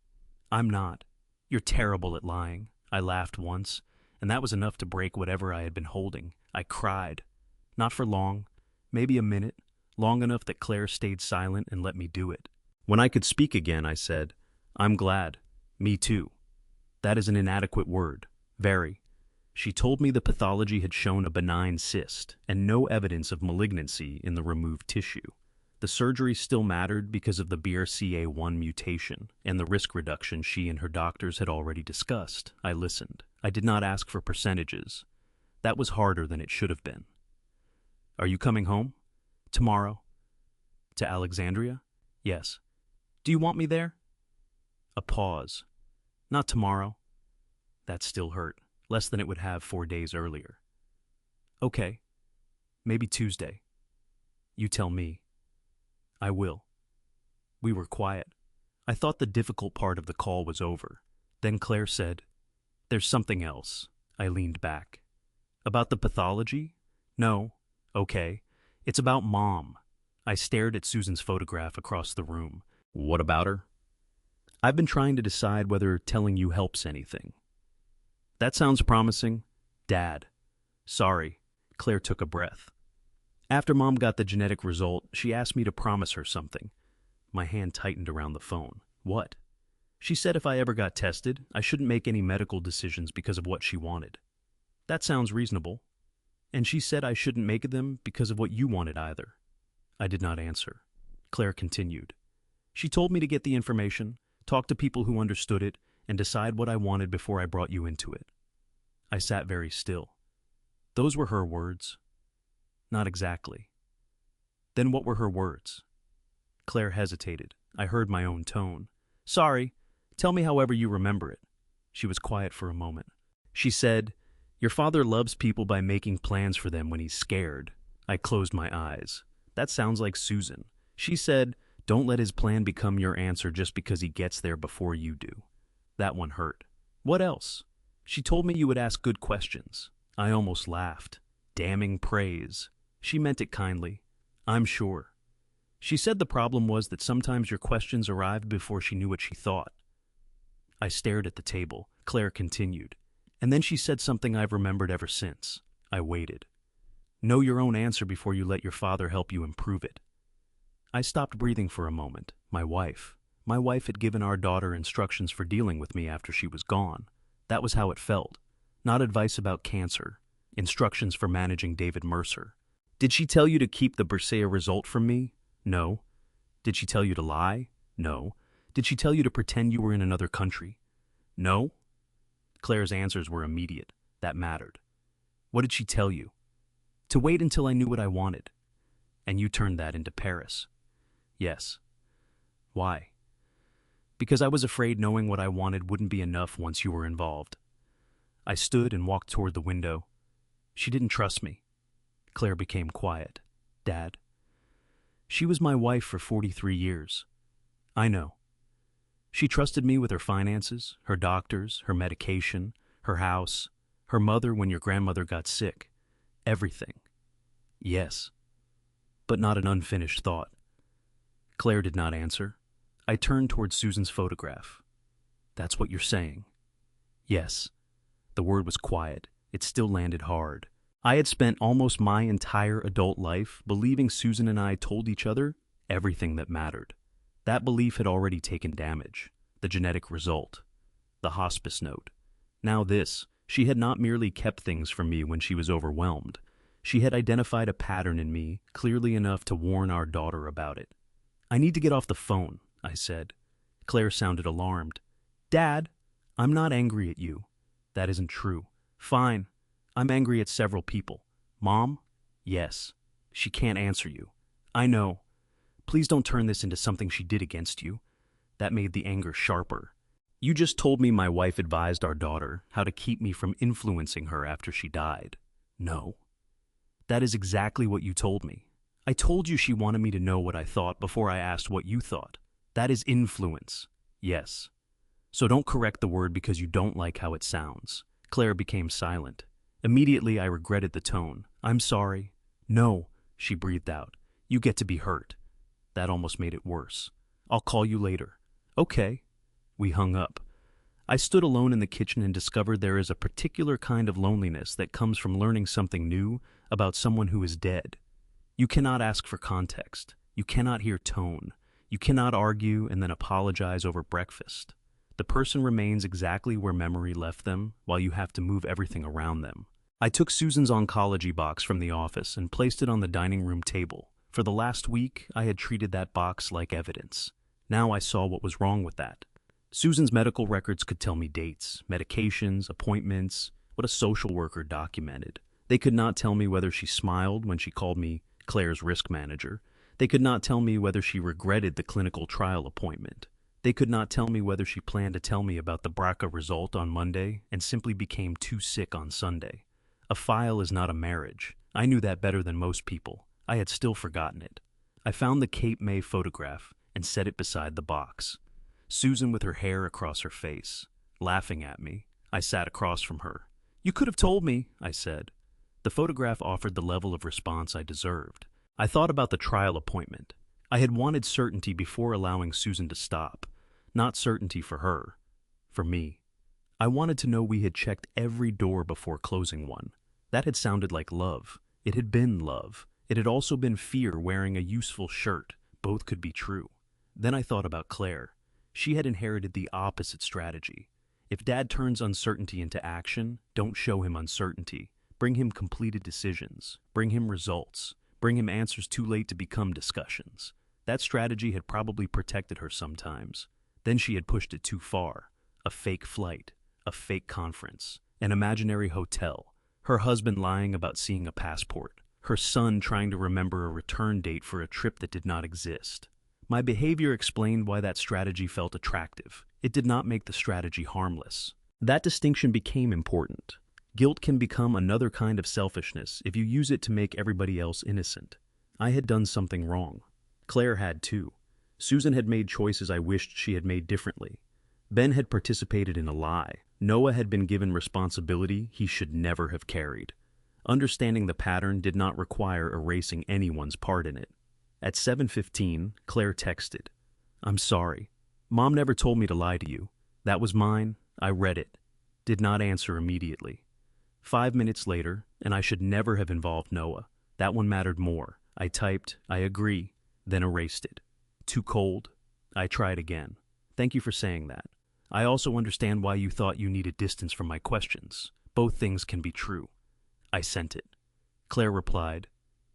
Speaker 1: I'm not. You're terrible at lying. I laughed once, and that was enough to break whatever I had been holding. I cried. Not for long. Maybe a minute. Long enough that Claire stayed silent and let me do it. When I could speak again, I said, I'm glad. Me too. That is an inadequate word. Very. She told me the pathology had shown a benign cyst and no evidence of malignancy in the removed tissue. The surgery still mattered because of the BRCA1 mutation and the risk reduction she and her doctors had already discussed. I listened. I did not ask for percentages. That was harder than it should have been. Are you coming home? Tomorrow. To Alexandria? Yes. Do you want me there? A pause. Not tomorrow. That still hurt. Less than it would have 4 days earlier. Okay. Maybe Tuesday. You tell me. I will. We were quiet. I thought the difficult part of the call was over. Then Claire said, There's something else. I leaned back. About the pathology? No. Okay. It's about Mom. I stared at Susan's photograph across the room. What about her? I've been trying to decide whether telling you helps anything. That sounds promising. Dad. Sorry. Claire took a breath. After Mom got the genetic result, she asked me to promise her something. My hand tightened around the phone. What? She said if I ever got tested, I shouldn't make any medical decisions because of what she wanted. That sounds reasonable. And she said I shouldn't make them because of what you wanted either. I did not answer. Claire continued. She told me to get the information, talk to people who understood it, and decide what I wanted before I brought you into it. I sat very still. Those were her words. Not exactly. Then what were her words? Claire hesitated. I heard my own tone. Sorry. Tell me however you remember it. She was quiet for a moment. She said, Your father loves people by making plans for them when he's scared. I closed my eyes. That sounds like Susan. She said, Don't let his plan become your answer just because he gets there before you do. That one hurt. What else? She told me you would ask good questions. I almost laughed. Damning praise. She meant it kindly, I'm sure. She said the problem was that sometimes your questions arrived before she knew what she thought. I stared at the table. Claire continued. And then she said something I've remembered ever since. I waited. Know your own answer before you let your father help you improve it. I stopped breathing for a moment. My wife had given our daughter instructions for dealing with me after she was gone. That was how it felt. Not advice about cancer. Instructions for managing David Mercer. Did she tell you to keep the Betrayal result from me? No. Did she tell you to lie? No. Did she tell you to pretend you were in another country? No. Claire's answers were immediate. That mattered. What did she tell you? To wait until I knew what I wanted. And you turned that into Paris. Yes. Why? Because I was afraid knowing what I wanted wouldn't be enough once you were involved. I stood and walked toward the window. She didn't trust me. Claire became quiet. Dad. She was my wife for 43 years. I know. She trusted me with her finances, her doctors, her medication, her house, her mother when your grandmother got sick. Everything. Yes. But not an unfinished thought. Claire did not answer. I turned toward Susan's photograph. That's what you're saying. Yes. The word was quiet. It still landed hard. I had spent almost my entire adult life believing Susan and I told each other everything that mattered. That belief had already taken damage. The genetic result. The hospice note. Now this. She had not merely kept things from me when she was overwhelmed. She had identified a pattern in me clearly enough to warn our daughter about it. I need to get off the phone, I said. Claire sounded alarmed. Dad, I'm not angry at you. That isn't true. Fine. I'm angry at several people. Mom? Yes. She can't answer you. I know. Please don't turn this into something she did against you. That made the anger sharper. You just told me my wife advised our daughter how to keep me from influencing her after she died. No. That is exactly what you told me. I told you she wanted me to know what I thought before I asked what you thought. That is influence. Yes. So don't correct the word because you don't like how it sounds. Claire became silent. Immediately I regretted the tone. I'm sorry. No, she breathed out. You get to be hurt. That almost made it worse. I'll call you later. Okay. We hung up. I stood alone in the kitchen and discovered there is a particular kind of loneliness that comes from learning something new about someone who is dead. You cannot ask for context. You cannot hear tone. You cannot argue and then apologize over breakfast. The person remains exactly where memory left them while you have to move everything around them. I took Susan's oncology box from the office and placed it on the dining room table. For the last week, I had treated that box like evidence. Now I saw what was wrong with that. Susan's medical records could tell me dates, medications, appointments, what a social worker documented. They could not tell me whether she smiled when she called me Claire's risk manager. They could not tell me whether she regretted the clinical trial appointment. They could not tell me whether she planned to tell me about the BRCA result on Monday and simply became too sick on Sunday. A file is not a marriage. I knew that better than most people. I had still forgotten it. I found the Cape May photograph and set it beside the box. Susan with her hair across her face, laughing at me. I sat across from her. You could have told me, I said. The photograph offered the level of response I deserved. I thought about the trial appointment. I had wanted certainty before allowing Susan to stop. Not certainty for her. For me. I wanted to know we had checked every door before closing one. That had sounded like love. It had been love. It had also been fear wearing a useful shirt. Both could be true. Then I thought about Claire. She had inherited the opposite strategy. If Dad turns uncertainty into action, don't show him uncertainty. Bring him completed decisions. Bring him results. Bring him answers too late to become discussions. That strategy had probably protected her sometimes. Then she had pushed it too far. A fake flight. A fake conference. An imaginary hotel. Her husband lying about seeing a passport. Her son trying to remember a return date for a trip that did not exist. My behavior explained why that strategy felt attractive. It did not make the strategy harmless. That distinction became important. Guilt can become another kind of selfishness if you use it to make everybody else innocent. I had done something wrong. Claire had too. Susan had made choices I wished she had made differently. Ben had participated in a lie. Noah had been given responsibility he should never have carried. Understanding the pattern did not require erasing anyone's part in it. At 7:15, Claire texted, "I'm sorry. Mom never told me to lie to you. That was mine. I read it." Did not answer immediately. 5 minutes later, and I should never have involved Noah. That one mattered more. I typed, "I agree," then erased it. Too cold? I tried again. "Thank you for saying that. I also understand why you thought you needed distance from my questions. Both things can be true." I sent it. Claire replied,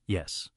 Speaker 1: "Yes."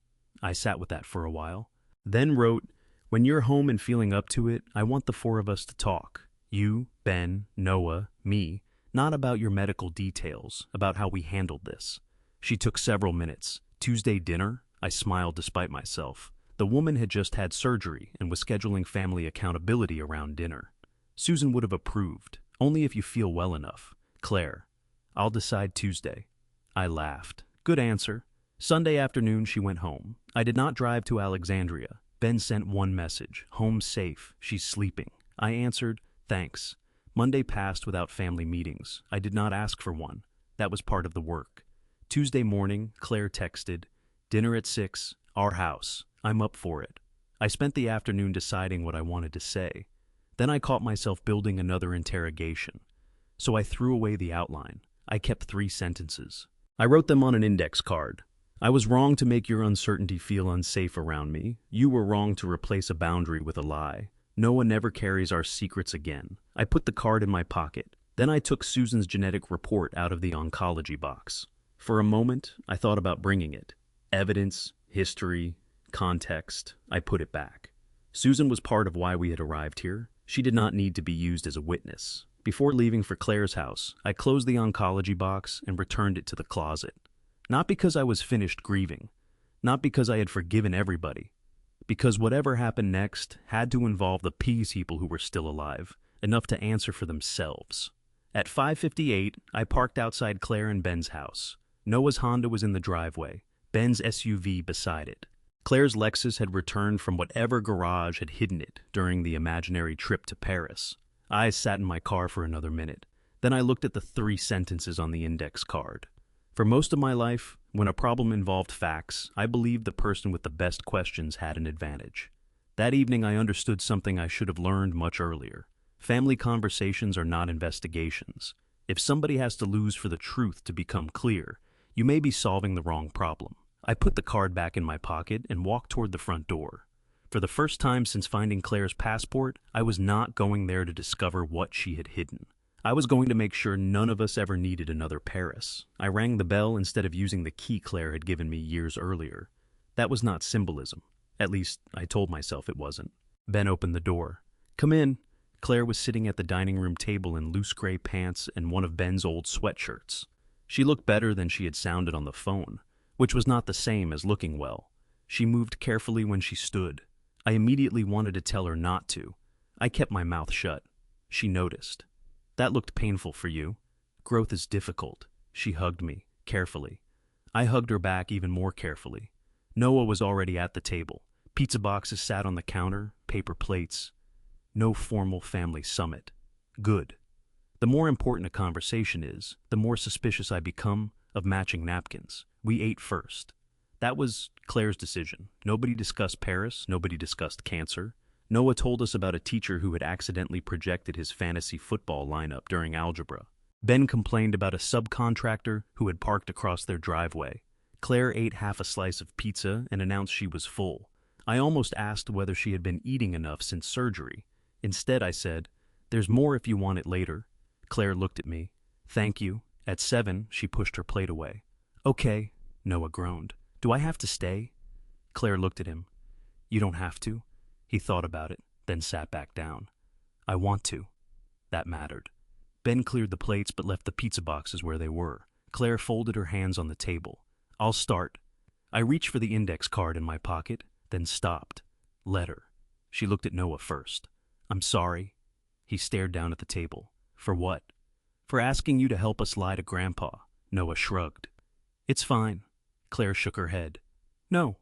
Speaker 1: I sat with that for a while. Then wrote, "When you're home and feeling up to it, I want the four of us to talk. You, Ben, Noah, me. Not about your medical details, about how we handled this." She took several minutes. "Tuesday dinner?" I smiled despite myself. The woman had just had surgery and was scheduling family accountability around dinner. Susan would have approved, only if you feel well enough. Claire, "I'll decide Tuesday." I laughed. Good answer. Sunday afternoon she went home. I did not drive to Alexandria. Ben sent one message, "Home safe, she's sleeping." I answered, "Thanks." Monday passed without family meetings. I did not ask for one. That was part of the work. Tuesday morning, Claire texted, "Dinner at 6, our house. I'm up for it." I spent the afternoon deciding what I wanted to say. Then I caught myself building another interrogation. So I threw away the outline. I kept 3 sentences. I wrote them on an index card. "I was wrong to make your uncertainty feel unsafe around me. You were wrong to replace a boundary with a lie. Noah never carries our secrets again." I put the card in my pocket. Then I took Susan's genetic report out of the oncology box. For a moment, I thought about bringing it. Evidence, history, context. I put it back. Susan was part of why we had arrived here. She did not need to be used as a witness. Before leaving for Claire's house, I closed the oncology box and returned it to the closet. Not because I was finished grieving. Not because I had forgiven everybody. Because whatever happened next had to involve the people who were still alive, enough to answer for themselves. At 5:58, I parked outside Claire and Ben's house. Noah's Honda was in the driveway, Ben's SUV beside it. Claire's Lexus had returned from whatever garage had hidden it during the imaginary trip to Paris. I sat in my car for another minute. Then I looked at the 3 sentences on the index card. For most of my life, when a problem involved facts, I believed the person with the best questions had an advantage. That evening I understood something I should have learned much earlier. Family conversations are not investigations. If somebody has to lose for the truth to become clear, you may be solving the wrong problem. I put the card back in my pocket and walked toward the front door. For the first time since finding Claire's passport, I was not going there to discover what she had hidden. I was going to make sure none of us ever needed another Paris. I rang the bell instead of using the key Claire had given me years earlier. That was not symbolism. At least, I told myself it wasn't. Ben opened the door. "Come in." Claire was sitting at the dining room table in loose gray pants and one of Ben's old sweatshirts. She looked better than she had sounded on the phone, which was not the same as looking well. She moved carefully when she stood. I immediately wanted to tell her not to. I kept my mouth shut. She noticed. "That looked painful for you." "Growth is difficult." She hugged me, carefully. I hugged her back even more carefully. Noah was already at the table. Pizza boxes sat on the counter, paper plates. No formal family summit. Good. The more important a conversation is, the more suspicious I become of matching napkins. We ate first. That was Claire's decision. Nobody discussed Paris, nobody discussed cancer. Noah told us about a teacher who had accidentally projected his fantasy football lineup during algebra. Ben complained about a subcontractor who had parked across their driveway. Claire ate half a slice of pizza and announced she was full. I almost asked whether she had been eating enough since surgery. Instead, I said, "There's more if you want it later." Claire looked at me. "Thank you." At 7, she pushed her plate away. "Okay," Noah groaned. "Do I have to stay?" Claire looked at him. "You don't have to." He thought about it, then sat back down. "I want to." That mattered. Ben cleared the plates but left the pizza boxes where they were. Claire folded her hands on the table. "I'll start." I reached for the index card in my pocket, then stopped. Letter. She looked at Noah first. "I'm sorry." He stared down at the table. "For what?" "For asking you to help us lie to Grandpa." Noah shrugged. "It's fine." Claire shook her head. "No."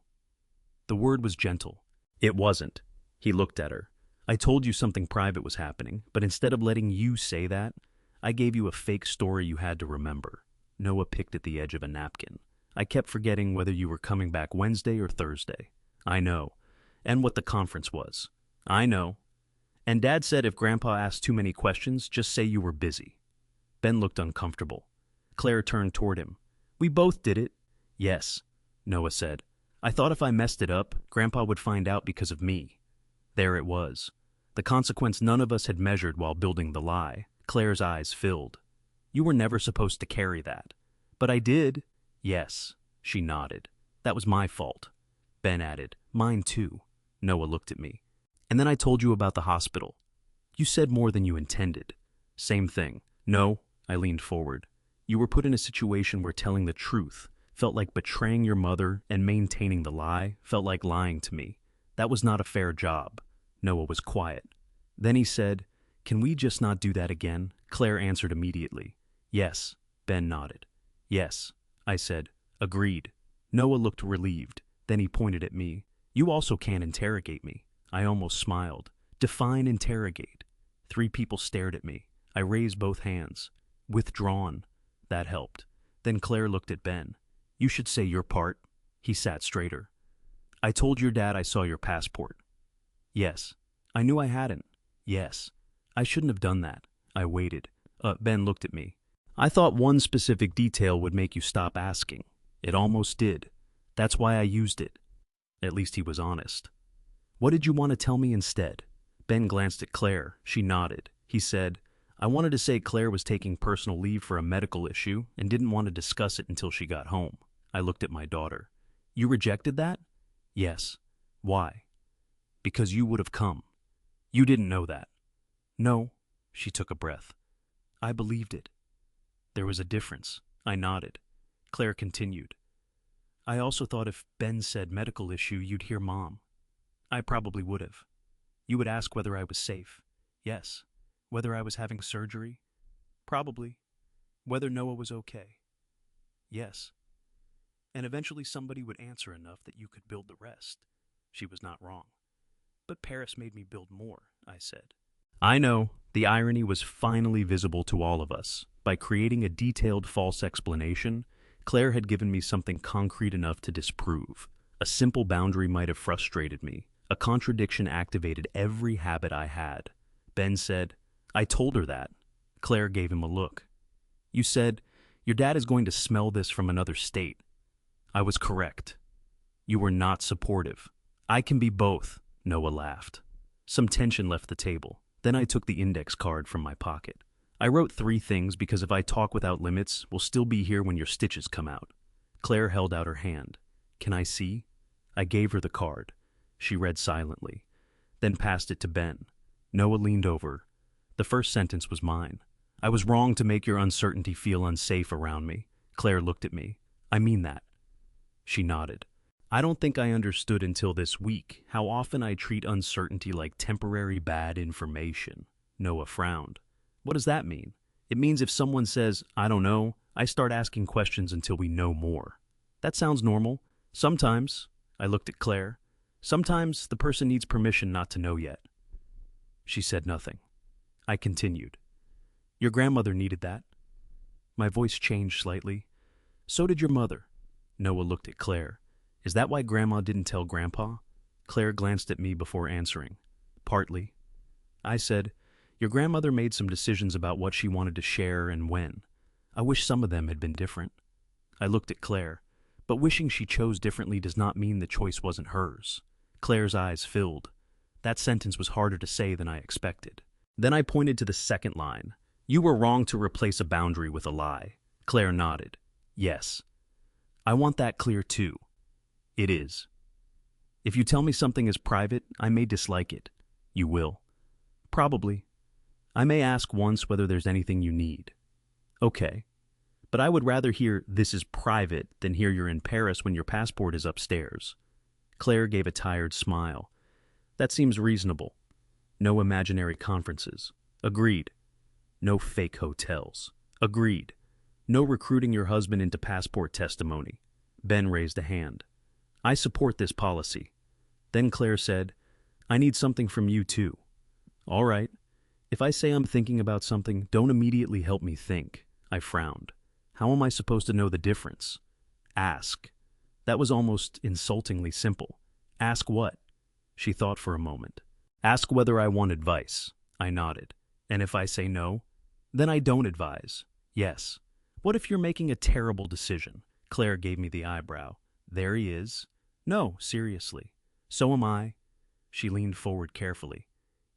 Speaker 1: The word was gentle. It wasn't. He looked at her. I told you something private was happening, but instead of letting you say that, I gave you a fake story you had to remember. Noah picked at the edge of a napkin. I kept forgetting whether you were coming back Wednesday or Thursday. I know. And what the conference was. I know. And Dad said if Grandpa asked too many questions, just say you were busy. Ben looked uncomfortable. Claire turned toward him. We both did it. Yes, Noah said. I thought if I messed it up, Grandpa would find out because of me. There it was. The consequence none of us had measured while building the lie. Claire's eyes filled. You were never supposed to carry that. But I did. Yes, she nodded. That was my fault. Ben added, mine too. Noah looked at me. And then I told you about the hospital. You said more than you intended. Same thing. No, I leaned forward. You were put in a situation where telling the truth felt like betraying your mother and maintaining the lie felt like lying to me. That was not a fair job. Noah was quiet. Then he said, can we just not do that again? Claire answered immediately. Yes. Ben nodded. Yes. I said, agreed. Noah looked relieved. Then he pointed at me. You also can't interrogate me. I almost smiled. Define interrogate. 3 people stared at me. I raised both hands. Withdrawn. That helped. Then Claire looked at Ben. You should say your part. He sat straighter. I told your dad I saw your passport. Yes. I knew I hadn't. Yes. I shouldn't have done that. I waited. Ben looked at me. I thought one specific detail would make you stop asking. It almost did. That's why I used it. At least he was honest. What did you want to tell me instead? Ben glanced at Claire. She nodded. He said, I wanted to say Claire was taking personal leave for a medical issue and didn't want to discuss it until she got home. I looked at my daughter. You rejected that? Yes. Why? Because you would have come. You didn't know that. No. She took a breath. I believed it. There was a difference. I nodded. Claire continued. I also thought if Ben said medical issue, you'd hear Mom. I probably would have. You would ask whether I was safe. Yes. Whether I was having surgery? Probably. Whether Noah was okay? Yes. And eventually somebody would answer enough that you could build the rest. She was not wrong. But Paris made me build more, I said. I know. The irony was finally visible to all of us. By creating a detailed false explanation, Claire had given me something concrete enough to disprove. A simple boundary might have frustrated me. A contradiction activated every habit I had. Ben said, I told her that. Claire gave him a look. You said, your dad is going to smell this from another state. I was correct. You were not supportive. I can be both, Noah laughed. Some tension left the table. Then I took the index card from my pocket. I wrote 3 things because if I talk without limits, we'll still be here when your stitches come out. Claire held out her hand. Can I see? I gave her the card. She read silently, then passed it to Ben. Noah leaned over. The first sentence was mine. I was wrong to make your uncertainty feel unsafe around me. Claire looked at me. I mean that. She nodded. I don't think I understood until this week how often I treat uncertainty like temporary bad information. Noah frowned. What does that mean? It means if someone says, I don't know, I start asking questions until we know more. That sounds normal. Sometimes, I looked at Claire, sometimes the person needs permission not to know yet. She said nothing. I continued. Your grandmother needed that. My voice changed slightly. So did your mother. Noah looked at Claire. Is that why Grandma didn't tell Grandpa? Claire glanced at me before answering. Partly. I said, your grandmother made some decisions about what she wanted to share and when. I wish some of them had been different. I looked at Claire, but wishing she chose differently does not mean the choice wasn't hers. Claire's eyes filled. That sentence was harder to say than I expected. Then I pointed to the second line. You were wrong to replace a boundary with a lie. Claire nodded. Yes. I want that clear too. It is. If you tell me something is private, I may dislike it. You will. Probably. I may ask once whether there's anything you need. Okay. But I would rather hear this is private than hear you're in Paris when your passport is upstairs. Claire gave a tired smile. That seems reasonable. No imaginary conferences. Agreed. No fake hotels. Agreed. No recruiting your husband into passport testimony. Ben raised a hand. I support this policy. Then Claire said, I need something from you too. All right. If I say I'm thinking about something, don't immediately help me think. I frowned. How am I supposed to know the difference? Ask. That was almost insultingly simple. Ask what? She thought for a moment. Ask whether I want advice. I nodded. And if I say no, then I don't advise. Yes. What if you're making a terrible decision? Claire gave me the eyebrow. There he is. No, seriously. So am I. She leaned forward carefully.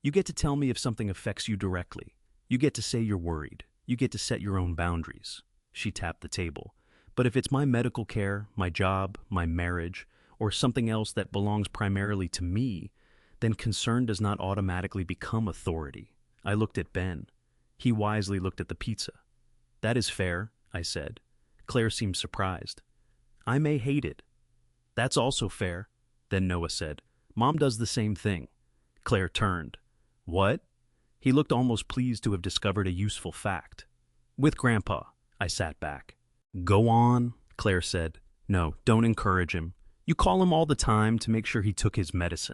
Speaker 1: You get to tell me if something affects you directly. You get to say you're worried. You get to set your own boundaries. She tapped the table. But if it's my medical care, my job, my marriage, or something else that belongs primarily to me, then concern does not automatically become authority. I looked at Ben. He wisely looked at the pizza. That is fair, I said. Claire seemed surprised. I may hate it. That's also fair. Then Noah said, Mom does the same thing. Claire turned. What? He looked almost pleased to have discovered a useful fact. With Grandpa. I sat back. Go on, Claire said. No, don't encourage him. You call him all the time to make sure he took his medicine.